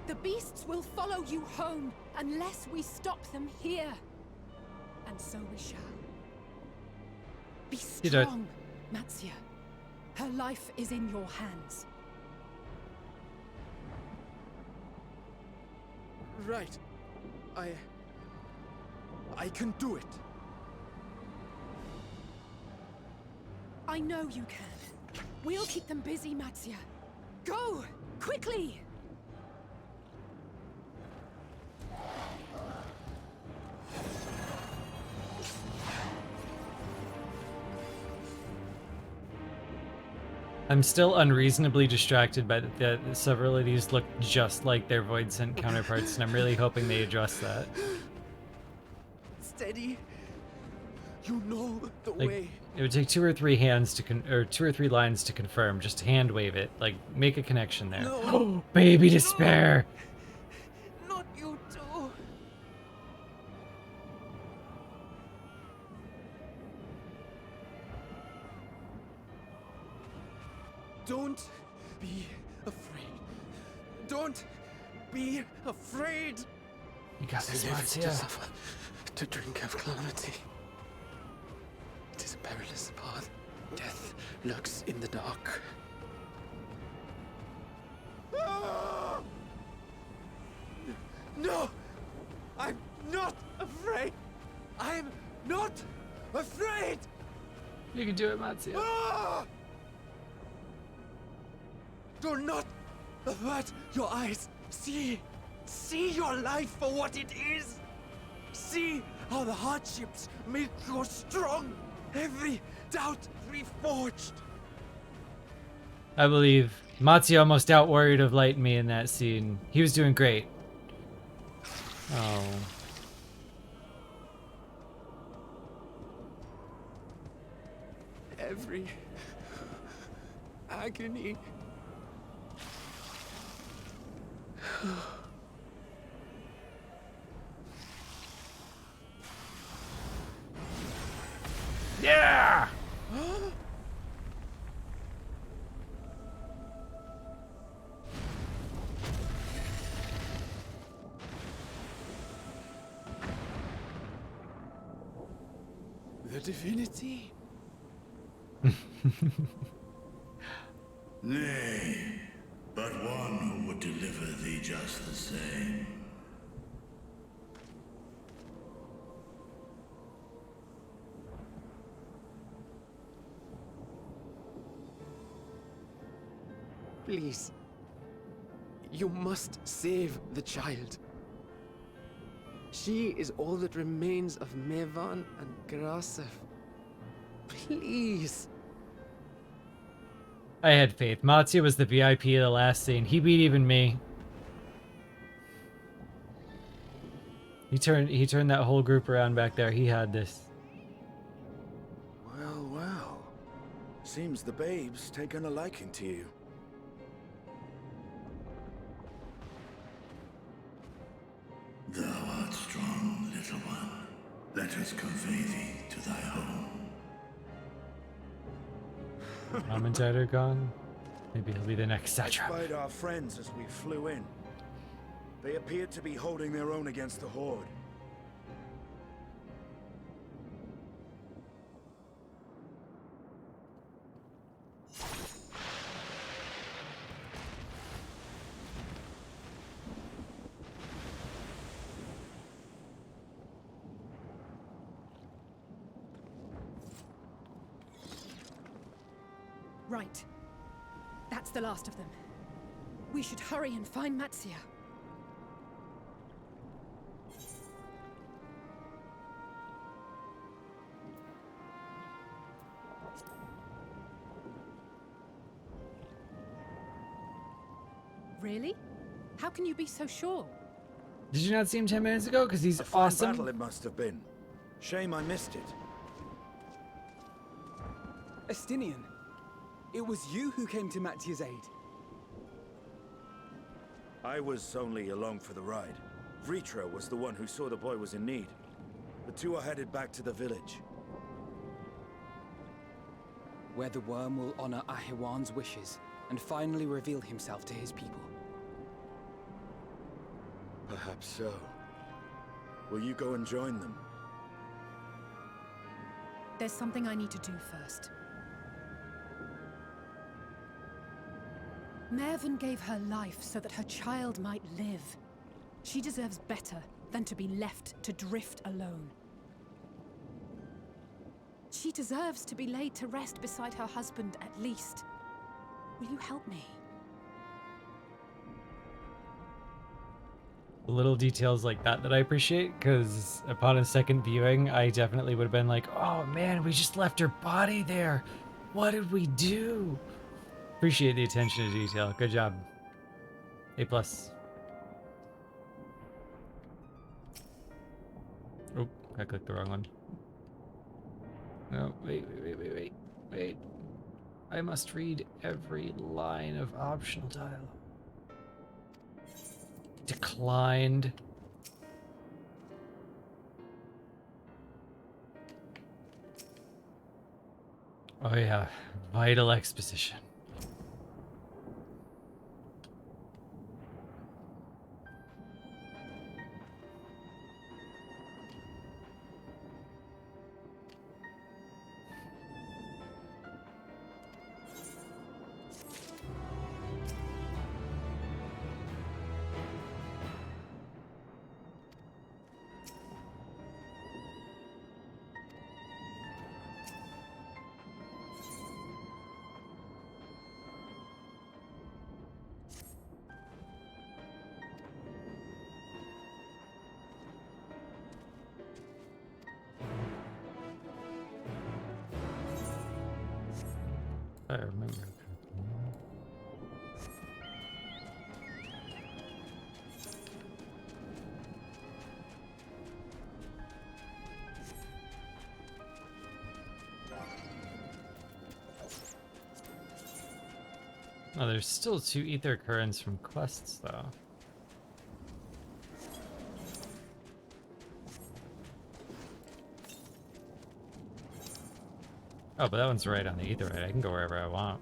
The beasts will follow you home unless we stop them here. And so we shall. Be strong, Mattia. Her life is in your hands. Right. I can do it. I know you can. We'll keep them busy, Mattia. Go! Quickly! I'm still unreasonably distracted by that several of these look just like their Void Scent counterparts, and I'm really hoping they address that. Steady. You know the Like, way. it would take 2 or 3 hands to 2 or 3 lines to confirm. Just hand wave it, like make a connection there. No. Baby despair. Not you too. Don't be afraid. Don't be afraid. You got this, To live, Mattia. to suffer, to drink of calamity. It is a perilous path. Death lurks in the dark. No! I'm not afraid! I'm not afraid! You can do it, Mattia. Do not avert your eyes. See your life for what it is. See how the hardships make you strong. Every doubt reforged. I believe Mattia almost out-worried of Light and me in that scene. He was doing great. Oh. Every agony. Yeah! The divinity? Nay, but one who would deliver thee just the same. Please. You must save the child. She is all that remains of Mevan and Grasef. Please. I had faith. Mattia was the VIP of the last scene. He beat even me. He turned that whole group around back there. He had this. Well, well. Seems the babe's taken a liking to you. Thou art strong, little one. Let us convey thee to thy home. Commentator gone. Maybe he'll be the next I satrap. spied our friends as we flew in. They appeared to be holding their own against the Horde. Right. That's the last of them. We should hurry and find Mattia. Really? How can you be so sure? Did you not see him 10 minutes ago? Because he's A fine awesome. battle it must have been. Shame I missed it. Estinian, it was you who came to Mattia's aid. I was only along for the ride. Vritra was the one who saw the boy was in need. The two are headed back to the village. Where the worm will honor Ahiwan's wishes and finally reveal himself to his people. Perhaps so. Will you go and join them? There's something I need to do first. Mervyn gave her life so that her child might live. She deserves better than to be left to drift alone. She deserves to be laid to rest beside her husband, at least. Will you help me? Little details like that I appreciate, because upon a second viewing, I definitely would have been like, oh man, we just left her body there. What did we do? Appreciate the attention to detail. Good job. A+. Oh, I clicked the wrong one. No, wait. I must read every line of optional dialogue. Declined. Oh yeah, vital exposition. I remember. Oh, there's still 2 ether currents from quests, though. Oh, but that one's right on the etherite. I can go wherever I want.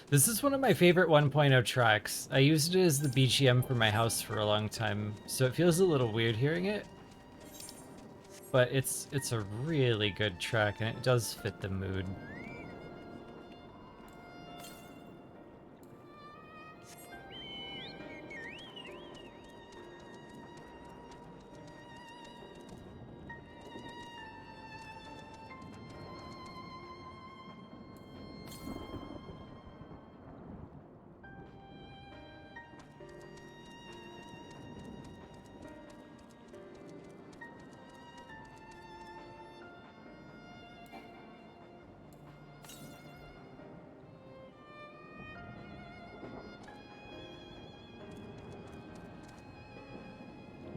This is one of my favorite 1.0 tracks. I used it as the BGM for my house for a long time, so it feels a little weird hearing it. But it's a really good track, and it does fit the mood.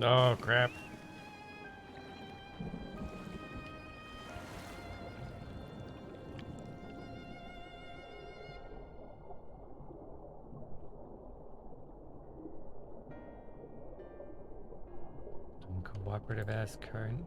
Oh, crap. Uncooperative ass current.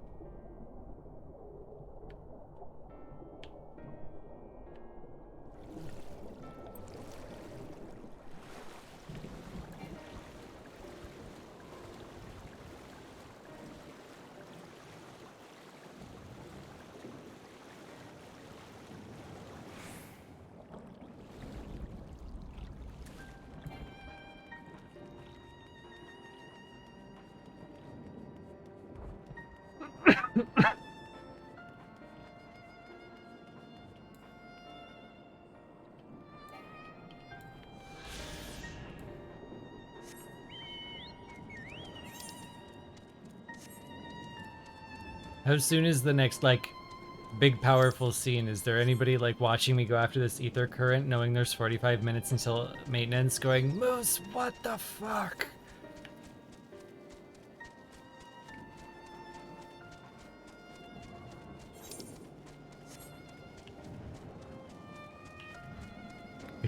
How soon is the next, like, big powerful scene? Is there anybody, like, watching me go after this ether current, knowing there's 45 minutes until maintenance, going, Moose, what the fuck?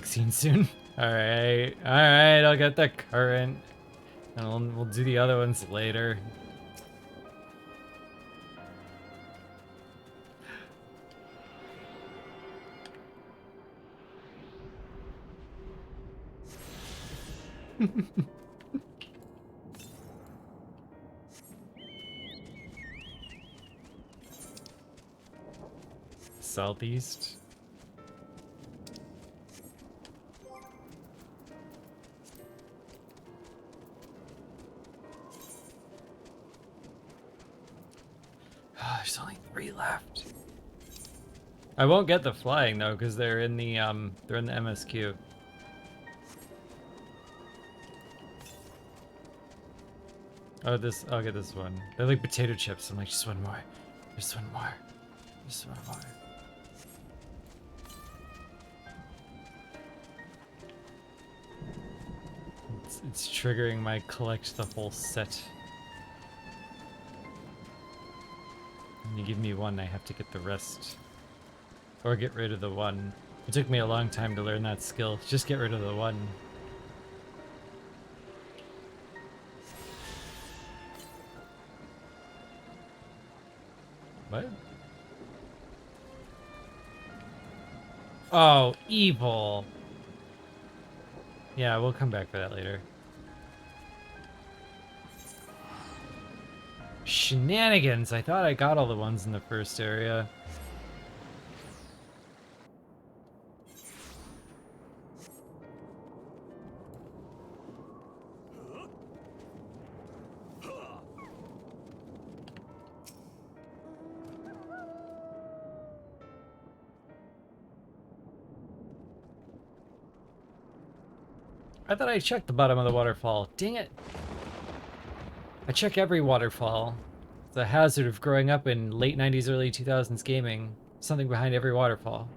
Vaccine soon. Alright, alright, I'll get the current. And we'll do the other ones later. Southeast. There's only 3 left. I won't get the flying though, because they're in the MSQ. Oh, I'll get this one. They're like potato chips. I'm like, just one more. Just one more. Just one more. It's triggering my collect the whole set. When you give me one, I have to get the rest. Or get rid of the one. It took me a long time to learn that skill. Just get rid of the one. What? Oh, evil. Yeah, we'll come back for that later. Shenanigans! I thought I got all the ones in the first area. I thought I checked the bottom of the waterfall. Dang it! I check every waterfall. It's a hazard of growing up in late 90s, early 2000s gaming. Something behind every waterfall.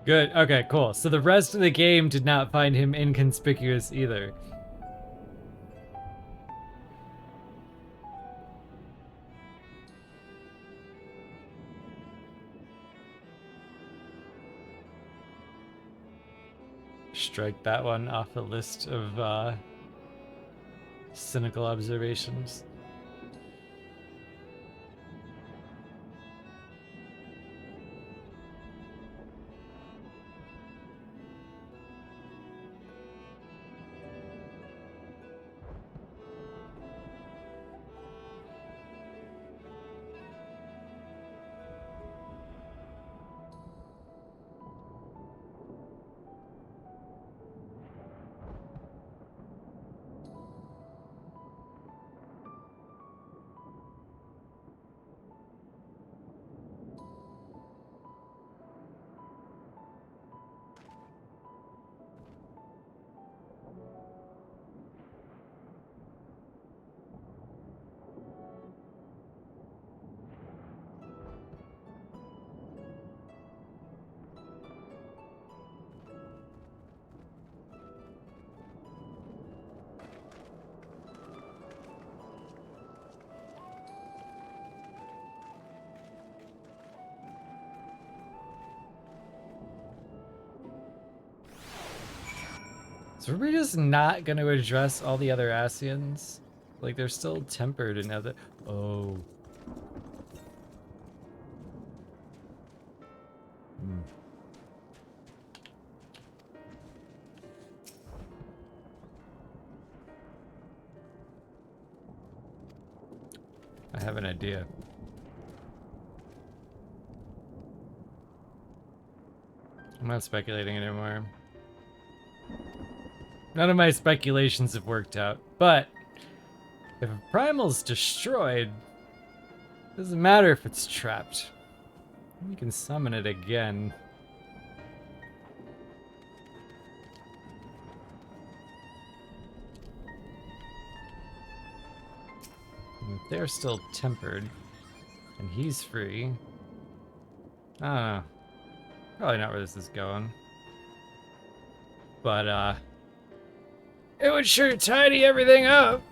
Good. Okay, cool. So the rest of the game did not find him inconspicuous either. Strike that one off the list of cynical observations. So are we just not going to address all the other Asians? Like, they're still tempered and other... Oh. Hmm. I have an idea. I'm not speculating anymore. None of my speculations have worked out, but if a primal's destroyed, it doesn't matter if it's trapped. You can summon it again. And if they're still tempered, and he's free, I don't know. Probably not where this is going. But, it would sure tidy everything up.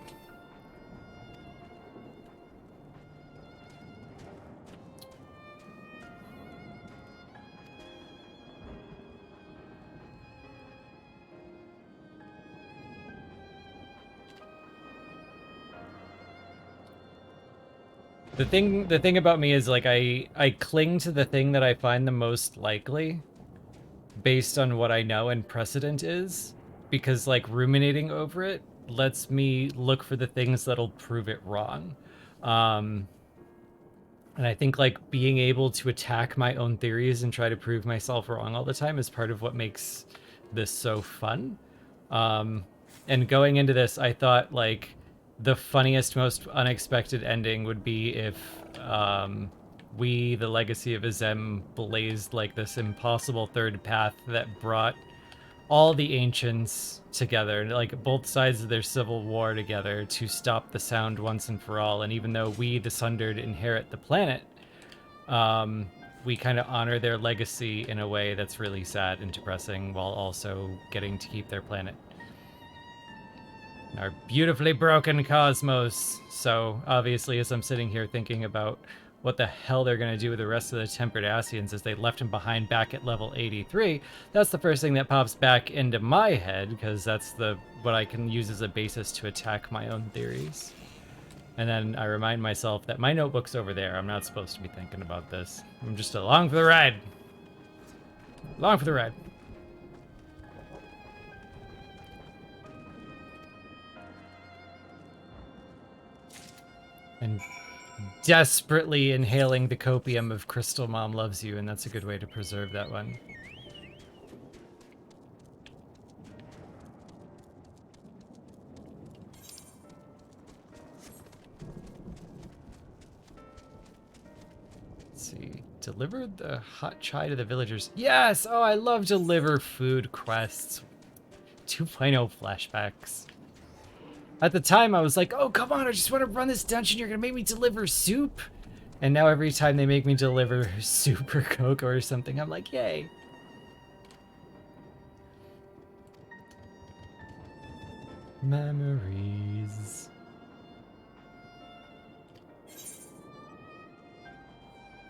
The thing about me is, like, I cling to the thing that I find the most likely based on what I know and precedent is, because, like, ruminating over it lets me look for the things that'll prove it wrong. And I think, like, being able to attack my own theories and try to prove myself wrong all the time is part of what makes this so fun. And going into this, I thought, like, the funniest, most unexpected ending would be if we, the legacy of Azem, blazed like this impossible third path that brought all the ancients together, like both sides of their civil war together, to stop the Sound once and for all. And even though we, the Sundered, inherit the planet, we kind of honor their legacy in a way that's really sad and depressing, while also getting to keep their planet. Our beautifully broken cosmos. So obviously, as I'm sitting here thinking about what the hell they're going to do with the rest of the tempered Asians as they left him behind back at level 83, that's the first thing that pops back into my head, because that's what I can use as a basis to attack my own theories. And then I remind myself that my notebook's over there. I'm not supposed to be thinking about this. I'm just along for the ride. Along for the ride. And desperately inhaling the copium of Crystal Mom Loves You, and that's a good way to preserve that one. Let's see. Deliver the hot chai to the villagers. Yes! Oh, I love deliver food quests. 2.0 flashbacks. At the time, I was like, oh, come on, I just want to run this dungeon. You're going to make me deliver soup? And now every time they make me deliver soup or cocoa or something, I'm like, yay. Memories.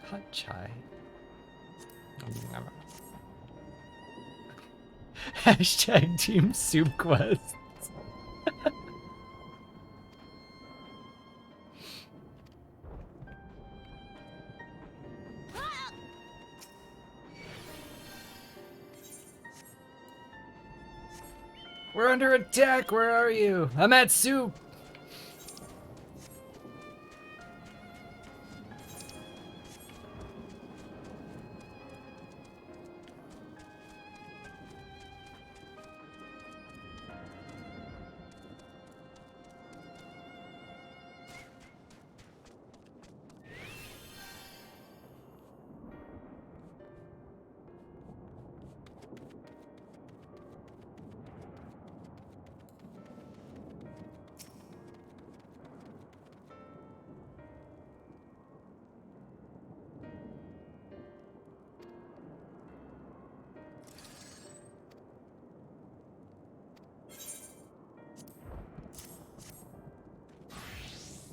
Hot chai. Hashtag Team Soup Quest. We're under attack. Where are you? I'm at soup.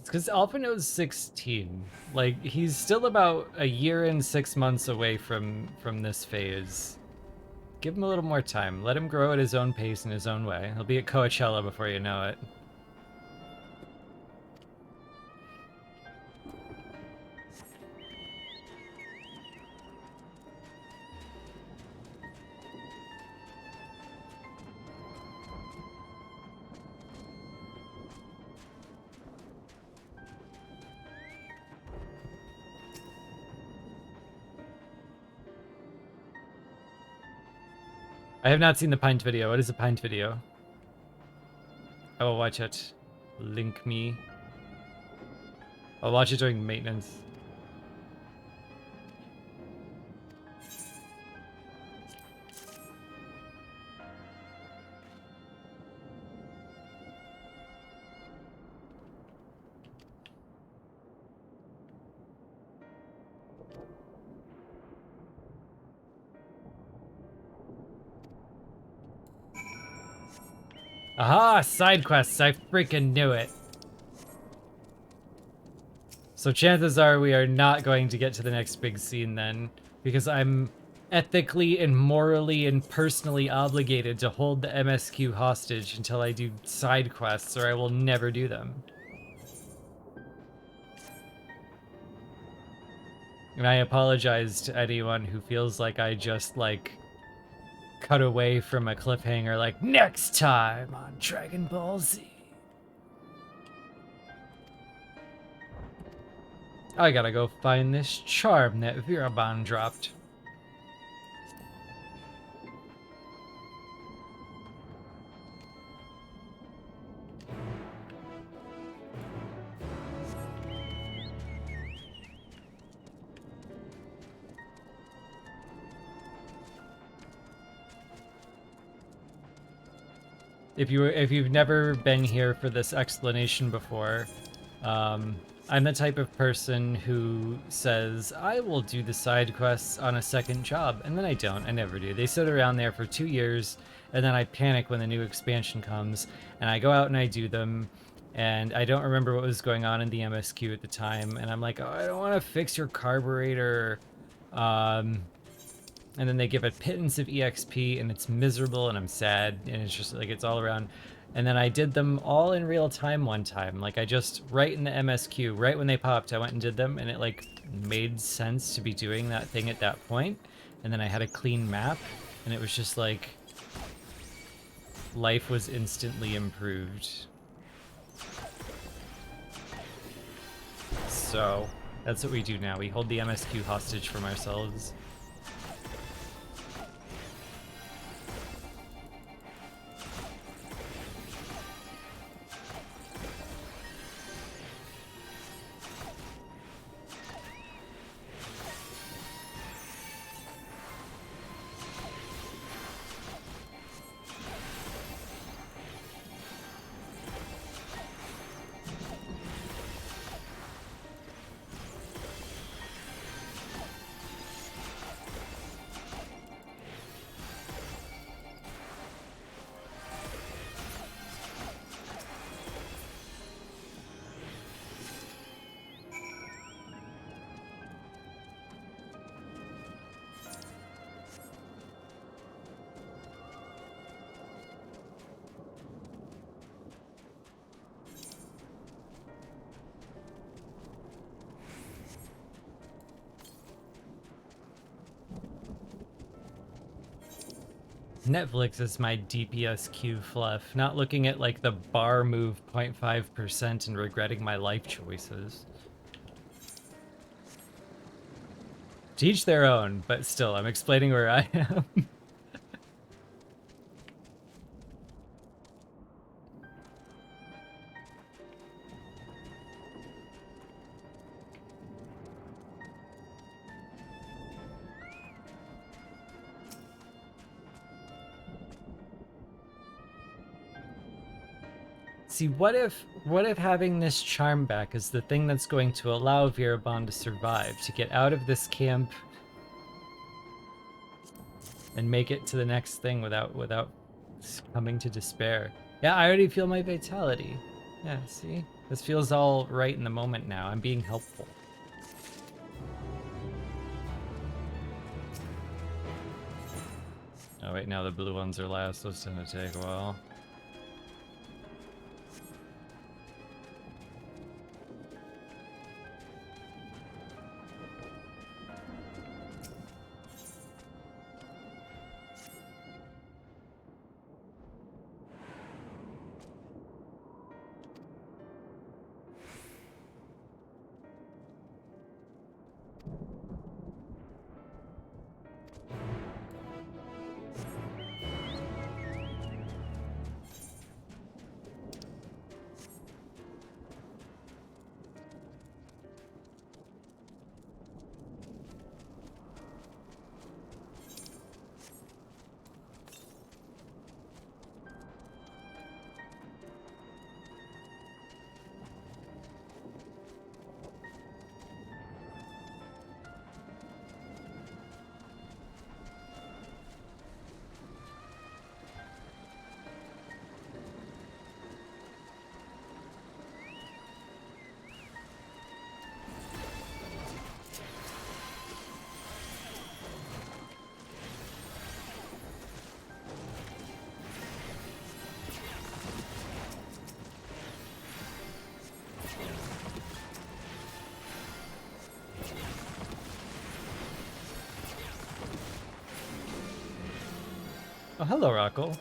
Because Alphino's 16. Like, he's still about a year and 6 months away from this phase. Give him a little more time. Let him grow at his own pace in his own way. He'll be at Coachella before you know it. I have not seen the Pint video. What is the Pint video? I will watch it. Link me. I'll watch it during maintenance. Aha! Side quests! I freaking knew it! So chances are we are not going to get to the next big scene then, because I'm ethically and morally and personally obligated to hold the MSQ hostage until I do side quests, or I will never do them. And I apologize to anyone who feels like I just, like, cut away from a cliffhanger like, next time on Dragon Ball Z. I gotta go find this charm that Virabon dropped. If you've never been here for this explanation before, I'm the type of person who says, I will do the side quests on a second job, and then I don't. I never do. They sit around there for 2 years, and then I panic when the new expansion comes, and I go out and I do them, and I don't remember what was going on in the MSQ at the time, and I'm like, oh, I don't want to fix your carburetor. And then they give a pittance of EXP, and it's miserable, and I'm sad, and it's just like, it's all around. And then I did them all in real time one time. Like, I just, right in the MSQ, right when they popped, I went and did them, and it, like, made sense to be doing that thing at that point. And then I had a clean map, and it was just like, life was instantly improved. So, that's what we do now. We hold the MSQ hostage from ourselves. Netflix is my DPSQ fluff, not looking at like the bar move 0.5% and regretting my life choices. To each their own, but still, I'm explaining where I am. See, what if having this charm back is the thing that's going to allow Virabon to survive, to get out of this camp and make it to the next thing without coming to despair. Yeah, I already feel my vitality. Yeah, see? This feels all right in the moment now. I'm being helpful. Oh wait, now the blue ones are last, so it's gonna take a while. Oh, hello, Rockle.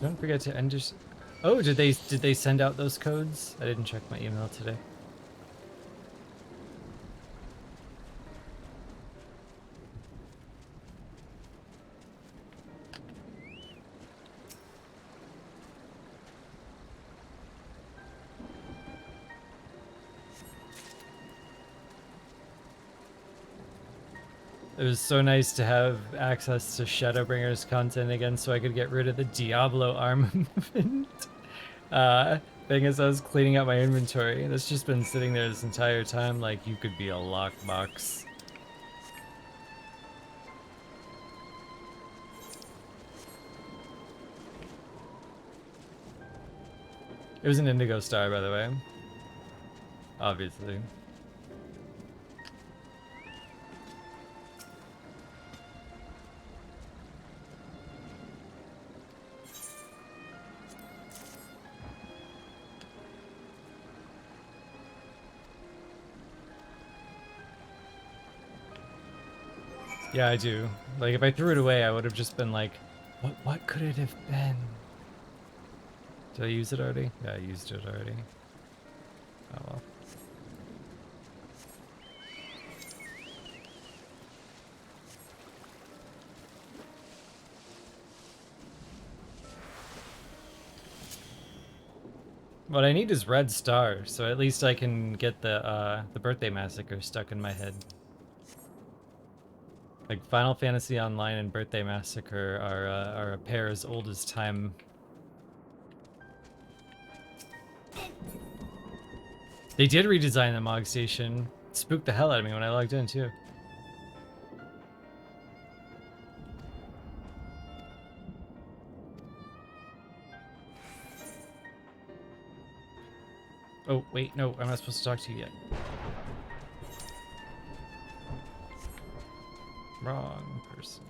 Don't forget to enter. Oh, did they send out those codes? I didn't check my email today. It was so nice to have access to Shadowbringers content again so I could get rid of the Diablo armament. Thing as I was cleaning out my inventory. That's just been sitting there this entire time like you could be a lockbox. It was an indigo star, by the way. Obviously. Yeah, I do. Like, if I threw it away, I would have just been like, what could it have been? Did I use it already? Yeah, I used it already. Oh well. What I need is Red Star, so at least I can get the Birthday Massacre stuck in my head. Like, Final Fantasy Online and Birthday Massacre are a pair as old as time. They did redesign the Mog Station. It spooked the hell out of me when I logged in, too. Oh, wait, no, I'm not supposed to talk to you yet. Wrong person.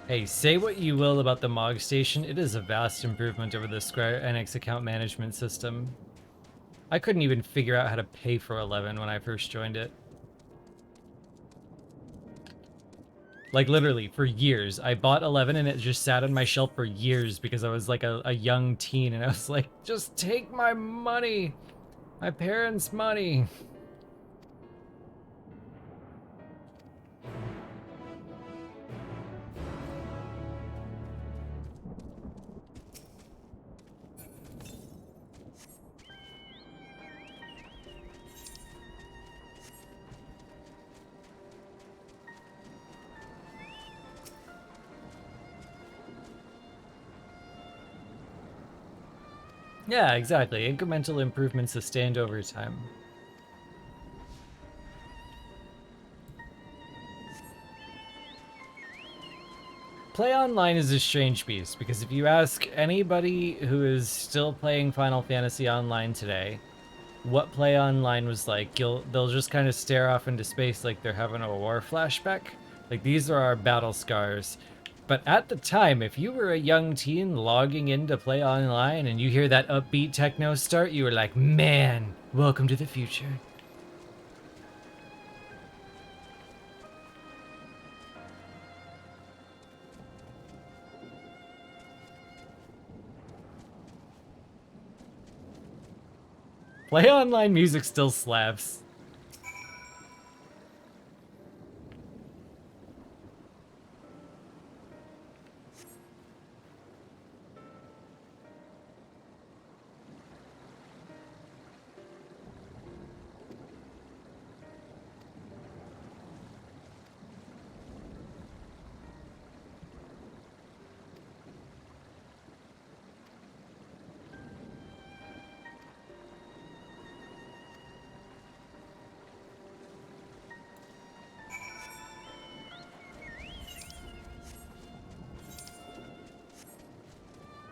Hey, say what you will about the Mog Station, it is a vast improvement over the Square Enix account management system. I couldn't even figure out how to pay for 11 when I first joined it. Like, literally, for years. I bought 11 and it just sat on my shelf for years because I was like a young teen and I was like, just take my money! My parents' money! Yeah, exactly. Incremental improvements sustained over time. Play Online is a strange beast, because if you ask anybody who is still playing Final Fantasy Online today, what Play Online was like, they'll just kind of stare off into space like they're having a war flashback. Like, these are our battle scars. But at the time, if you were a young teen logging in to Play Online and you hear that upbeat techno start, you were like, man, welcome to the future. Play Online music still slaps.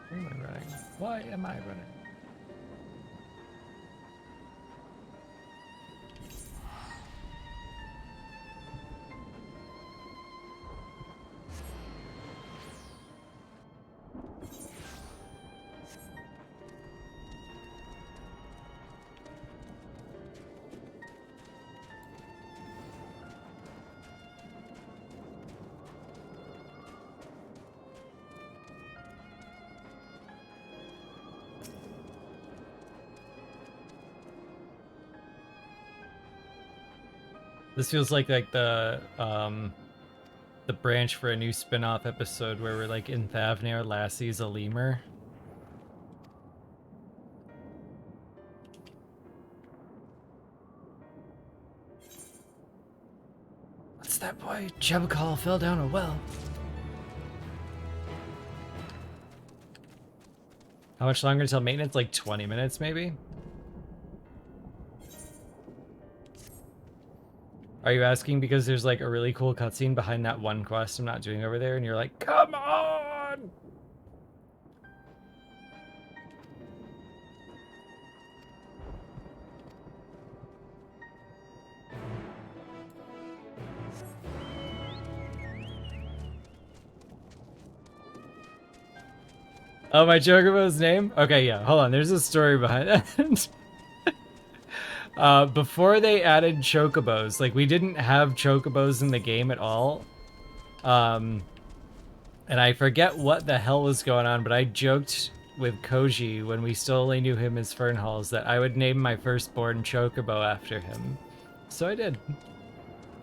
Where am I running? Why am I running? This feels like the branch for a new spin-off episode where we're like in Thavnair, Lassie's a lemur. What's that boy? Jebakal fell down a well. How much longer until maintenance? Like 20 minutes maybe? Are you asking because there's like a really cool cutscene behind that one quest I'm not doing over there and you're like, come on! Oh, my chocobo's name? Okay, yeah, hold on. There's a story behind that. Before they added chocobos, like we didn't have chocobos in the game at all. And I forget what the hell was going on, but I joked with Koji when we still only knew him as Fernhalls that I would name my firstborn chocobo after him. So I did.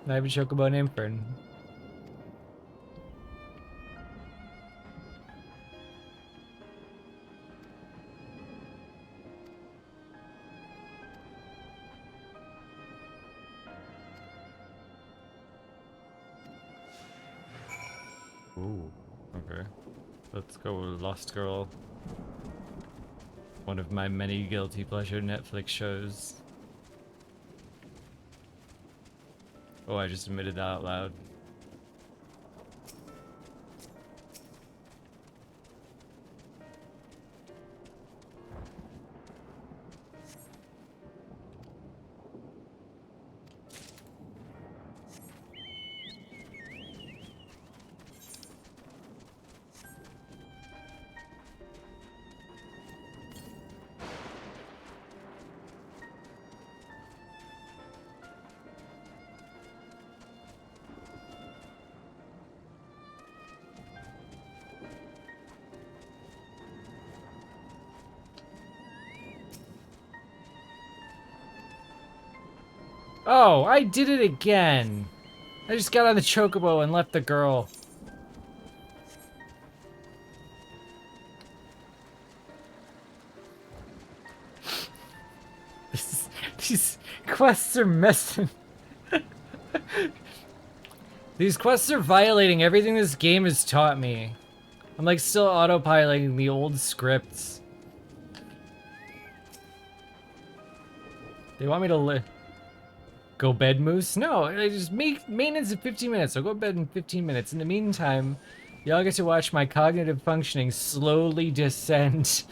I have a chocobo named Fern. Ooh, okay. Let's go with Lost Girl. One of my many guilty pleasure Netflix shows. Oh, I just admitted that out loud. Oh, I did it again! I just got on the chocobo and left the girl. These quests are messing. These quests are violating everything this game has taught me. I'm like still autopiloting the old scripts. They want me to go bed, Moose? No, I just make maintenance in 15 minutes. I'll go to bed in 15 minutes. In the meantime, y'all get to watch my cognitive functioning slowly descend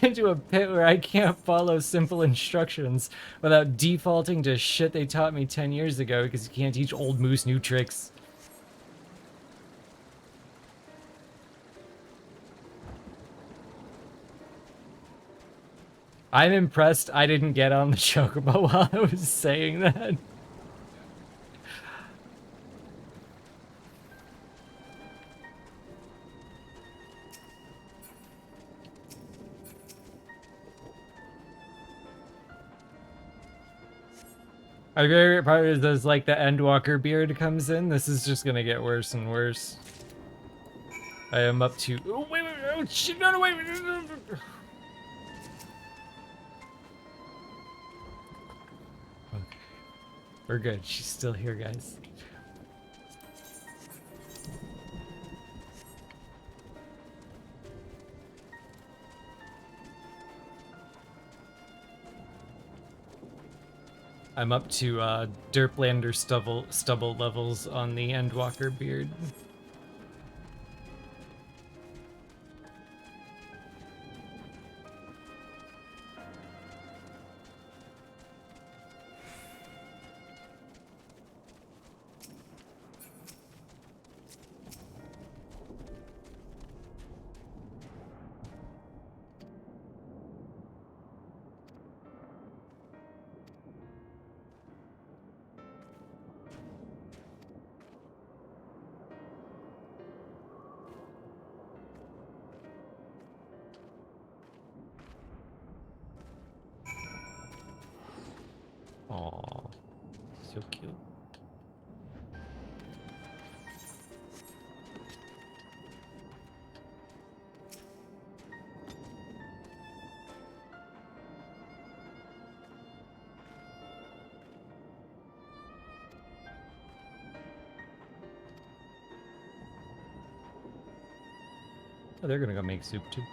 into a pit where I can't follow simple instructions without defaulting to shit they taught me 10 years ago because you can't teach old Moose new tricks. I'm impressed I didn't get on the chocobo while I was saying that. My favorite part is as like the Endwalker beard comes in, this is just gonna get worse and worse. I am up to— oh wait, oh shit, no, wait. Okay. We're good, she's still here, guys. I'm up to Derplander stubble levels on the Endwalker beard. Aww, so cute. Oh, they're gonna go make soup too.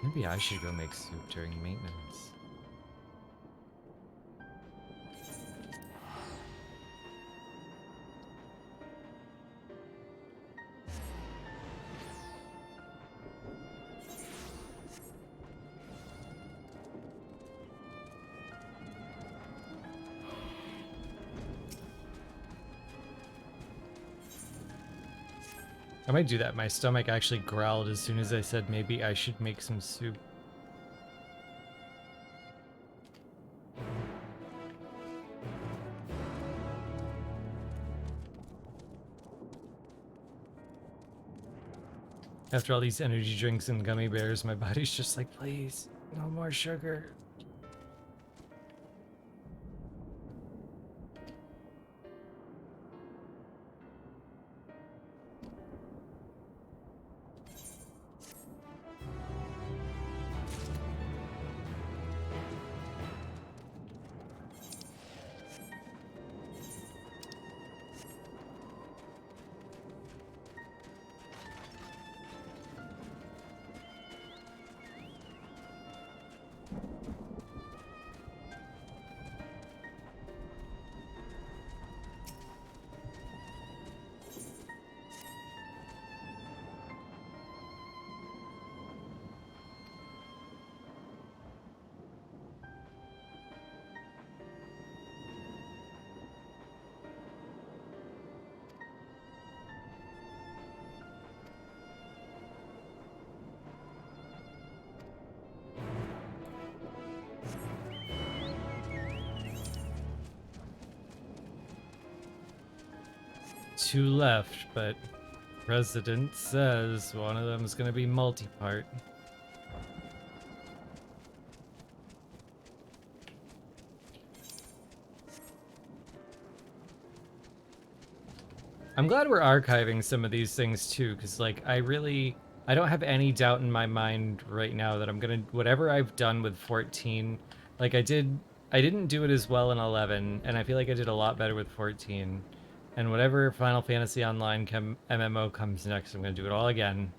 Maybe I should go make soup during maintenance. I might do that. My stomach actually growled as soon as I said maybe I should make some soup. After all these energy drinks and gummy bears, my body's just like, please, no more sugar. 2 left, but President says one of them is going to be multi-part. I'm glad we're archiving some of these things too, because like I don't have any doubt in my mind right now that I'm gonna, whatever I've done with 14, like I didn't do it as well in 11, and I feel like I did a lot better with 14. And whatever Final Fantasy Online MMO comes next, I'm gonna do it all again.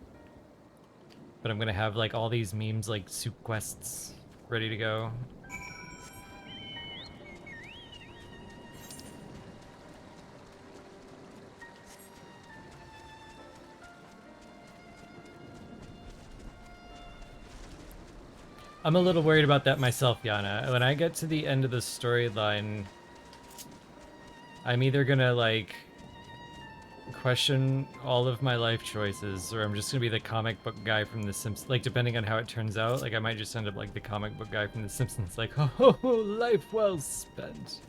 But I'm gonna have like all these memes like soup quests ready to go. I'm a little worried about that myself, Yana. When I get to the end of the storyline, I'm either gonna like question all of my life choices, or I'm just gonna be the comic book guy from The Simpsons. Like, depending on how it turns out, like I might just end up like the comic book guy from The Simpsons, like, oh, life well spent.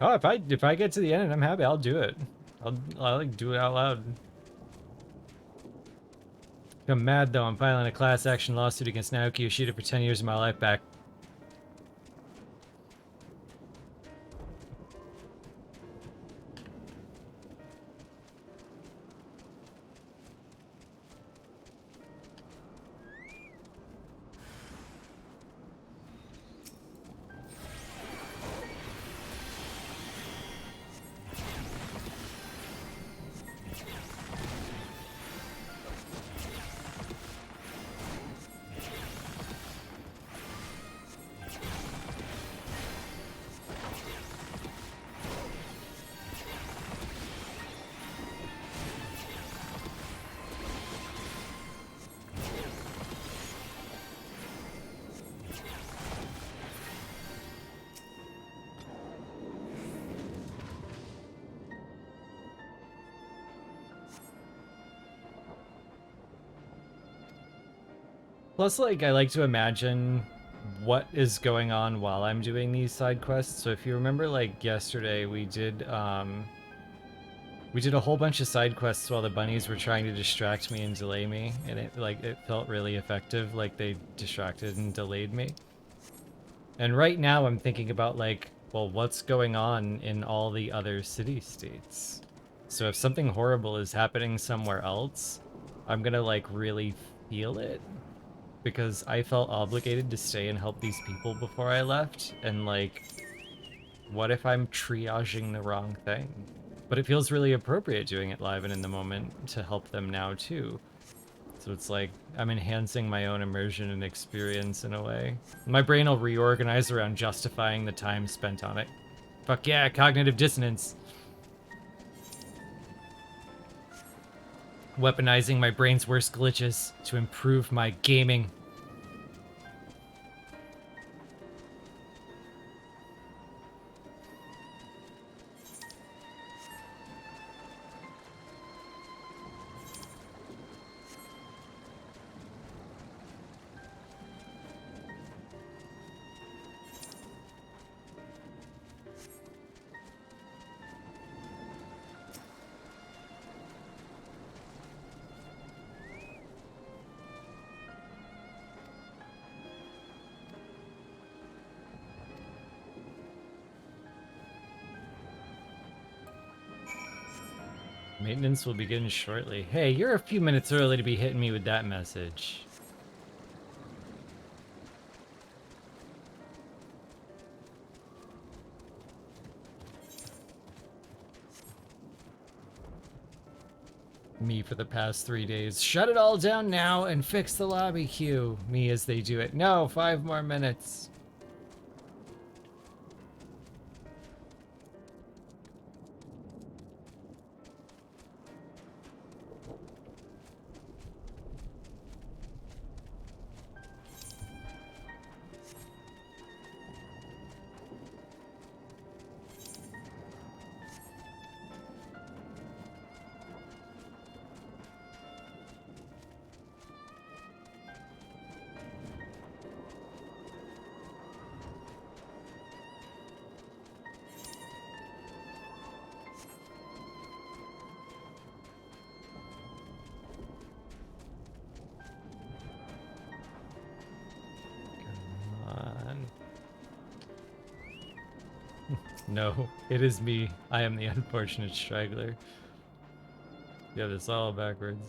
Oh, if I get to the end and I'm happy, I'll do it. I'll like do it out loud. I'm mad though. I'm filing a class action lawsuit against Naoki Yoshida for 10 years of my life back. Plus, like, I like to imagine what is going on while I'm doing these side quests. So if you remember, like, yesterday we did a whole bunch of side quests while the bunnies were trying to distract me and delay me, and it felt really effective, like they distracted and delayed me. And right now I'm thinking about, like, well, what's going on in all the other city-states? So if something horrible is happening somewhere else, I'm gonna, like, really feel it. Because I felt obligated to stay and help these people before I left, and like, what if I'm triaging the wrong thing? But it feels really appropriate doing it live and in the moment to help them now too. So it's like, I'm enhancing my own immersion and experience in a way. My brain will reorganize around justifying the time spent on it. Fuck yeah, cognitive dissonance. Weaponizing my brain's worst glitches to improve my gaming. Maintenance will begin shortly. Hey, you're a few minutes early to be hitting me with that message. Me for the past 3 days. Shut it all down now and fix the lobby queue. Me as they do it. No, 5 more minutes. No, it is me. I am the unfortunate straggler. You have this all backwards.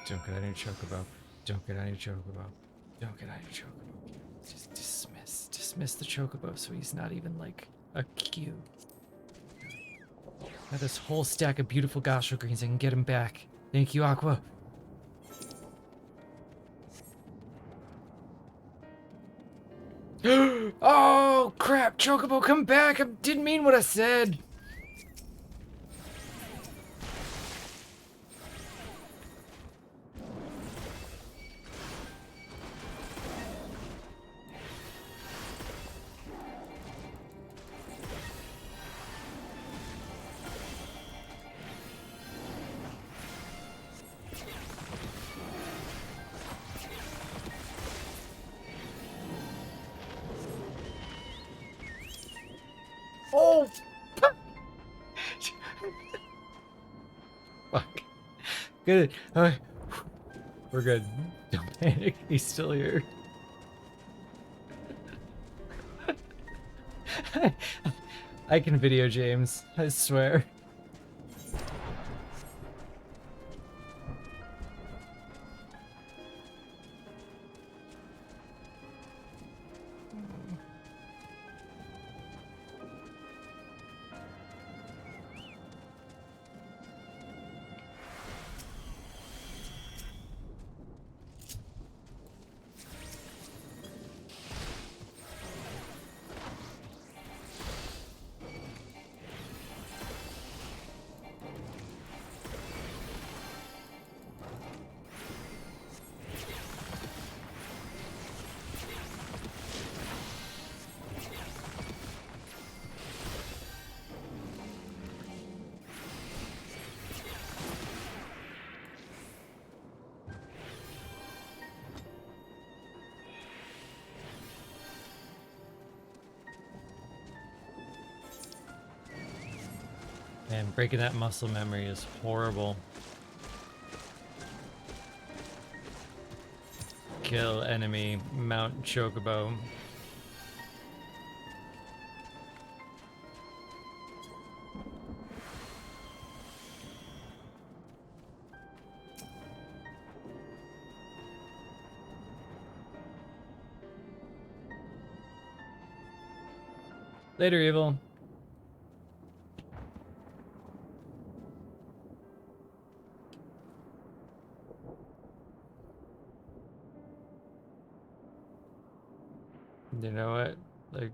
Don't get on your chocobo. Don't get on your chocobo. Don't get on your chocobo. Just dismiss the chocobo so he's not even like a cube. Got this whole stack of beautiful Gastro greens. I can get him back. Thank you, Aqua. Oh crap! Chocobo, come back! I didn't mean what I said. Oh! Fuck. Good. We're good. Don't panic. He's still here. I can video James. I swear. Man, breaking that muscle memory is horrible. Kill enemy, mount chocobo. Later, evil. You know what? Like,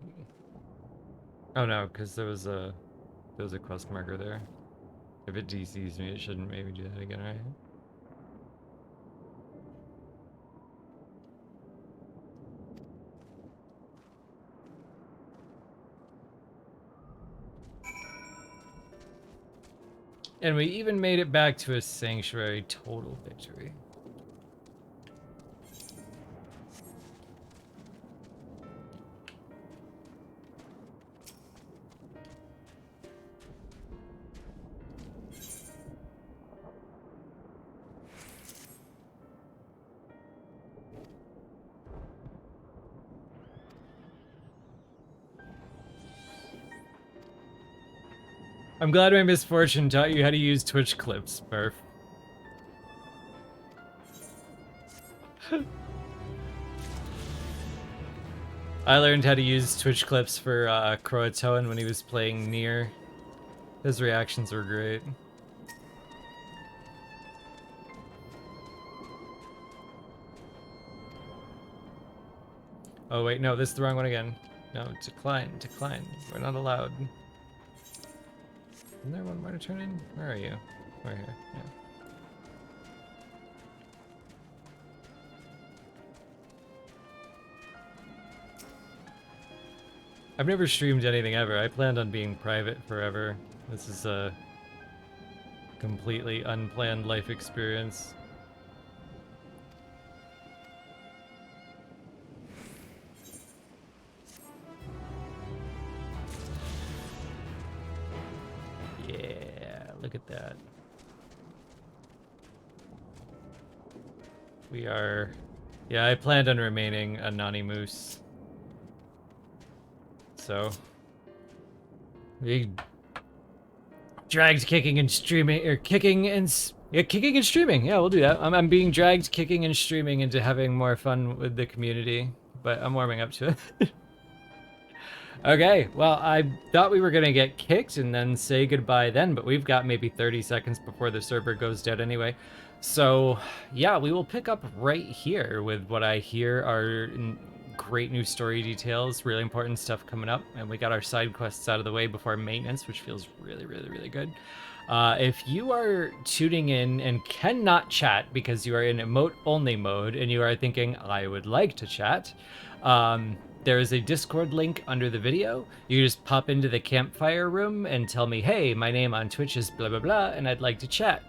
oh no, because there was a quest marker there. If it DCs me, it shouldn't maybe do that again, right? And we even made it back to a sanctuary. Total victory. I'm glad my misfortune taught you how to use Twitch clips, Murph. I learned how to use Twitch clips for Croatoan when he was playing Nier. His reactions were great. Oh wait, no, this is the wrong one again. No, decline. We're not allowed. Isn't there one more to turn in? Where are you? We're here, yeah. I've never streamed anything ever. I planned on being private forever. This is a completely unplanned life experience. look at that. We are... Yeah, I planned on remaining Anonymoose. So... we... dragged kicking and streaming, or kicking and streaming. Yeah, we'll do that. I'm being dragged kicking and streaming into having more fun with the community, but I'm warming up to it. Okay, well, I thought we were gonna get kicked and then say goodbye then, but we've got maybe 30 seconds before the server goes dead anyway. So, yeah, we will pick up right here with what I hear are great new story details, really important stuff coming up, and we got our side quests out of the way before maintenance, which feels really, really, really good. If you are tuning in and cannot chat because you are in emote-only mode and you are thinking, I would like to chat, there is a Discord link under the video. You just pop into the campfire room and tell me, hey, my name on Twitch is blah, blah, blah, and I'd like to chat.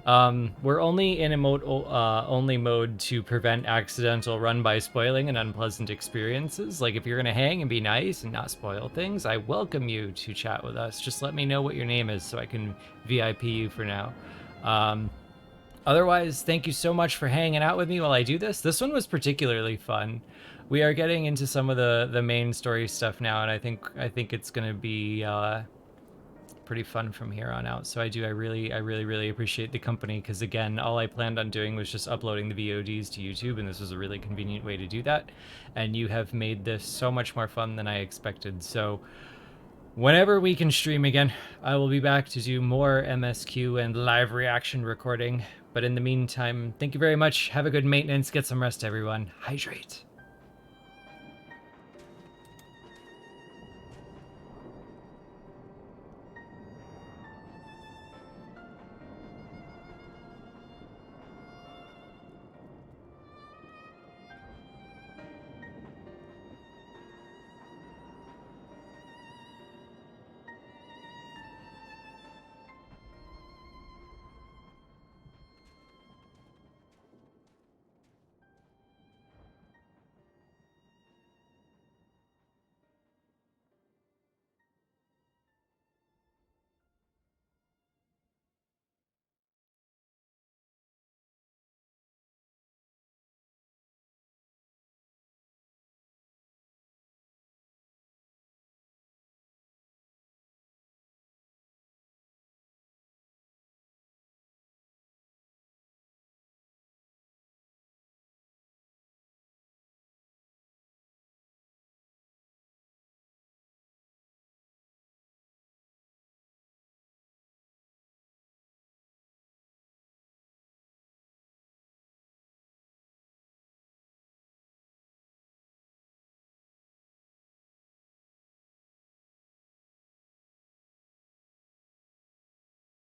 We're only in emote only mode to prevent accidental run by spoiling and unpleasant experiences. Like if you're gonna hang and be nice and not spoil things, I welcome you to chat with us. Just let me know what your name is so I can VIP you for now. Otherwise, thank you so much for hanging out with me while I do this. This one was particularly fun. We are getting into some of the main story stuff now, and I think it's gonna be pretty fun from here on out. So I really appreciate the company, because again, all I planned on doing was just uploading the VODs to YouTube, and this was a really convenient way to do that. And you have made this so much more fun than I expected. So whenever we can stream again, I will be back to do more MSQ and live reaction recording. But in the meantime, thank you very much. Have a good maintenance. Get some rest, everyone. Hydrate.